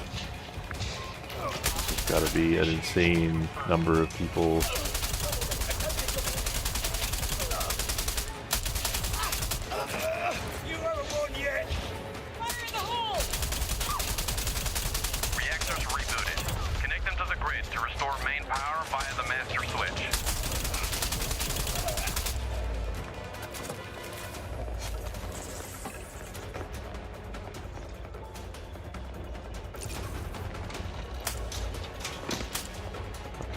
[SPEAKER 1] there's gotta be an insane number of people.
[SPEAKER 7] Reactors rebooted. Connect them to the grid to restore main power via the master switch.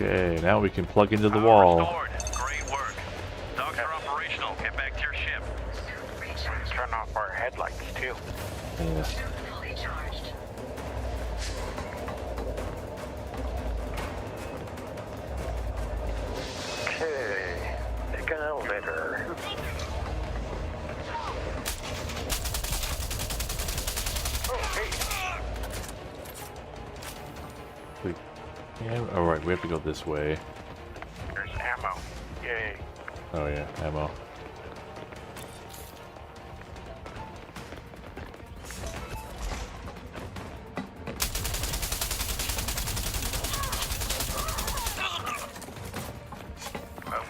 [SPEAKER 1] Okay, now we can plug into the
[SPEAKER 7] Power
[SPEAKER 1] wall.
[SPEAKER 7] restored. Great work. Dogs are operational. Get back to your ship.
[SPEAKER 6] Turn off our headlights too.
[SPEAKER 1] Yeah.
[SPEAKER 4] Fully charged.
[SPEAKER 3] Okay, pick an elevator.
[SPEAKER 1] Wait. Yeah, alright, we have to go this way.
[SPEAKER 6] There's ammo. Yay.
[SPEAKER 1] Oh yeah, ammo.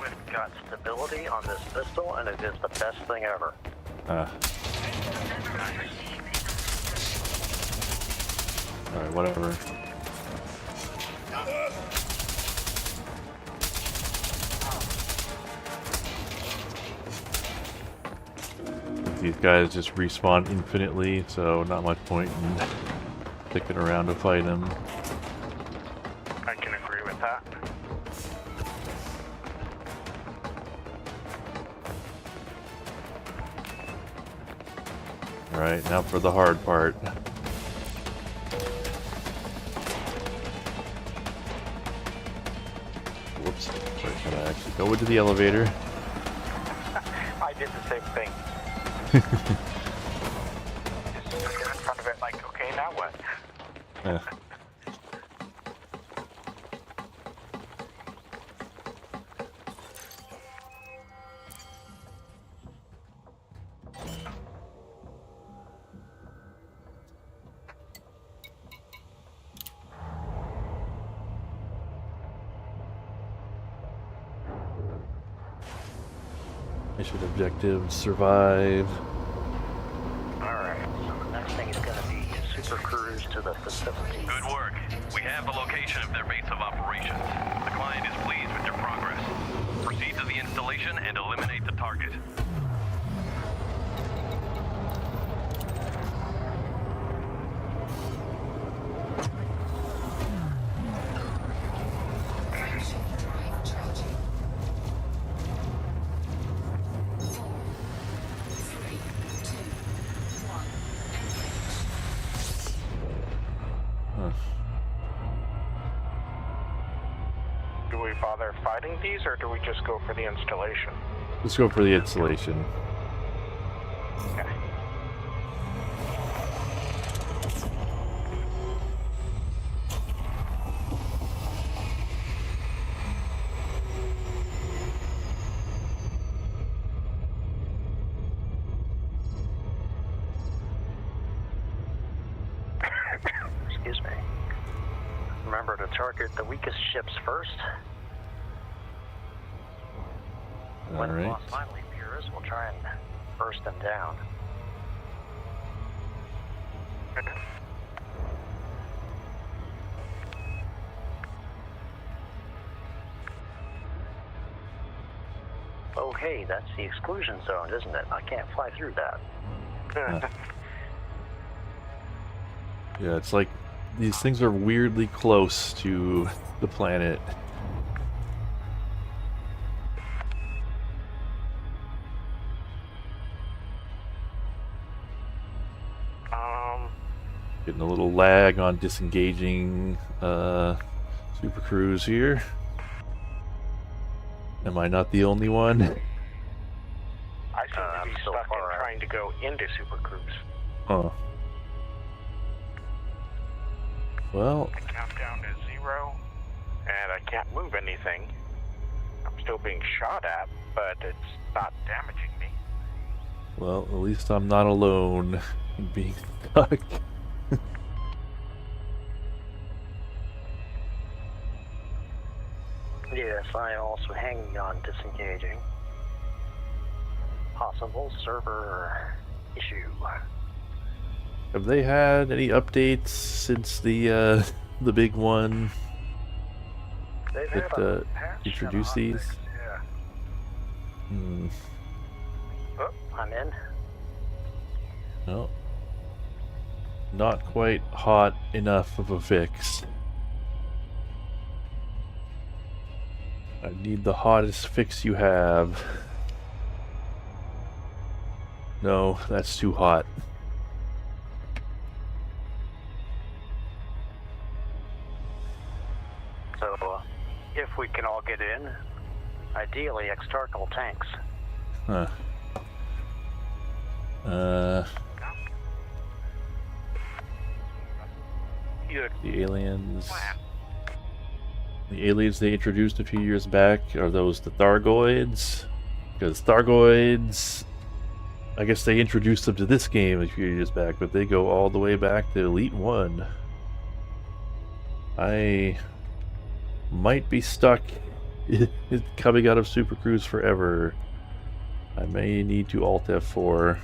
[SPEAKER 3] We've got stability on this pistol, and it is the best thing ever.
[SPEAKER 1] Alright, whatever. These guys just respawn infinitely, so not much point in sticking around to fight them.
[SPEAKER 6] I can agree with that.
[SPEAKER 1] Alright, now for the hard part. Whoops. Sorry, can I actually go into the elevator?
[SPEAKER 6] I did the same thing. Just get in front of it like, okay, now what?
[SPEAKER 1] Yeah. Mission objective, survive.
[SPEAKER 3] Alright, so the next thing is going to be super cruise to the facility.
[SPEAKER 7] Good work. We have the location of their base of operations. The client is pleased with your progress. Proceed to the installation and eliminate the target.
[SPEAKER 6] Do we bother fighting these, or do we just go for the installation?
[SPEAKER 1] Let's go for the installation.
[SPEAKER 6] Okay.
[SPEAKER 3] Excuse me. Remember to target the weakest ships first. When the
[SPEAKER 1] Alright.
[SPEAKER 3] boss finally appears, we'll try and burst them down. Okay, that's the exclusion zone, isn't it? I can't fly through that.
[SPEAKER 1] Yeah, it's like these things are weirdly close to the planet. Getting a little lag on disengaging Super Cruise here. Am I not the only one?
[SPEAKER 6] I seem to be
[SPEAKER 3] so
[SPEAKER 6] stuck
[SPEAKER 3] far
[SPEAKER 6] in
[SPEAKER 3] out.
[SPEAKER 6] trying to go into Super Cruise.
[SPEAKER 1] Huh. Well,
[SPEAKER 6] I count down to 0, and I can't move anything. I'm still being shot at, but it's not damaging me.
[SPEAKER 1] well, at least I'm not alone in being stuck.
[SPEAKER 3] Yes, I am also hanging on disengaging. Possible server issue.
[SPEAKER 1] Have they had any updates since the big one
[SPEAKER 3] They've
[SPEAKER 1] that
[SPEAKER 3] had a patch
[SPEAKER 1] introduced
[SPEAKER 3] and a
[SPEAKER 1] these?
[SPEAKER 3] hotfix, Yeah.
[SPEAKER 1] Hmm.
[SPEAKER 3] Oh, I'm in.
[SPEAKER 1] No. Not quite hot enough of a fix. I need the hottest fix you have. No, that's too hot.
[SPEAKER 3] So, if we can all get in, ideally external tanks.
[SPEAKER 1] Huh. The aliens. The aliens they introduced a few years back, are those the Thargoids? Because Thargoids, I guess they introduced them to this game a few years back, but they go all the way back to Elite 1. I might be stuck coming out of Super Cruise forever. I may need to Alt F4.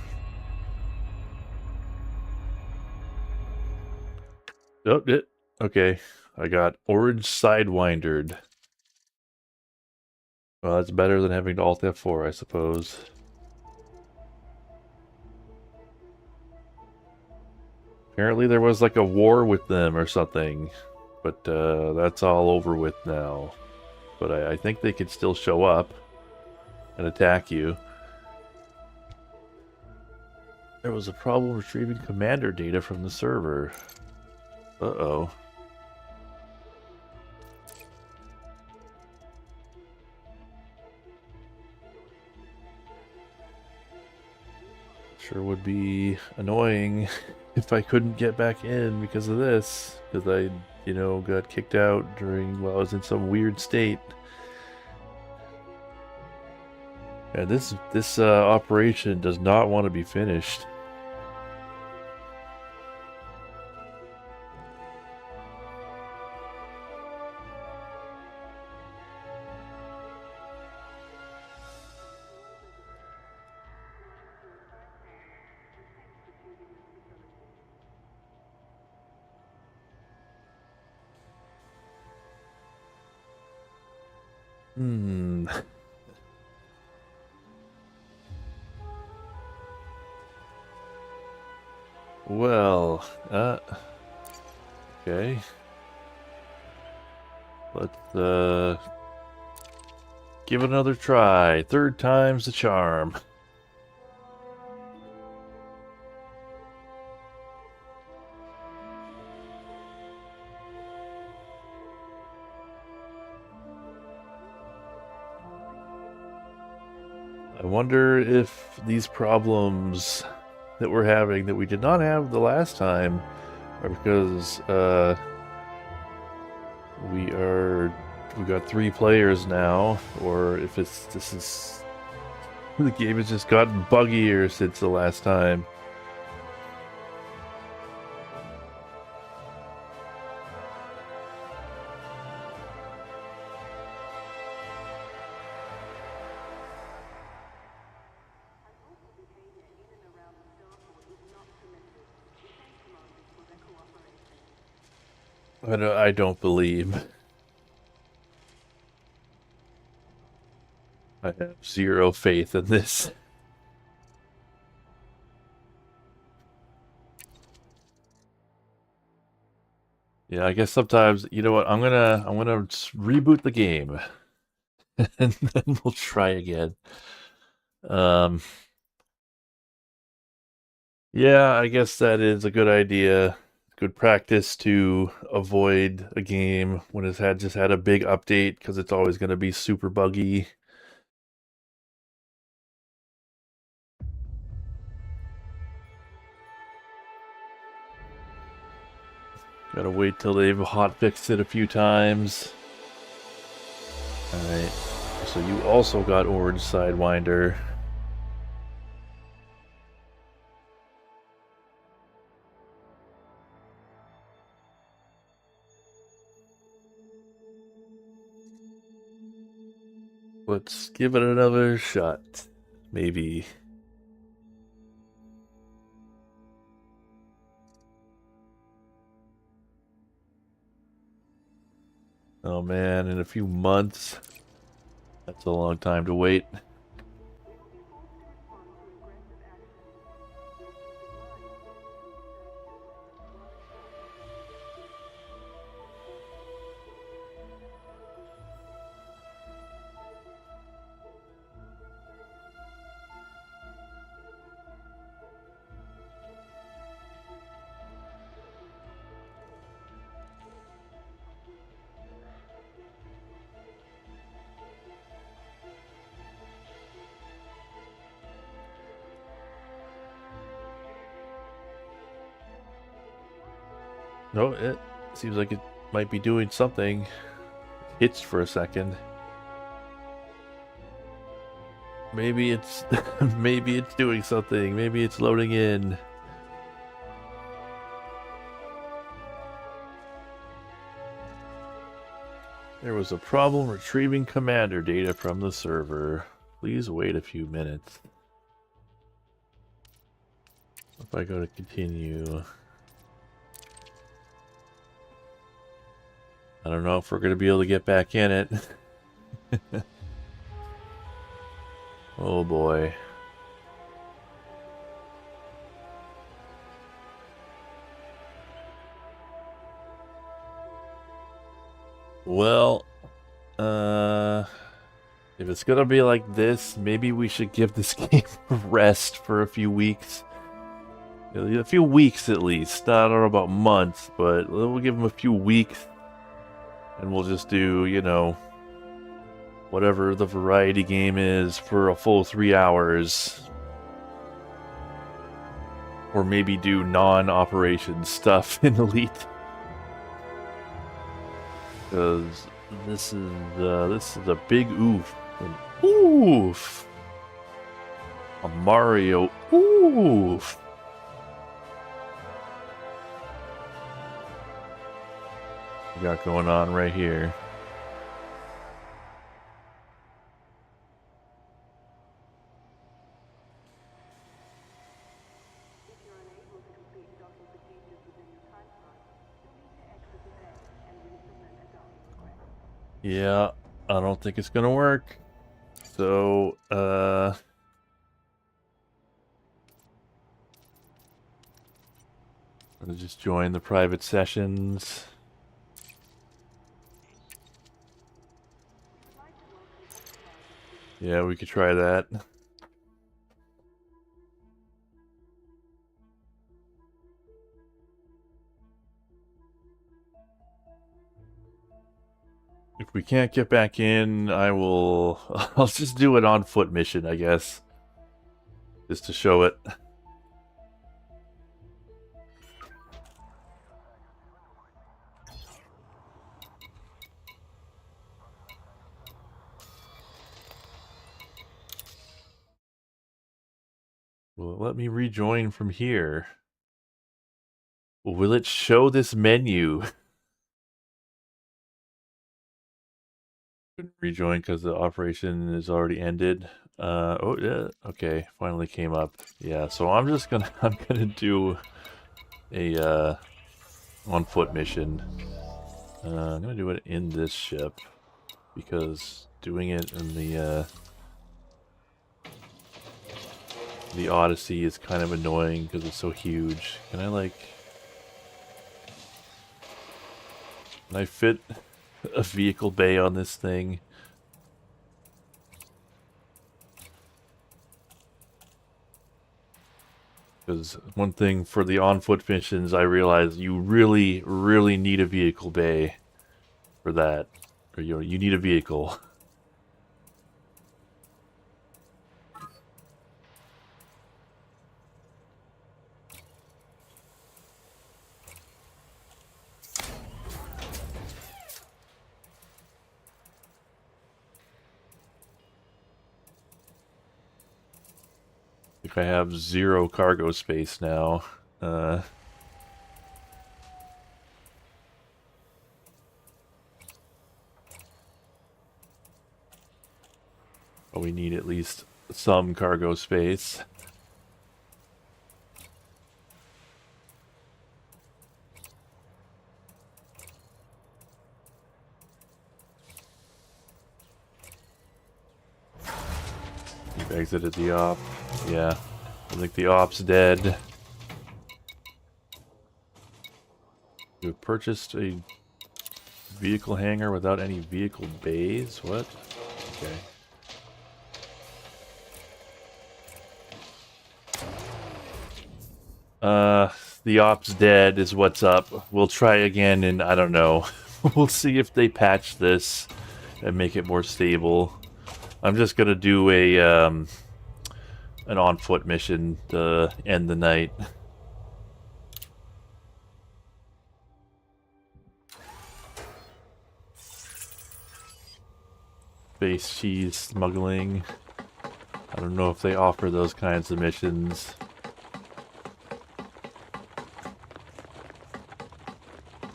[SPEAKER 1] Oh, okay. I got Orange Sidewindered. Well, that's better than having to Alt F4, I suppose. Apparently there was like a war with them or something. But that's all over with now. But I think they could still show up and attack you. There was a problem retrieving commander data from the server. Uh-oh. Sure would be annoying if I couldn't get back in because of this. Because I, got kicked out while I was in some weird state. And this operation does not want to be finished. Well, okay. Let's give it another try. Third time's the charm. I wonder if these problems that we're having that we did not have the last time are because we got 3 players now, or if the game has just gotten buggier since the last time. I don't believe. I have zero faith in this. Yeah, I guess sometimes, you know what, I'm gonna just reboot the game. And then we'll try again. Yeah, I guess that is a good idea. Good practice to avoid a game when it's just had a big update, because it's always going to be super buggy. Gotta wait till they've hotfixed it a few times. Alright, so you also got Orange Sidewinder. Let's give it another shot. Maybe. Oh man, in a few months. That's a long time to wait. No, it seems like it might be doing something. Hitched for a second. Maybe it's maybe it's doing something. Maybe it's loading in. There was a problem retrieving commander data from the server. Please wait a few minutes. If I go to continue, I don't know if we're going to be able to get back in it. Oh boy. Well, if it's gonna be like this, maybe we should give this game a rest for a few weeks. A few weeks at least. I don't know about months, but we'll give them a few weeks. And we'll just do, you know, whatever the variety game is for a full 3 hours. Or maybe do non-operation stuff in Elite. Because this is a big oof. An oof! A Mario oof! We got going on right here. Yeah, I don't think it's gonna work. So, I'll just join the private sessions. Yeah, we could try that. If we can't get back in, I'll just do an on-foot mission, I guess. Just to show it. Will it let me rejoin from here? Will it show this menu? Couldn't rejoin because the operation is already ended. Oh yeah, okay, finally came up. Yeah, so I'm gonna do a on foot mission. I'm gonna do it in this ship because doing it in the Odyssey is kind of annoying because it's so huge. Can I fit a vehicle bay on this thing? Because one thing for the on-foot missions, I realize you really, really need a vehicle bay for that. Or, you know, you need a vehicle. If I have 0 cargo space now. But we need at least some cargo space. You've exited the op. Yeah. I think the op's dead. You have purchased a vehicle hangar without any vehicle bays? What? Okay. The op's dead is what's up. We'll try again and I don't know. We'll see if they patch this and make it more stable. I'm just gonna do a an on-foot mission to end the night. Space cheese smuggling. I don't know if they offer those kinds of missions.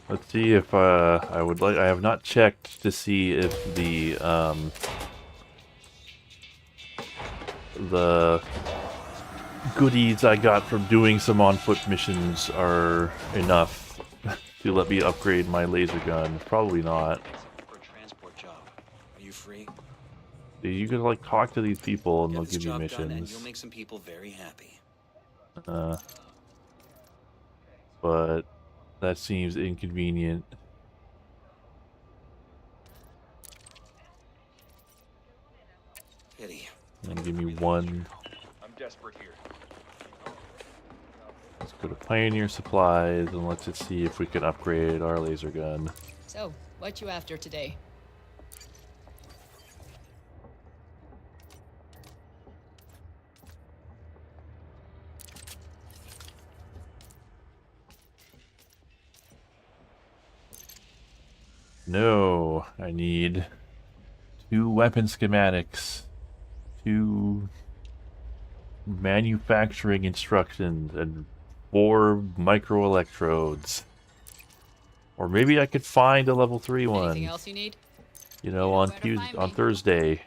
[SPEAKER 1] Let's see if I would like. I have not checked to see if the goodies I got from doing some on-foot missions are enough to let me upgrade my laser gun. Probably not.
[SPEAKER 8] For a transport job. Are you free?
[SPEAKER 1] You can like talk to these people and
[SPEAKER 8] Get
[SPEAKER 1] they'll
[SPEAKER 8] this
[SPEAKER 1] give you
[SPEAKER 8] job done and
[SPEAKER 1] missions.
[SPEAKER 8] you'll make some people very happy.
[SPEAKER 1] But that seems inconvenient.
[SPEAKER 8] Pity.
[SPEAKER 1] And give me one.
[SPEAKER 2] I'm desperate here.
[SPEAKER 1] Let's go to Pioneer Supplies and let's just see if we can upgrade our laser gun.
[SPEAKER 9] So, what you after today?
[SPEAKER 1] No, I need 2 weapon schematics, 2 manufacturing instructions, and 4 microelectrodes. Or maybe I could find a level 3 one.
[SPEAKER 9] Anything else you need?
[SPEAKER 1] You know, on
[SPEAKER 9] where to find
[SPEAKER 1] on
[SPEAKER 9] me.
[SPEAKER 1] Thursday.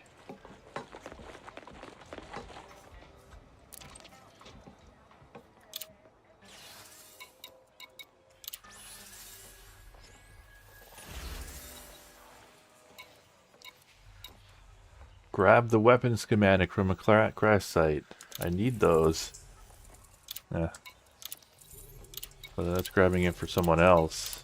[SPEAKER 1] Grab the weapon schematic from a crash site. I need those. Yeah. But that's grabbing it for someone else.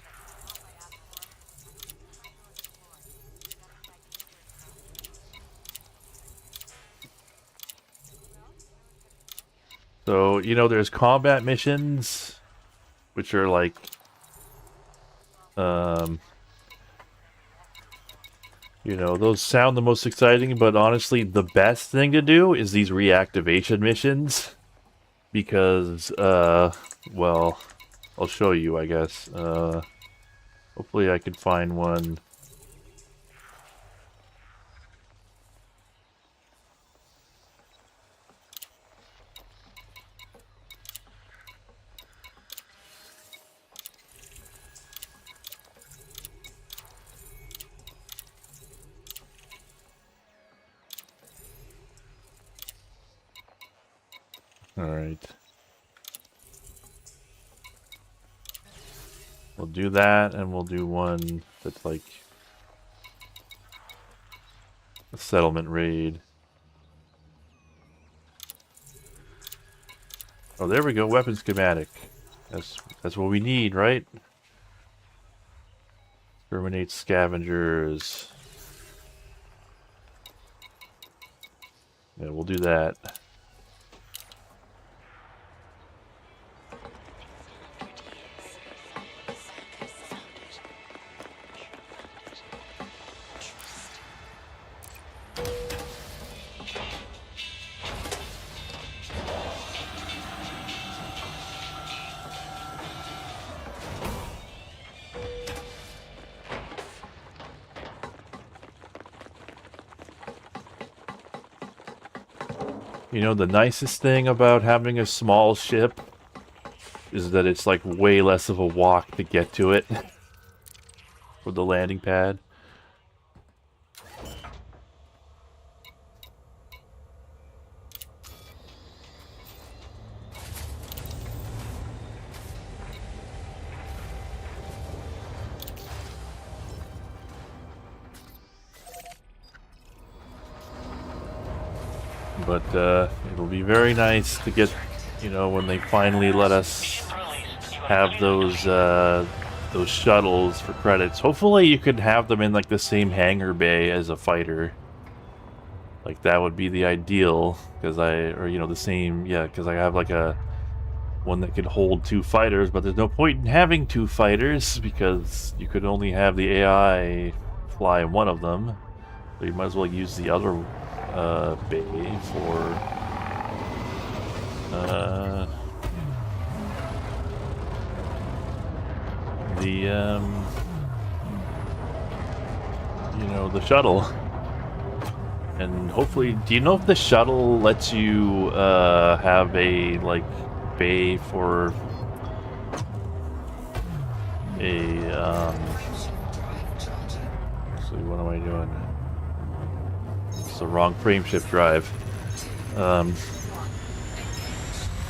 [SPEAKER 1] So, you know, there's combat missions, which are like, you know, those sound the most exciting, but honestly, the best thing to do is these reactivation missions. Because, well, I'll show you, I guess. Hopefully I can find one. Alright. We'll do that, and we'll do one that's like a settlement raid. Oh, there we go, weapon schematic. That's what we need, right? Terminate scavengers. Yeah, we'll do that. You know, the nicest thing about having a small ship is that it's like way less of a walk to get to it for the landing pad. But it'll be very nice to get, you know, when they finally let us have those shuttles for credits. Hopefully you could have them in like the same hangar bay as a fighter. Like that would be the ideal, because the same, yeah, because I have like a one that could hold 2 fighters, but there's no point in having 2 fighters because you could only have the AI fly one of them. So you might as well use the other bay for the the shuttle. And hopefully, do you know if the shuttle lets you have a like bay for a actually, what am I doing? It's the wrong frameshift drive.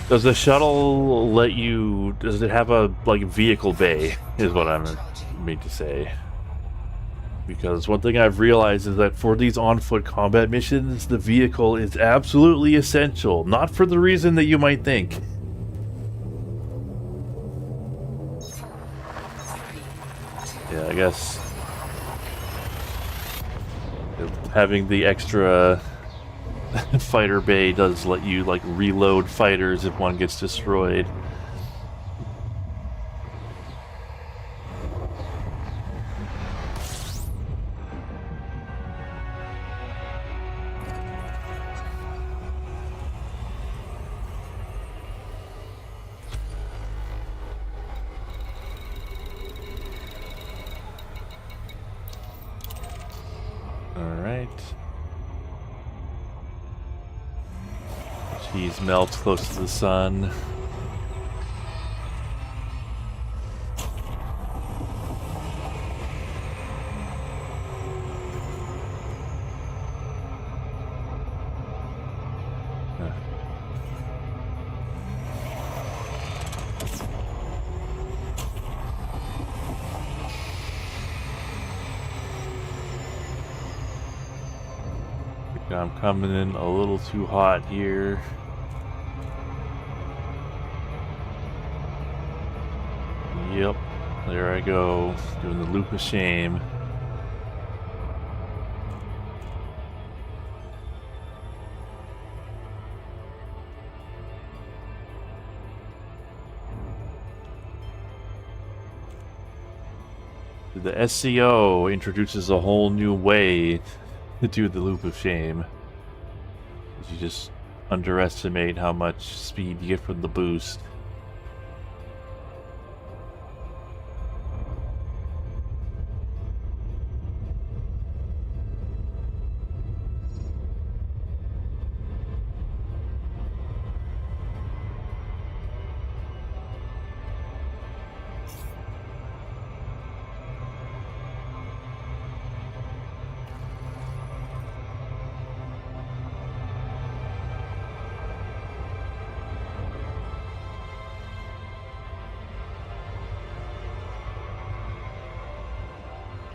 [SPEAKER 1] Does the shuttle let you? Does it have a like vehicle bay? Is what I'm made to say. Because one thing I've realized is that for these on-foot combat missions, the vehicle is absolutely essential. Not for the reason that you might think. Yeah, I guess having the extra fighter bay does let you like reload fighters if one gets destroyed. Cheese melts close to the sun. I'm coming in a little too hot here. Yep, there I go, doing the loop of shame. The SCO introduces a whole new way to do the loop of shame. You just underestimate how much speed you get from the boost.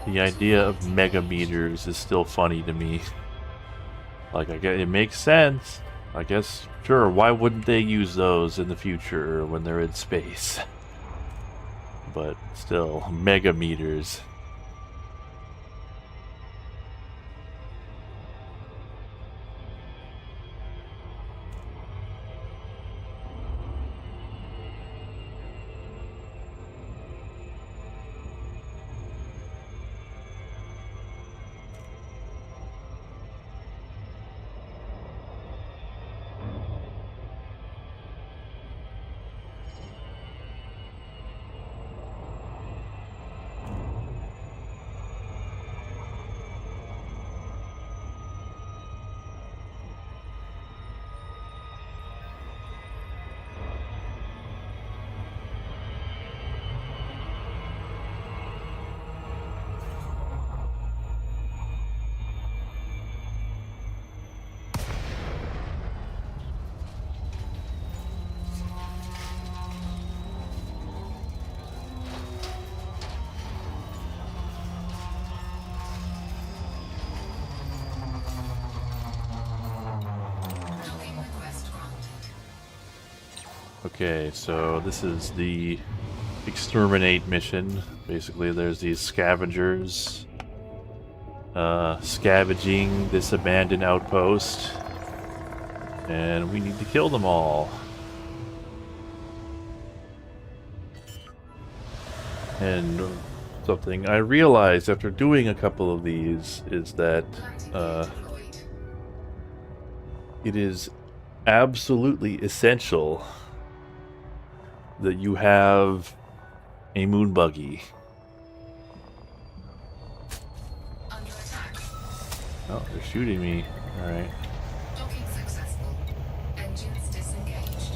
[SPEAKER 1] The idea of megameters is still funny to me. Like, I guess it makes sense. I guess, sure, why wouldn't they use those in the future when they're in space? But still, megameters. Okay, so this is the exterminate mission. Basically, there's these scavengers scavenging this abandoned outpost, and we need to kill them all. And something I realized after doing a couple of these is that it is absolutely essential that you have a moon buggy. Oh, they're shooting me. Alright.
[SPEAKER 4] Docking successful. Engines disengaged.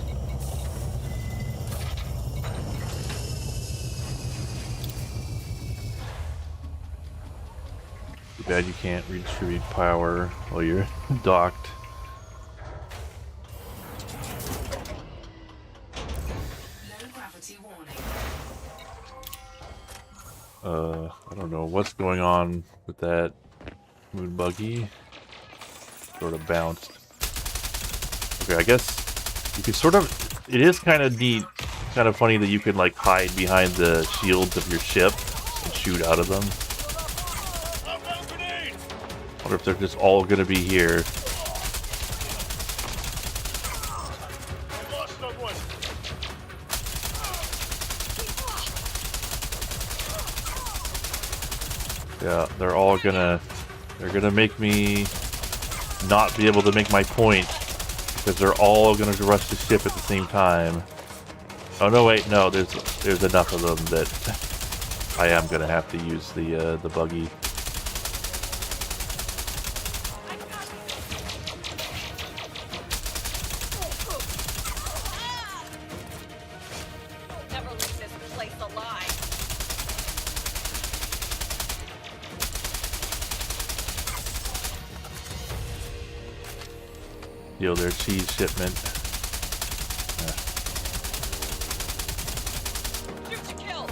[SPEAKER 1] Too bad you can't redistribute power while you're docked.
[SPEAKER 4] Low gravity warning.
[SPEAKER 1] I don't know what's going on with that moon buggy. Sort of bounced. Okay, I guess you can sort of... It is kind of neat, kind of funny that you can like hide behind the shields of your ship and shoot out of them. I wonder if they're just all gonna be here. Yeah, they're all gonna... They're gonna make me not be able to make my point because they're all gonna rush the ship at the same time. Oh no, wait, no, there's enough of them that I am gonna have to use the buggy.
[SPEAKER 9] Never leave this place alive.
[SPEAKER 1] Steal their cheese shipment.
[SPEAKER 9] Shoot to kill.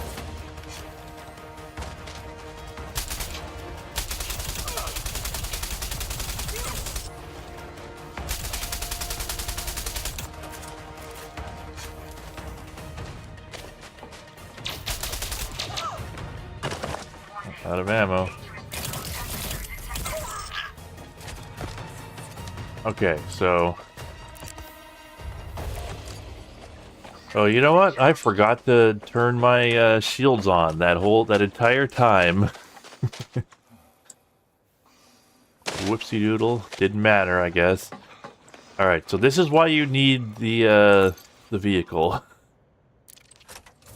[SPEAKER 1] Out of ammo. Okay, so... Oh, you know what? I forgot to turn my shields on that entire time. Whoopsie doodle. Didn't matter, I guess. Alright, so this is why you need the vehicle.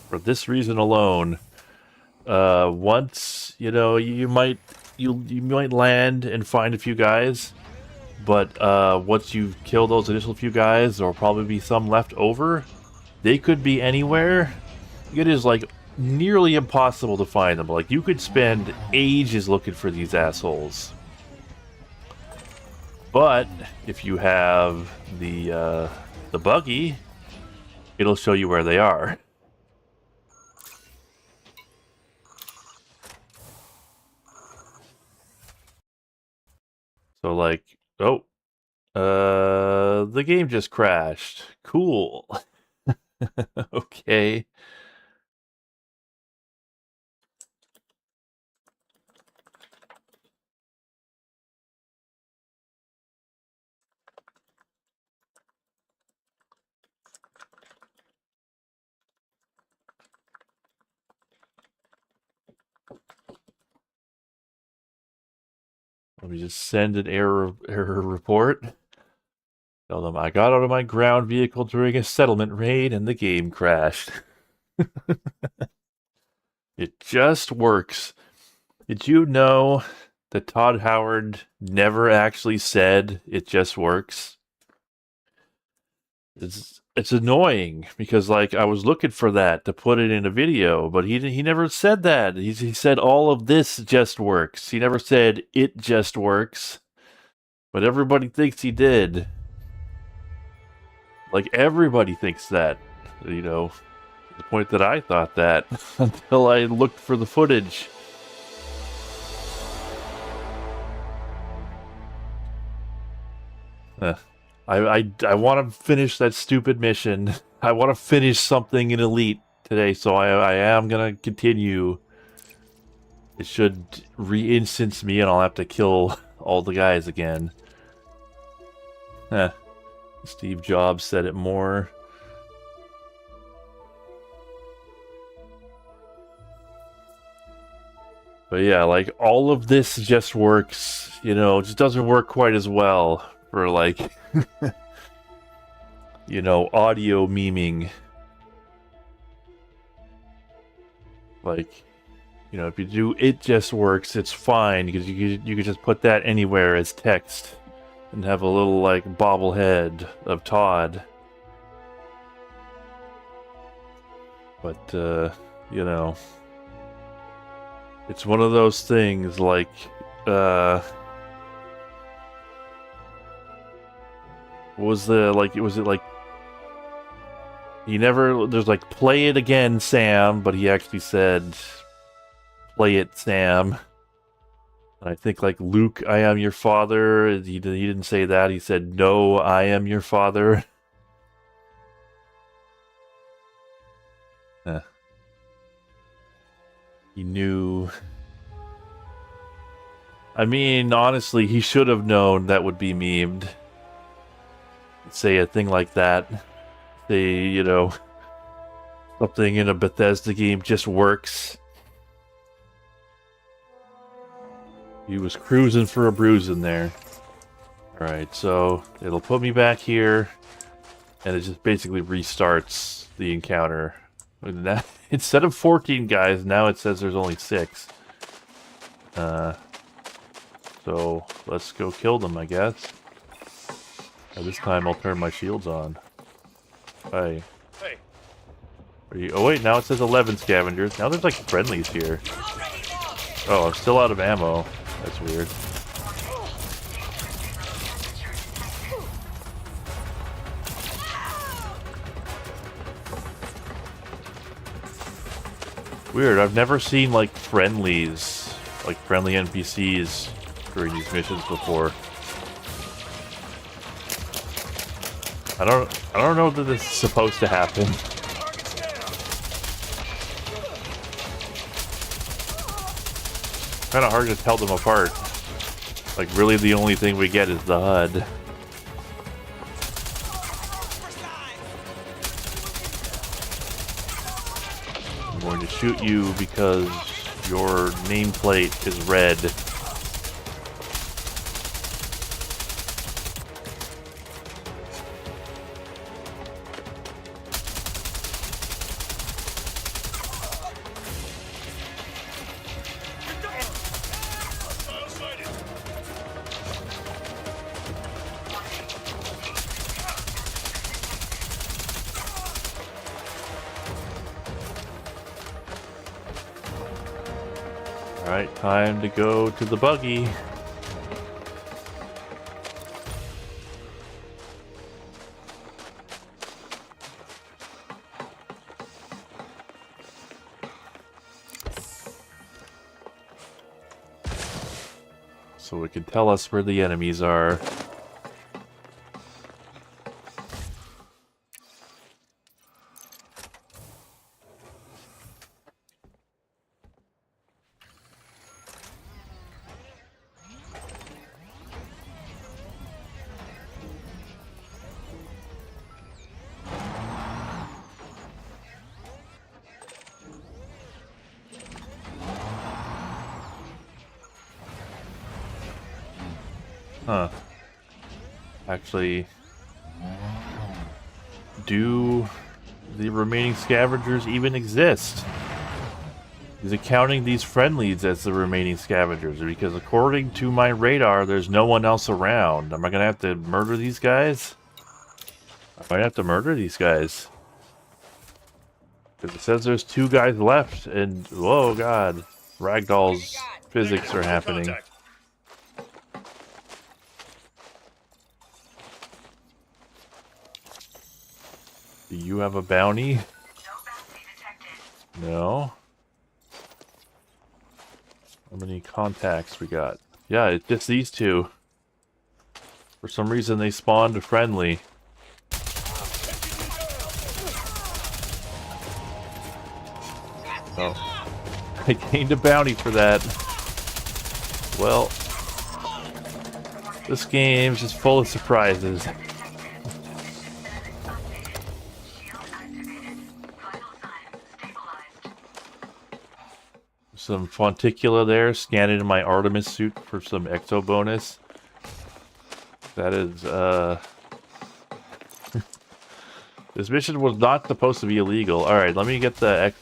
[SPEAKER 1] For this reason alone. Once, you know, you might land and find a few guys. But once you kill those initial few guys, there'll probably be some left over. They could be anywhere. It is like nearly impossible to find them. Like you could spend ages looking for these assholes. But if you have the buggy, it'll show you where they are. So like, oh, the game just crashed. Cool. Okay. Let me just send an error report. Tell them I got out of my ground vehicle during a settlement raid and the game crashed. It just works. Did you know that Todd Howard never actually said it just works? It's annoying because like I was looking for that to put it in a video, but he never said that. He said all of this just works. He never said it just works. But everybody thinks he did. Like everybody thinks that, you know, to the point that I thought that until I looked for the footage. I want to finish that stupid mission. I want to finish something in Elite today, so I am gonna continue. It should re-instance me and I'll have to kill all the guys again. Steve Jobs said it more. But yeah, like all of this just works, you know, it just doesn't work quite as well for like, you know, audio memeing. Like, you know, if you do it just works, it's fine because you could just put that anywhere as text. and have a little like bobblehead of Todd. But you know, it's one of those things like what was the like was it like he never there's like play it again Sam, but he actually said play it Sam. And I think like Luke, I am your father. He didn't say that. He said no, I am your father. He knew. I mean, honestly, he should have known that would be memed. Say a thing like that. Say, you know, something in a Bethesda game just works. He was cruising for a bruise in there. Alright, so it'll put me back here, and it just basically restarts the encounter. Now, instead of 14 guys, now it says there's only 6. So let's go kill them, I guess. This time I'll turn my shields on. Hey.
[SPEAKER 7] Hey.
[SPEAKER 1] Are you, oh wait, now it says 11 scavengers. Now there's like friendlies here. Oh, I'm still out of ammo. That's weird. Weird, I've never seen like friendlies, like friendly NPCs during these missions before. I don't know that this is supposed to happen. Kind of hard to tell them apart. Like really the only thing we get is the HUD. I'm going to shoot you because your nameplate is red. Alright, time to go to the buggy. So it can tell us where the enemies are. Huh. Actually, do the remaining scavengers even exist? Is it counting these friendlies as the remaining scavengers? Because according to my radar, there's no one else around. Am I gonna have to murder these guys? I might have to murder these guys. Because it says there's 2 guys left, and whoa, god. Ragdoll's physics are happening. Do you have a bounty? No. How many contacts we got? Yeah, it's just these 2. For some reason they spawned friendly. Oh. I gained a bounty for that. Well, this game's just full of surprises. Some Fonticula there, scanning in my Artemis suit for some exo bonus. That is, This mission was not supposed to be illegal. Alright, let me get the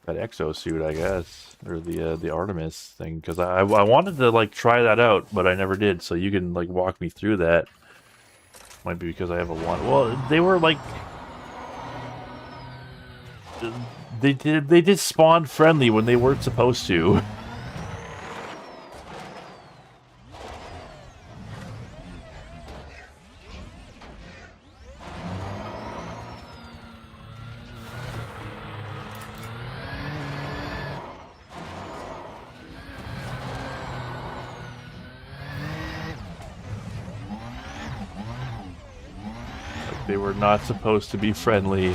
[SPEAKER 1] that exosuit, I guess, or the Artemis thing, because I wanted to like try that out, but I never did. So you can like walk me through that. Might be because I have a one. Well, they were like they did spawn friendly when they weren't supposed to. They were not supposed to be friendly.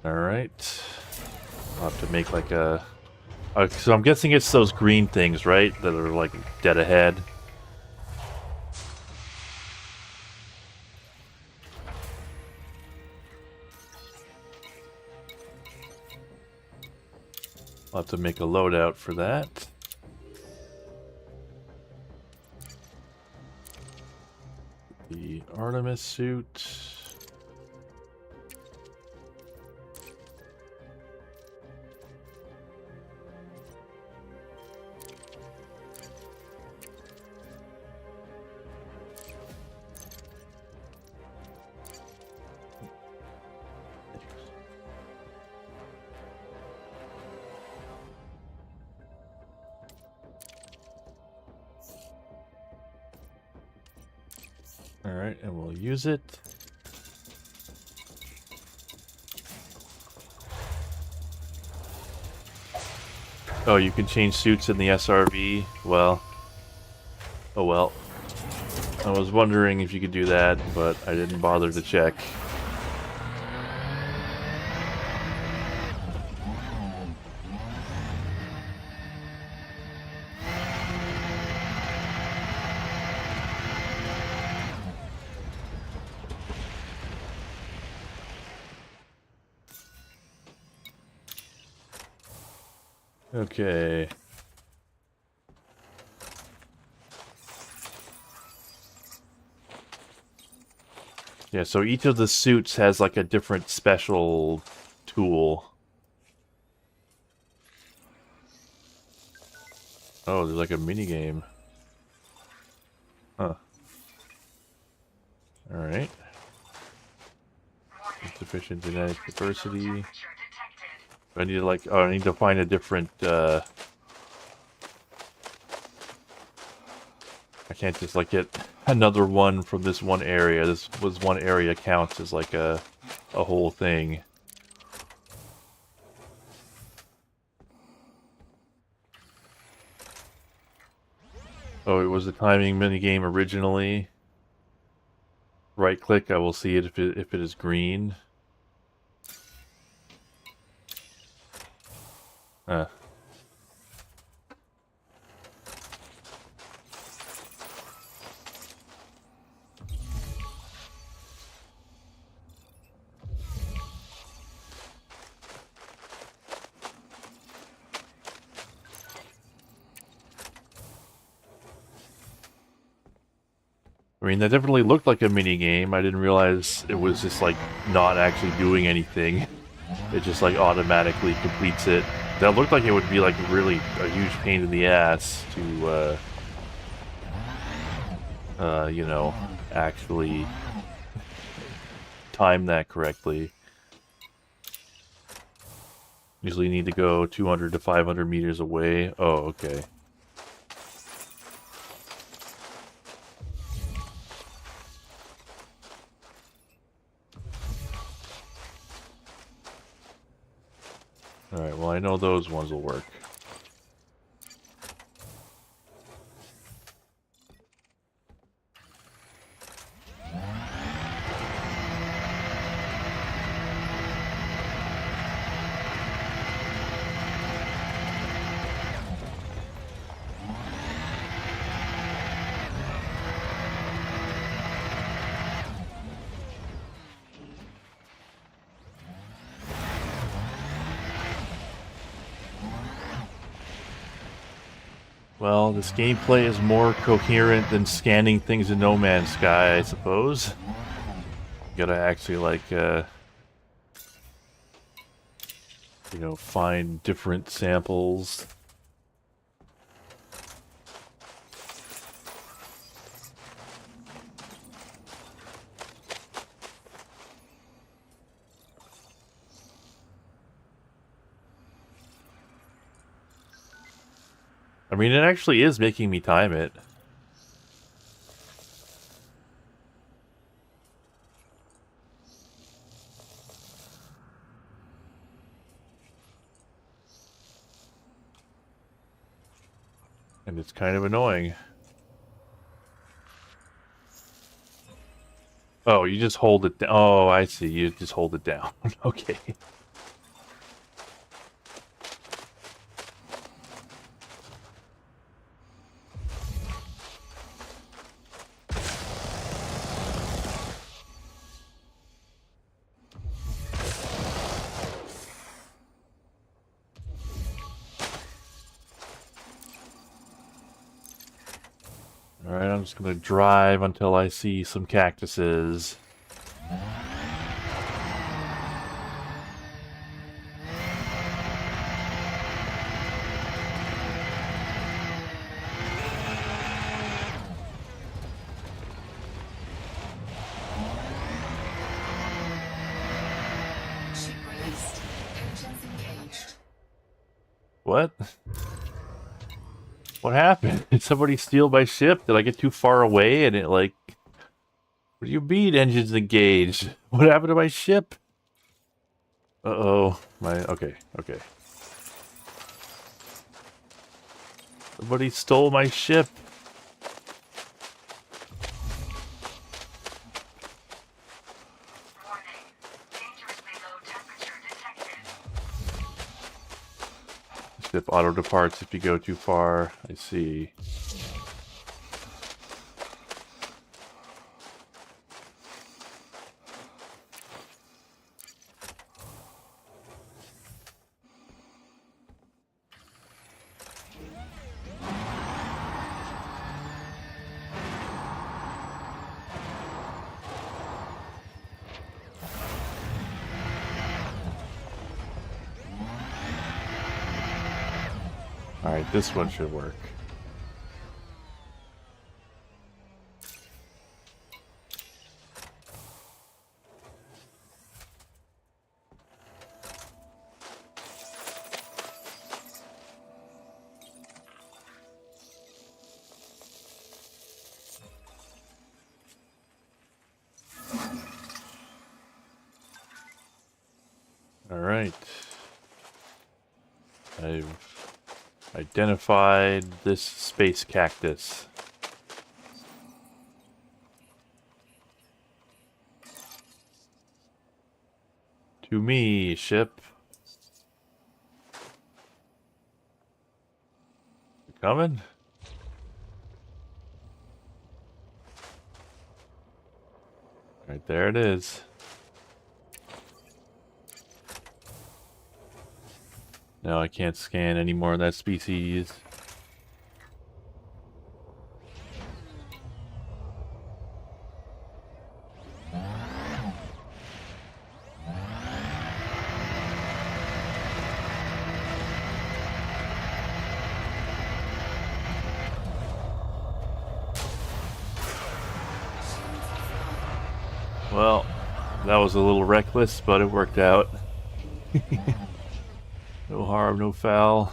[SPEAKER 1] All right. I'll have to make like a... so I'm guessing it's those green things, right? That are like dead ahead. I'll have to make a loadout for that. The Artemis suit. Alright, and we'll use it. Oh, you can change suits in the SRV? Well. Oh well. I was wondering if you could do that, but I didn't bother to check. Okay. Yeah, so each of the suits has like a different special tool. Oh, there's like a mini game. Huh. Alright. Insufficient genetic diversity. I need to like, oh, I need to find a different, I can't just like get another one from this one area. This was one area counts as like a whole thing. Oh, it was a timing minigame originally. Right click, I will see it if it is green. I mean, that definitely looked like a mini game. I didn't realize it was just like not actually doing anything. It just like automatically completes it. That looked like it would be like really a huge pain in the ass to, you know, actually time that correctly. Usually you need to go 200 to 500 meters away. Oh, okay. Alright, well I know those ones will work. Well, this gameplay is more coherent than scanning things in No Man's Sky, I suppose. You gotta actually, like, you know, find different samples. I mean, it actually is making me time it. And it's kind of annoying. Oh, you just hold it down. Oh, I see. You just hold it down. Okay. Alright, I'm just gonna drive until I see some cactuses.
[SPEAKER 4] Ship released. Engines engaged.
[SPEAKER 1] What? What happened? Did somebody steal my ship? Did I get too far away and it like... What do you mean engines engaged? What happened to my ship? Uh-oh. Okay. Somebody stole my ship.
[SPEAKER 4] Warning. Dangerously low temperature detected.
[SPEAKER 1] Ship auto departs if you go too far. I see. Alright, this one should work. Alright. I've identified this space cactus. To me, ship. You coming? Right there it is. No, I can't scan any more of that species. Well, that was a little reckless, but it worked out. No harm, no foul.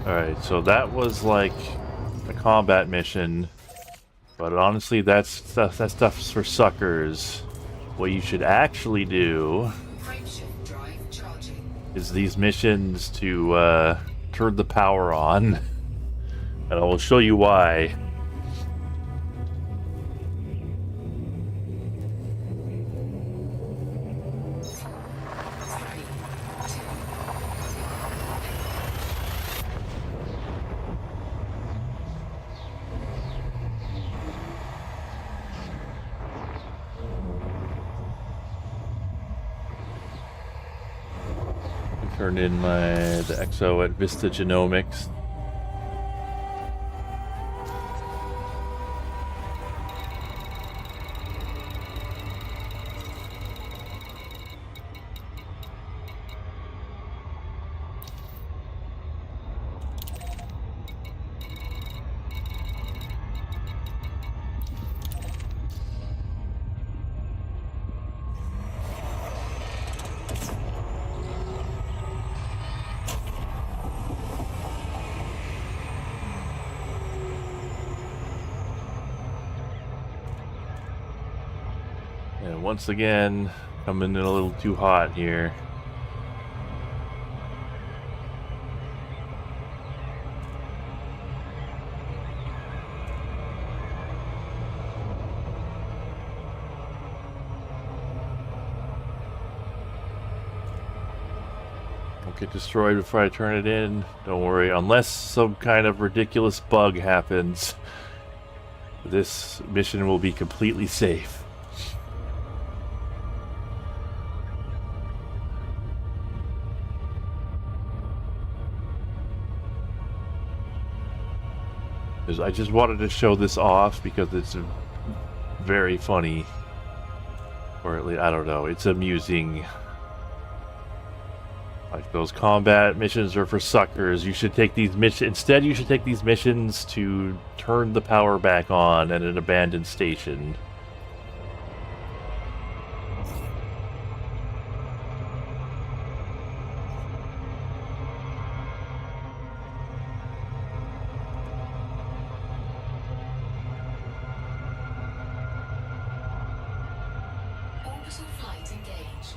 [SPEAKER 1] Alright, so that was like a combat mission. But honestly, that stuff's for suckers. What you should actually do is these missions to turn the power on. And I will show you why. Turn in the EXO at Vista Genomics. And once again, coming in a little too hot here. Don't get destroyed before I turn it in. Don't worry, unless some kind of ridiculous bug happens, this mission will be completely safe. I just wanted to show this off because it's very funny. Or at least, I don't know, it's amusing. Like, those combat missions are for suckers. You should take these missions... Instead, you should take these missions to turn the power back on at an abandoned station.
[SPEAKER 4] Orbital flight engaged.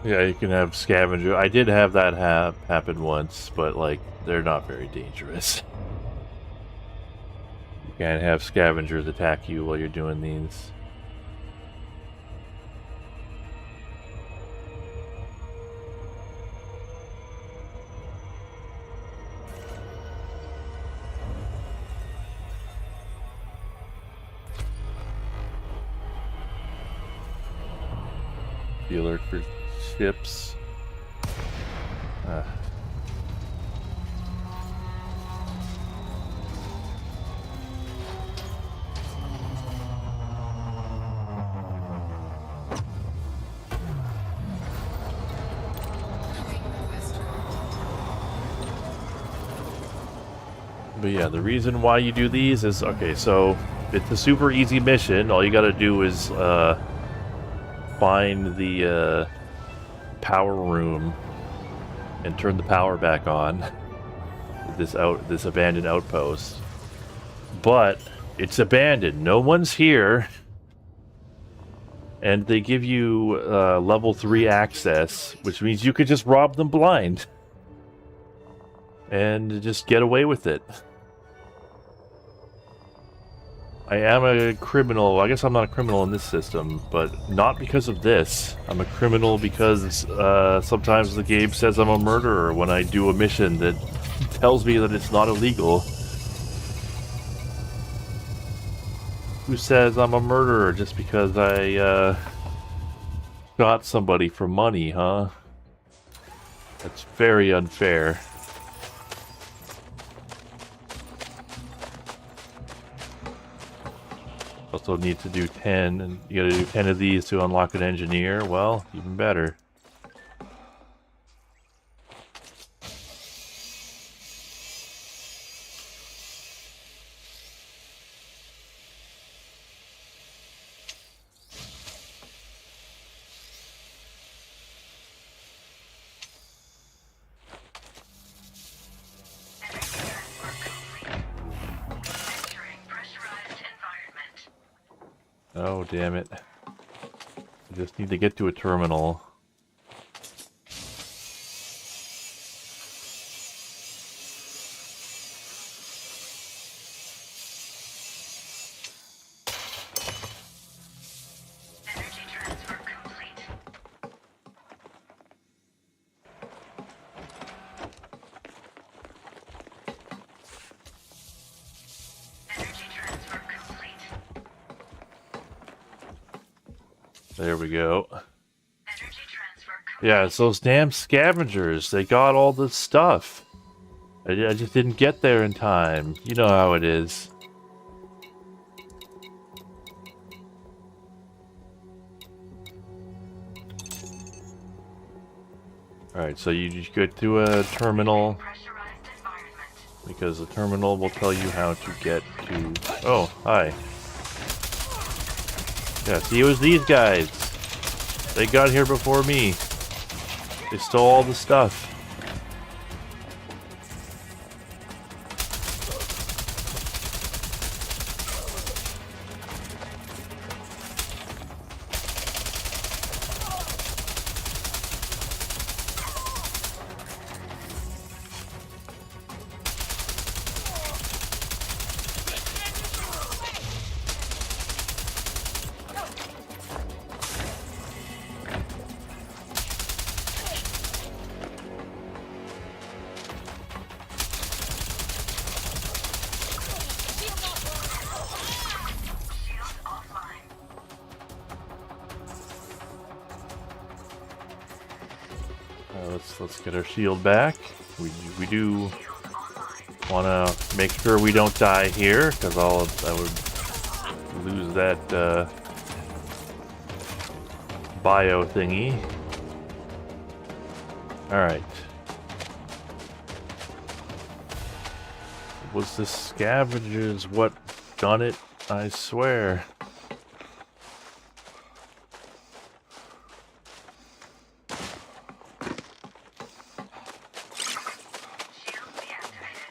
[SPEAKER 1] Yeah, you can have scavenger. I did have that happen once, but, like, they're not very dangerous. You can't have scavengers attack you while you're doing these. Be alert for ships. But yeah, the reason why you do these is, okay, so it's a super easy mission. All you gotta do is find the power room and turn the power back on this abandoned outpost. But it's abandoned. No one's here. And they give you level 3 access, which means you could just rob them blind and just get away with it. I am a criminal. I guess I'm not a criminal in this system, but not because of this. I'm a criminal because sometimes the game says I'm a murderer when I do a mission that tells me that it's not illegal. Who says I'm a murderer just because I shot somebody for money, huh? That's very unfair. Also need to do 10, and you gotta do 10 of these to unlock an engineer. Well, even better. Oh, damn it. I just need to get to a terminal.
[SPEAKER 4] Energy transfer complete. Energy transfer complete.
[SPEAKER 1] There we go.
[SPEAKER 4] Energy transfer complete.
[SPEAKER 1] Yeah, it's those damn scavengers. They got all the stuff. I just didn't get there in time. You know how it is. Alright, so you just go to a terminal.
[SPEAKER 4] Pressurized environment.
[SPEAKER 1] Because the terminal will tell you how to get to... Oh, hi. Yeah, see, it was these guys. They got here before me. They stole all the stuff.
[SPEAKER 4] Shield offline.
[SPEAKER 1] Let's get our shield back. We do
[SPEAKER 4] Shield online.
[SPEAKER 1] want to make sure we don't die here, because I would lose that bio thingy. Alright. Was the scavengers what done it? I swear.
[SPEAKER 4] Shield deactivated.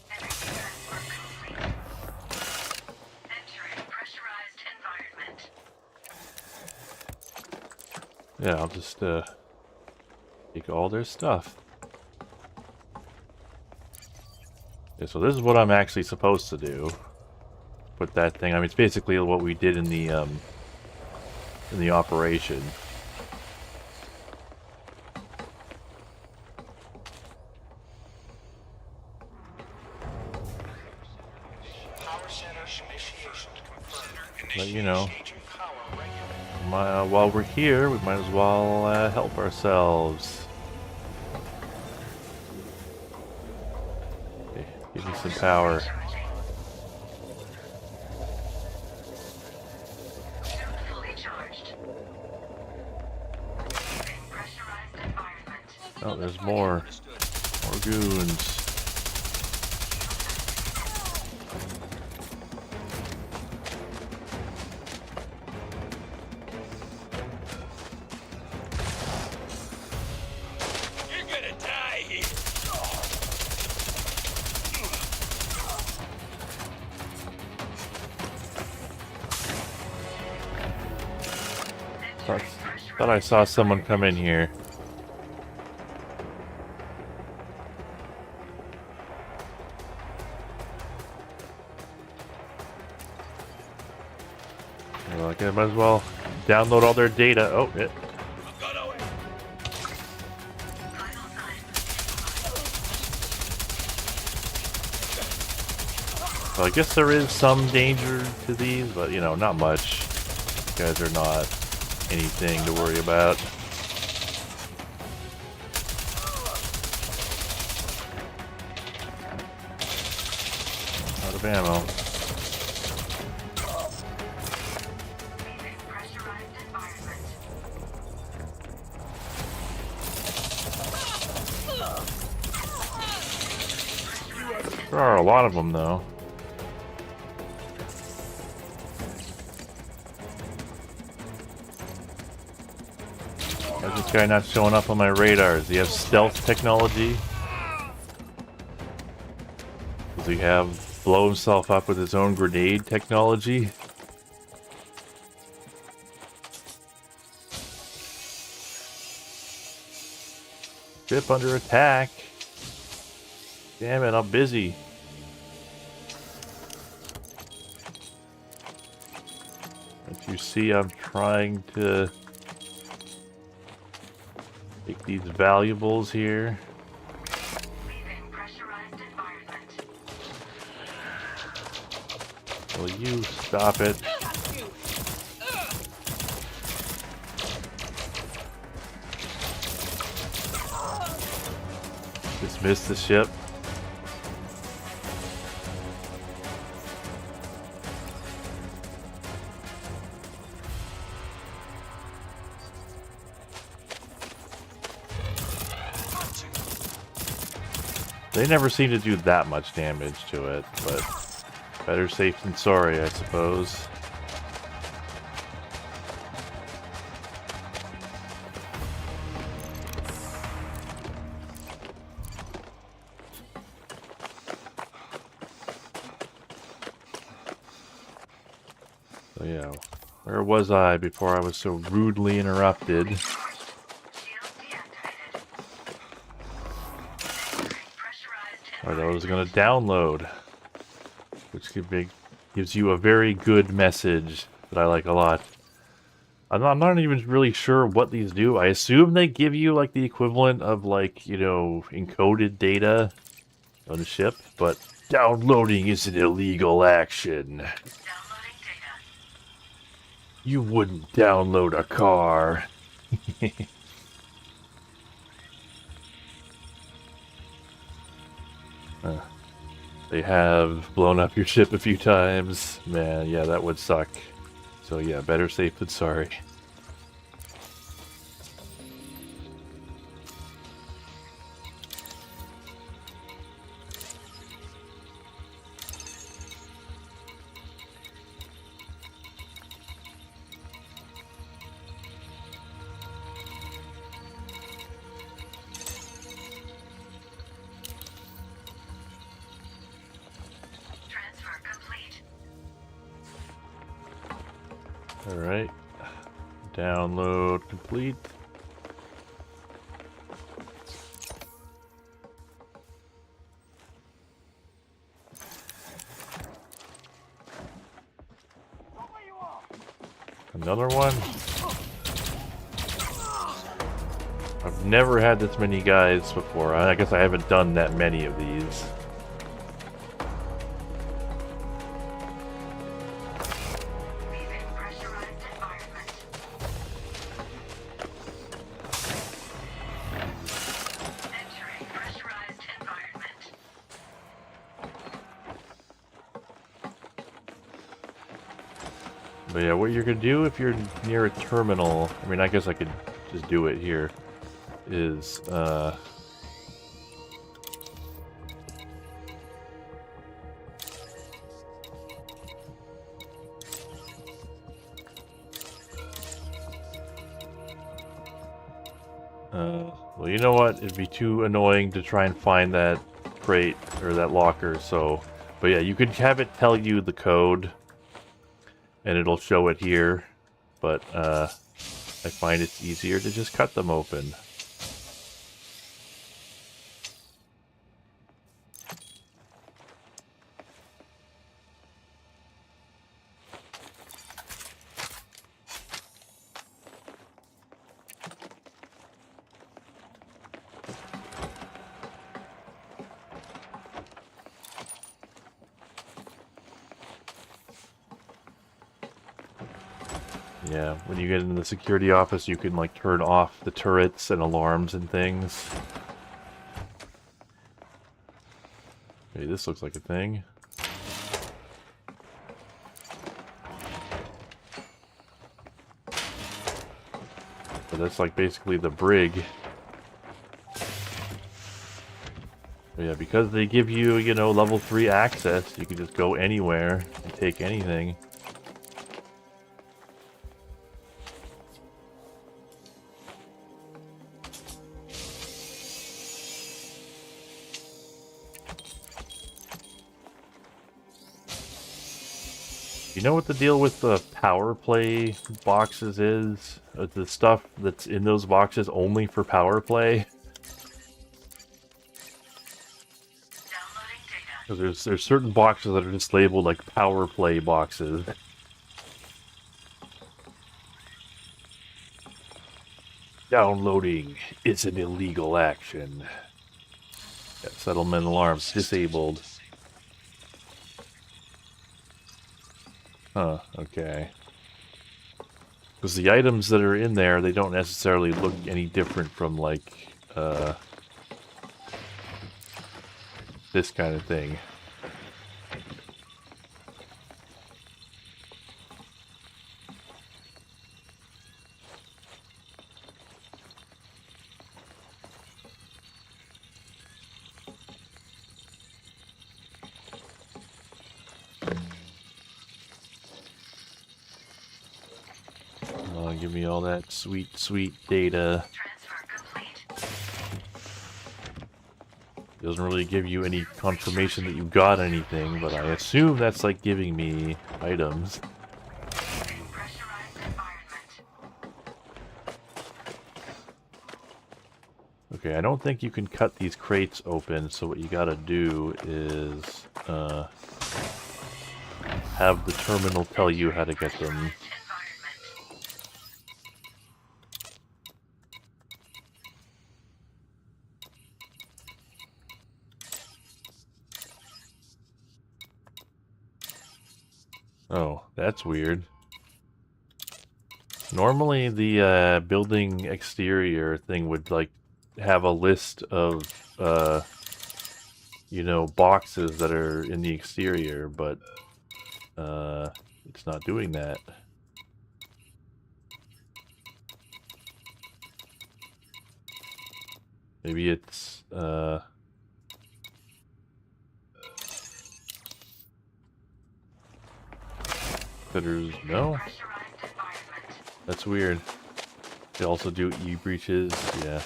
[SPEAKER 4] Energy transfer complete. Entering pressurized environment.
[SPEAKER 1] Yeah, I'll just take all their stuff. Yeah, so this is what I'm actually supposed to do. Put that thing. I mean, it's basically what we did in the operation. But you know, while we're here, we might as well help ourselves. Okay, give me some power.
[SPEAKER 4] Shield fully charged. Leaving pressurized environment.
[SPEAKER 1] Oh, there's more. More goons. Thought I saw someone come in here. Well, I might as well download all their data. Oh, it.
[SPEAKER 4] Vital signs.
[SPEAKER 1] So I guess there is some danger to these, but you know, not much. These guys are not anything to worry about. Out of ammo.
[SPEAKER 4] Pressurized environment.
[SPEAKER 1] There are a lot of them, though. Why is this guy not showing up on my radar? Does he have stealth technology? Does he have blow himself up with his own grenade technology? Ship under attack. Damn it, I'm busy. As you see, I'm trying to take these valuables here.
[SPEAKER 4] Leaving pressurized environment.
[SPEAKER 1] Will you stop it? Dismiss the ship. They never seem to do that much damage to it, but better safe than sorry, I suppose. So yeah, where was I before I was so rudely interrupted?
[SPEAKER 4] Shield deactivated. Pressurized
[SPEAKER 1] Alright, I was gonna download, which gives you a very good message that I like a lot. I'm not even really sure what these do. I assume they give you like the equivalent of like, you know, encoded data on the ship, but downloading is an illegal action.
[SPEAKER 4] downloading data.
[SPEAKER 1] You wouldn't download a car. They have blown up your ship a few times. Man, yeah, that would suck. So yeah, better safe than sorry.
[SPEAKER 4] Transfer complete.
[SPEAKER 1] Alright. Download complete. Another one? I've never had this many guys before. I guess I haven't done that many of these.
[SPEAKER 4] Leaving pressurized environment. Entering pressurized environment.
[SPEAKER 1] But yeah, what you're gonna do if you're near a terminal, I mean, I guess I could just do it here, is, well, you know what? It'd be too annoying to try and find that crate or that locker, so, but yeah, you could have it tell you the code, and it'll show it here, but, I find it's easier to just cut them open. Yeah, when you get into the security office, you can like turn off the turrets and alarms and things. Hey, this looks like a thing. But that's like basically the brig. But yeah, because they give you, you know, level 3 access, you can just go anywhere and take anything. You know what the deal with the power play boxes is? The stuff that's in those boxes only for power play? So there's certain boxes that are just labeled like power play boxes. Downloading is an illegal action. Yeah, settlement alarms disabled. Huh, okay. Because the items that are in there, they don't necessarily look any different from, like, this kind of thing. Give me all that sweet, sweet data. Doesn't really give you any confirmation that you got anything, but I assume that's like giving me items. Okay, I don't think you can cut these crates open, so what you gotta do is have the terminal tell you how to get them. Oh, that's weird. Normally the building exterior thing would like have a list of you know, boxes that are in the exterior, but it's not doing that. Maybe it's no? That's weird. They also do e-breaches, yeah.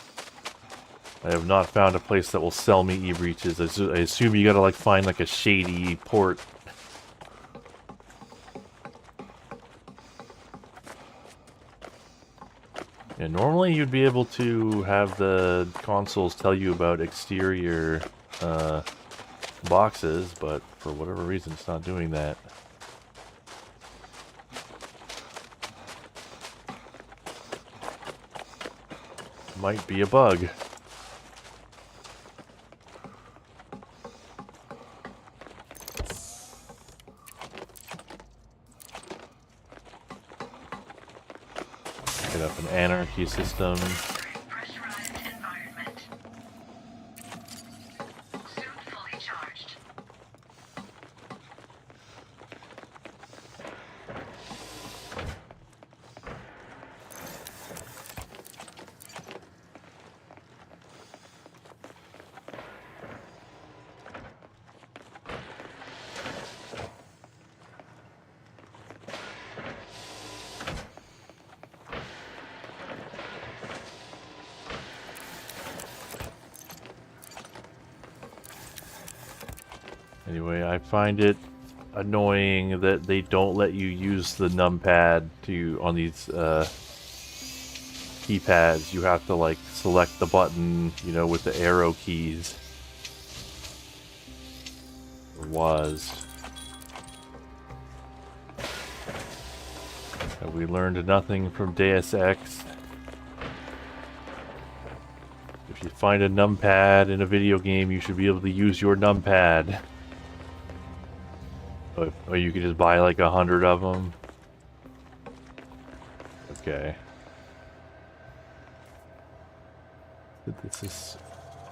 [SPEAKER 1] I have not found a place that will sell me e-breaches. I assume you gotta like find like a shady port. Yeah, normally you'd be able to have the consoles tell you about exterior boxes, but for whatever reason it's not doing that. Might be a bug. Set up an anarchy system. Anyway, I find it annoying that they don't let you use the numpad on these keypads. You have to like select the button, you know, with the arrow keys. Or was. Have we learned nothing from Deus Ex? If you find a numpad in a video game, you should be able to use your numpad. Or you could just buy like 100 of them. Okay. This is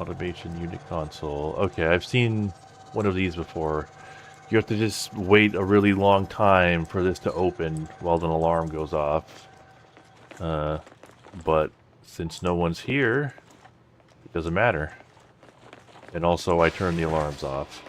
[SPEAKER 1] automation unit console. Okay, I've seen one of these before. You have to just wait a really long time for this to open while an alarm goes off. But since no one's here, it doesn't matter. And also, I turn the alarms off.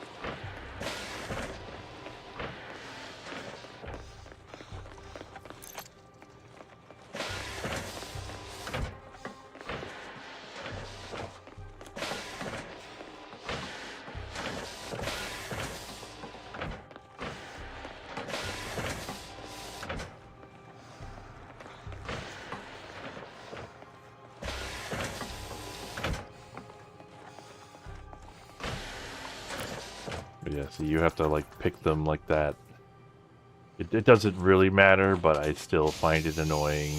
[SPEAKER 1] But yeah, so you have to like pick them like that. It doesn't really matter, but I still find it annoying.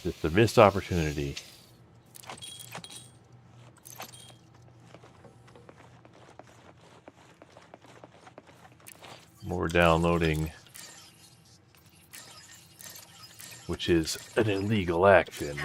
[SPEAKER 1] Just a missed opportunity. More downloading, which is an illegal action.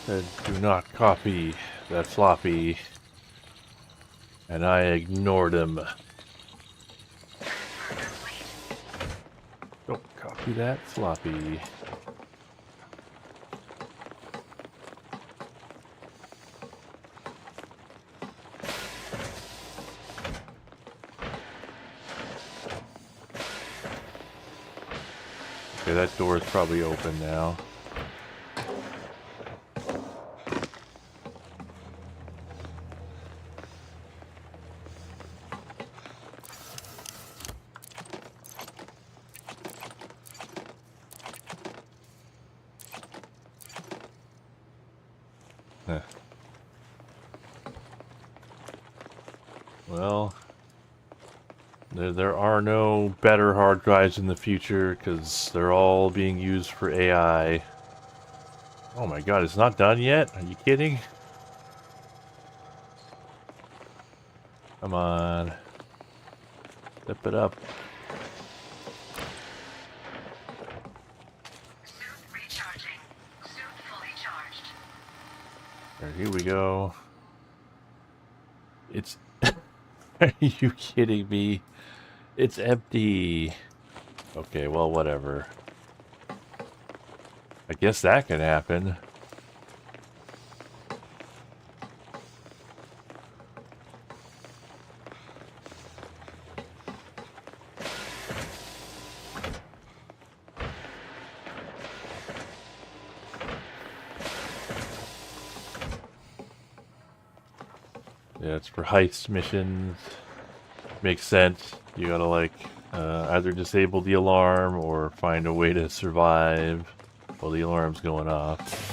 [SPEAKER 1] Said, do not copy that floppy, and I ignored him. Don't copy that floppy. Okay, that door is probably open now. Huh. Well, there are no better hard drives in the future because they're all being used for AI. Oh my god, it's not done yet? Are you kidding? Come on. Step it up.
[SPEAKER 4] Suit recharging. Suit fully charged.
[SPEAKER 1] There, here we go. It's... Are you kidding me? It's empty. Okay, well, whatever. I guess that can happen. Yeah, it's for heist missions. Makes sense. You gotta like either disable the alarm or find a way to survive while the alarm's going off.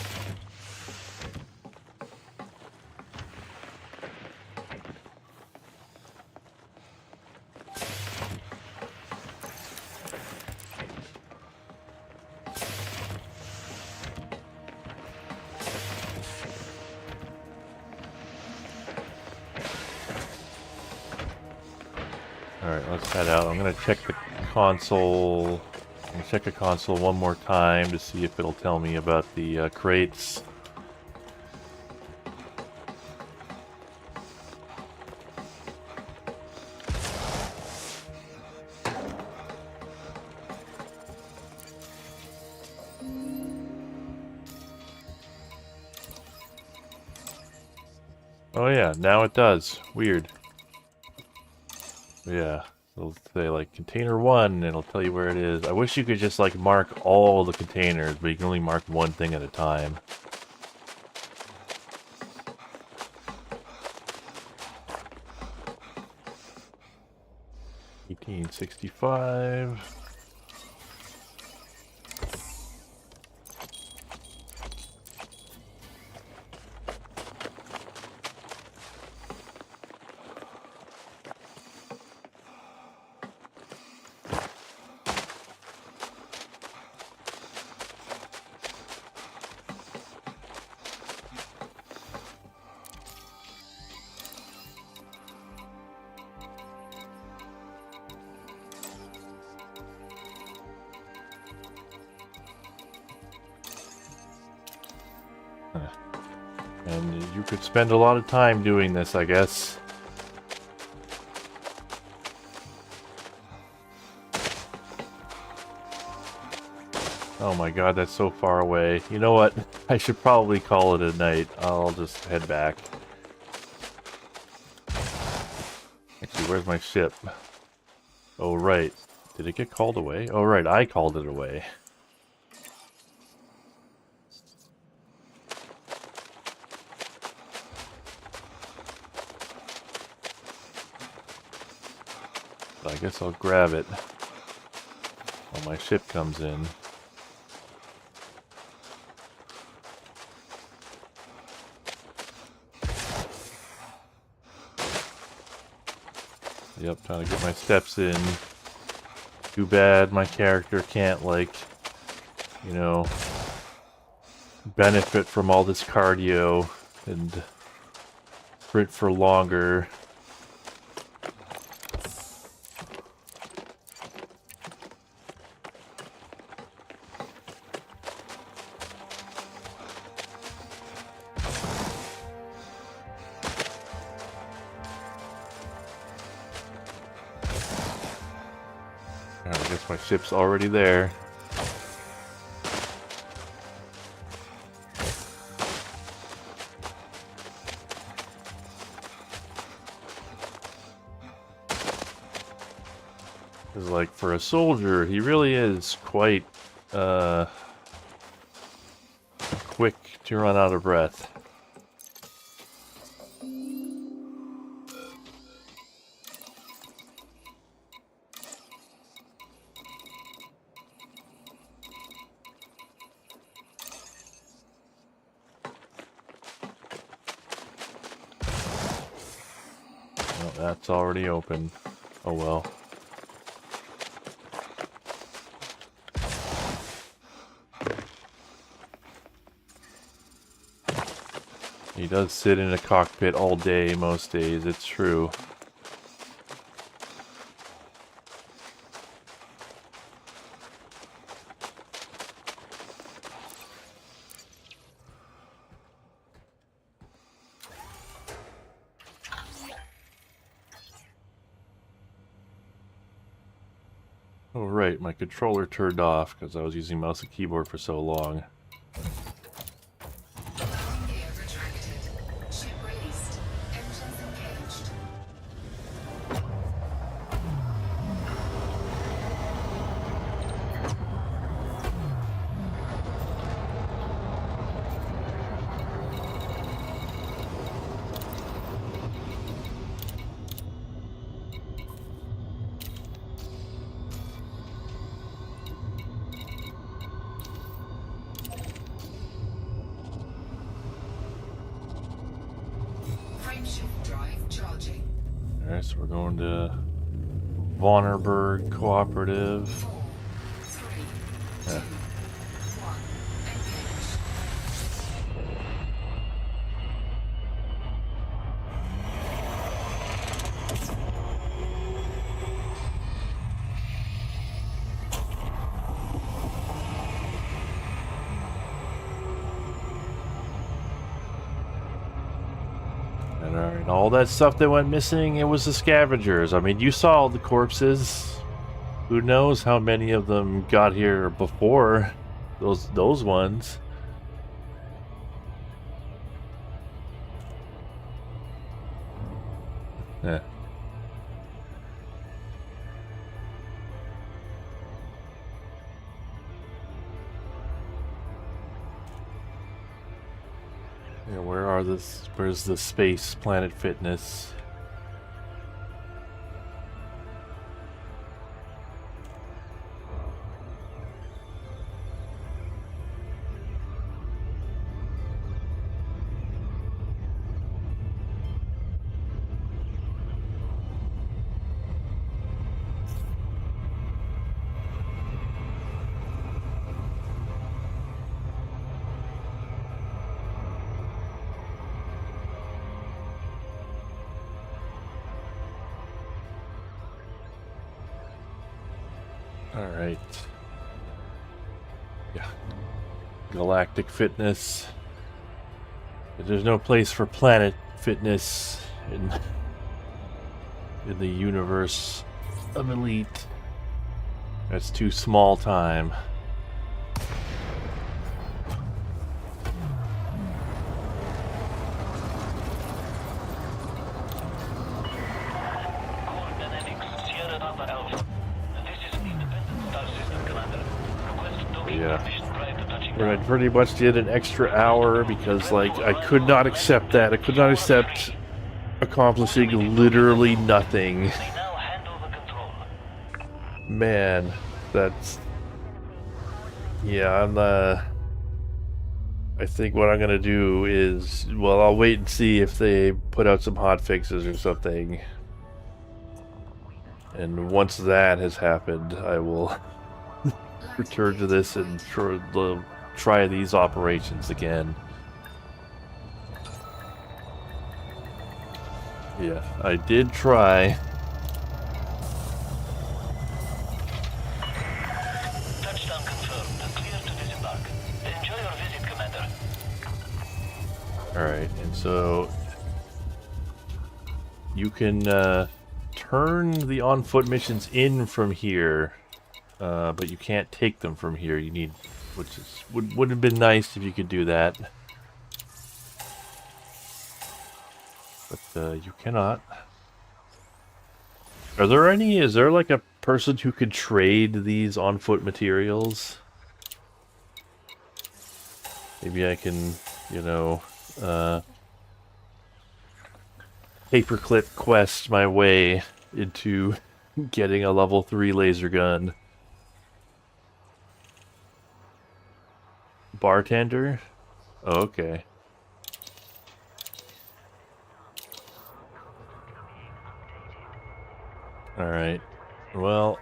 [SPEAKER 1] Alright, let's head out. I'm gonna check the console. I'm gonna check the console one more time to see if it'll tell me about the crates. Oh yeah, now it does. Weird. Yeah, it'll say like container 1 and it'll tell you where it is. I wish you could just like mark all the containers, but you can only mark one thing at a time. 1465. And you could spend a lot of time doing this, I guess. Oh my god, that's so far away. You know what? I should probably call it a night. I'll just head back. Actually, where's my ship? Oh, right. Did it get called away? Oh, right. I called it away. I guess I'll grab it while my ship comes in. Yep, trying to get my steps in. Too bad my character can't, like, you know, benefit from all this cardio and sprint for longer. I guess my ship's already there. Because, like, for a soldier, he really is quite, quick to run out of breath. That's already open. Oh well. He does sit in a cockpit all day most days, it's true. Oh right, my controller turned off because I was using mouse and keyboard for so long. Alright, so we're going to Vonnerberg Cooperative. Yeah. And all that stuff that went missing, it was the scavengers. I mean, you saw all the corpses. Who knows how many of them got here before those ones. Yeah. Yeah, where's the space Planet Fitness? Alright. Yeah. Galactic fitness. But there's no place for planet fitness in the universe of Elite. That's too small time. Yeah. I pretty much did an extra hour because, like, I could not accept that. I could not accept accomplishing literally nothing. Man, that's... Yeah, I think what I'm gonna do is... Well, I'll wait and see if they put out some hot fixes or something. And once that has happened, I will return to this and try these operations again. Yeah, I did try.
[SPEAKER 5] Touchdown confirmed. Clear to disembark. Enjoy your visit, Commander.
[SPEAKER 1] Alright, and so you can turn the on-foot missions in from here, but you can't take them from here. You need, which is would have been nice if you could do that, but you cannot. Are there any? Is there like a person who could trade these on-foot materials? Maybe I can, you know, paperclip quest my way into getting a level 3 laser gun. Bartender? Oh, okay. Alright. Well,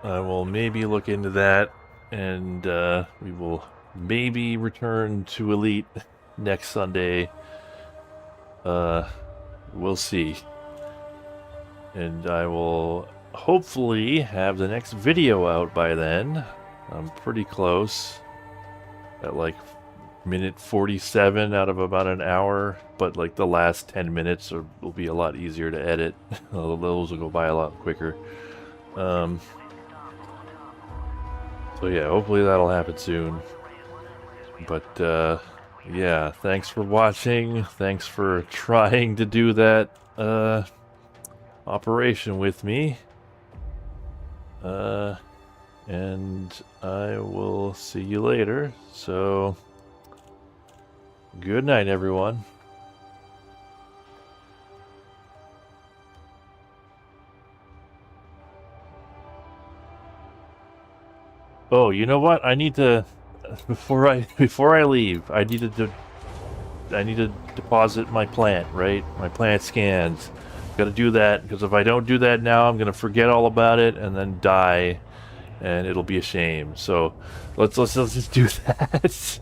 [SPEAKER 1] I will maybe look into that, and we will maybe return to Elite next Sunday. We'll see. And I will hopefully have the next video out by then. I'm pretty close. At like minute 47 out of about an hour, but like the last 10 minutes will be a lot easier to edit. Those will go by a lot quicker. So yeah, hopefully that'll happen soon. But yeah, thanks for watching. Thanks for trying to do that operation with me. And I will see you later. So, good night, everyone. Oh, you know what? I need to before I leave. I need to deposit my plant, right? My plant scans. Got to do that because if I don't do that now, I'm gonna forget all about it and then die. And it'll be a shame. So let's just do that.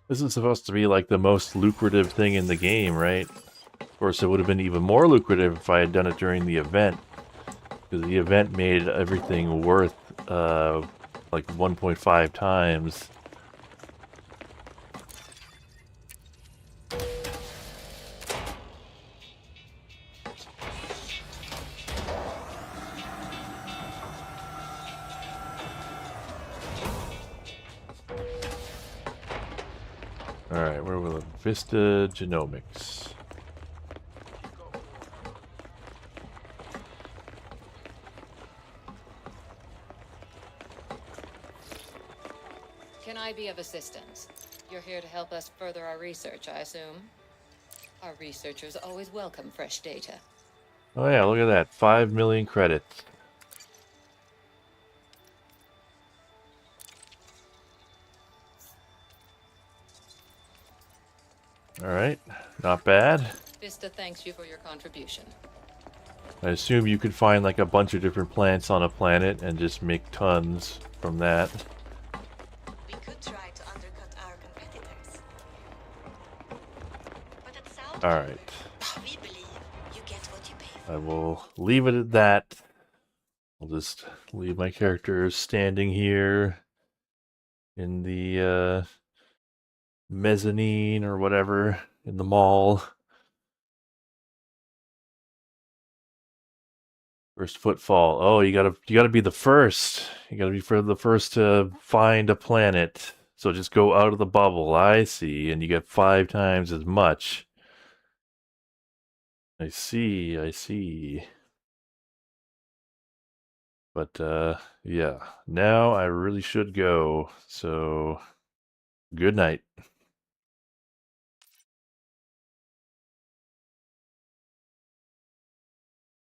[SPEAKER 1] This is supposed to be like the most lucrative thing in the game, right? Of course, it would have been even more lucrative if I had done it during the event, because the event made everything worth like 1.5 times. Alright, where will it? Vista Genomics.
[SPEAKER 10] Can I be of assistance? You're here to help us further our research, I assume? Our researchers always welcome fresh data.
[SPEAKER 1] Oh yeah, look at that. 5 million credits. Alright, not bad.
[SPEAKER 10] Vista thanks you for your contribution.
[SPEAKER 1] I assume you could find like a bunch of different plants on a planet and just make tons from that.
[SPEAKER 4] We could try to undercut our competitors. But it sounds
[SPEAKER 1] All right.
[SPEAKER 4] We believe you get what you pay for.
[SPEAKER 1] I will leave it at that. I'll just leave my characters standing here in the mezzanine or whatever in the mall. First footfall. Oh, you gotta be the first. You gotta be for the first to find a planet. So just go out of the bubble. I see, and you get 5 times as much. I see. I see. But yeah. Now I really should go. So good night.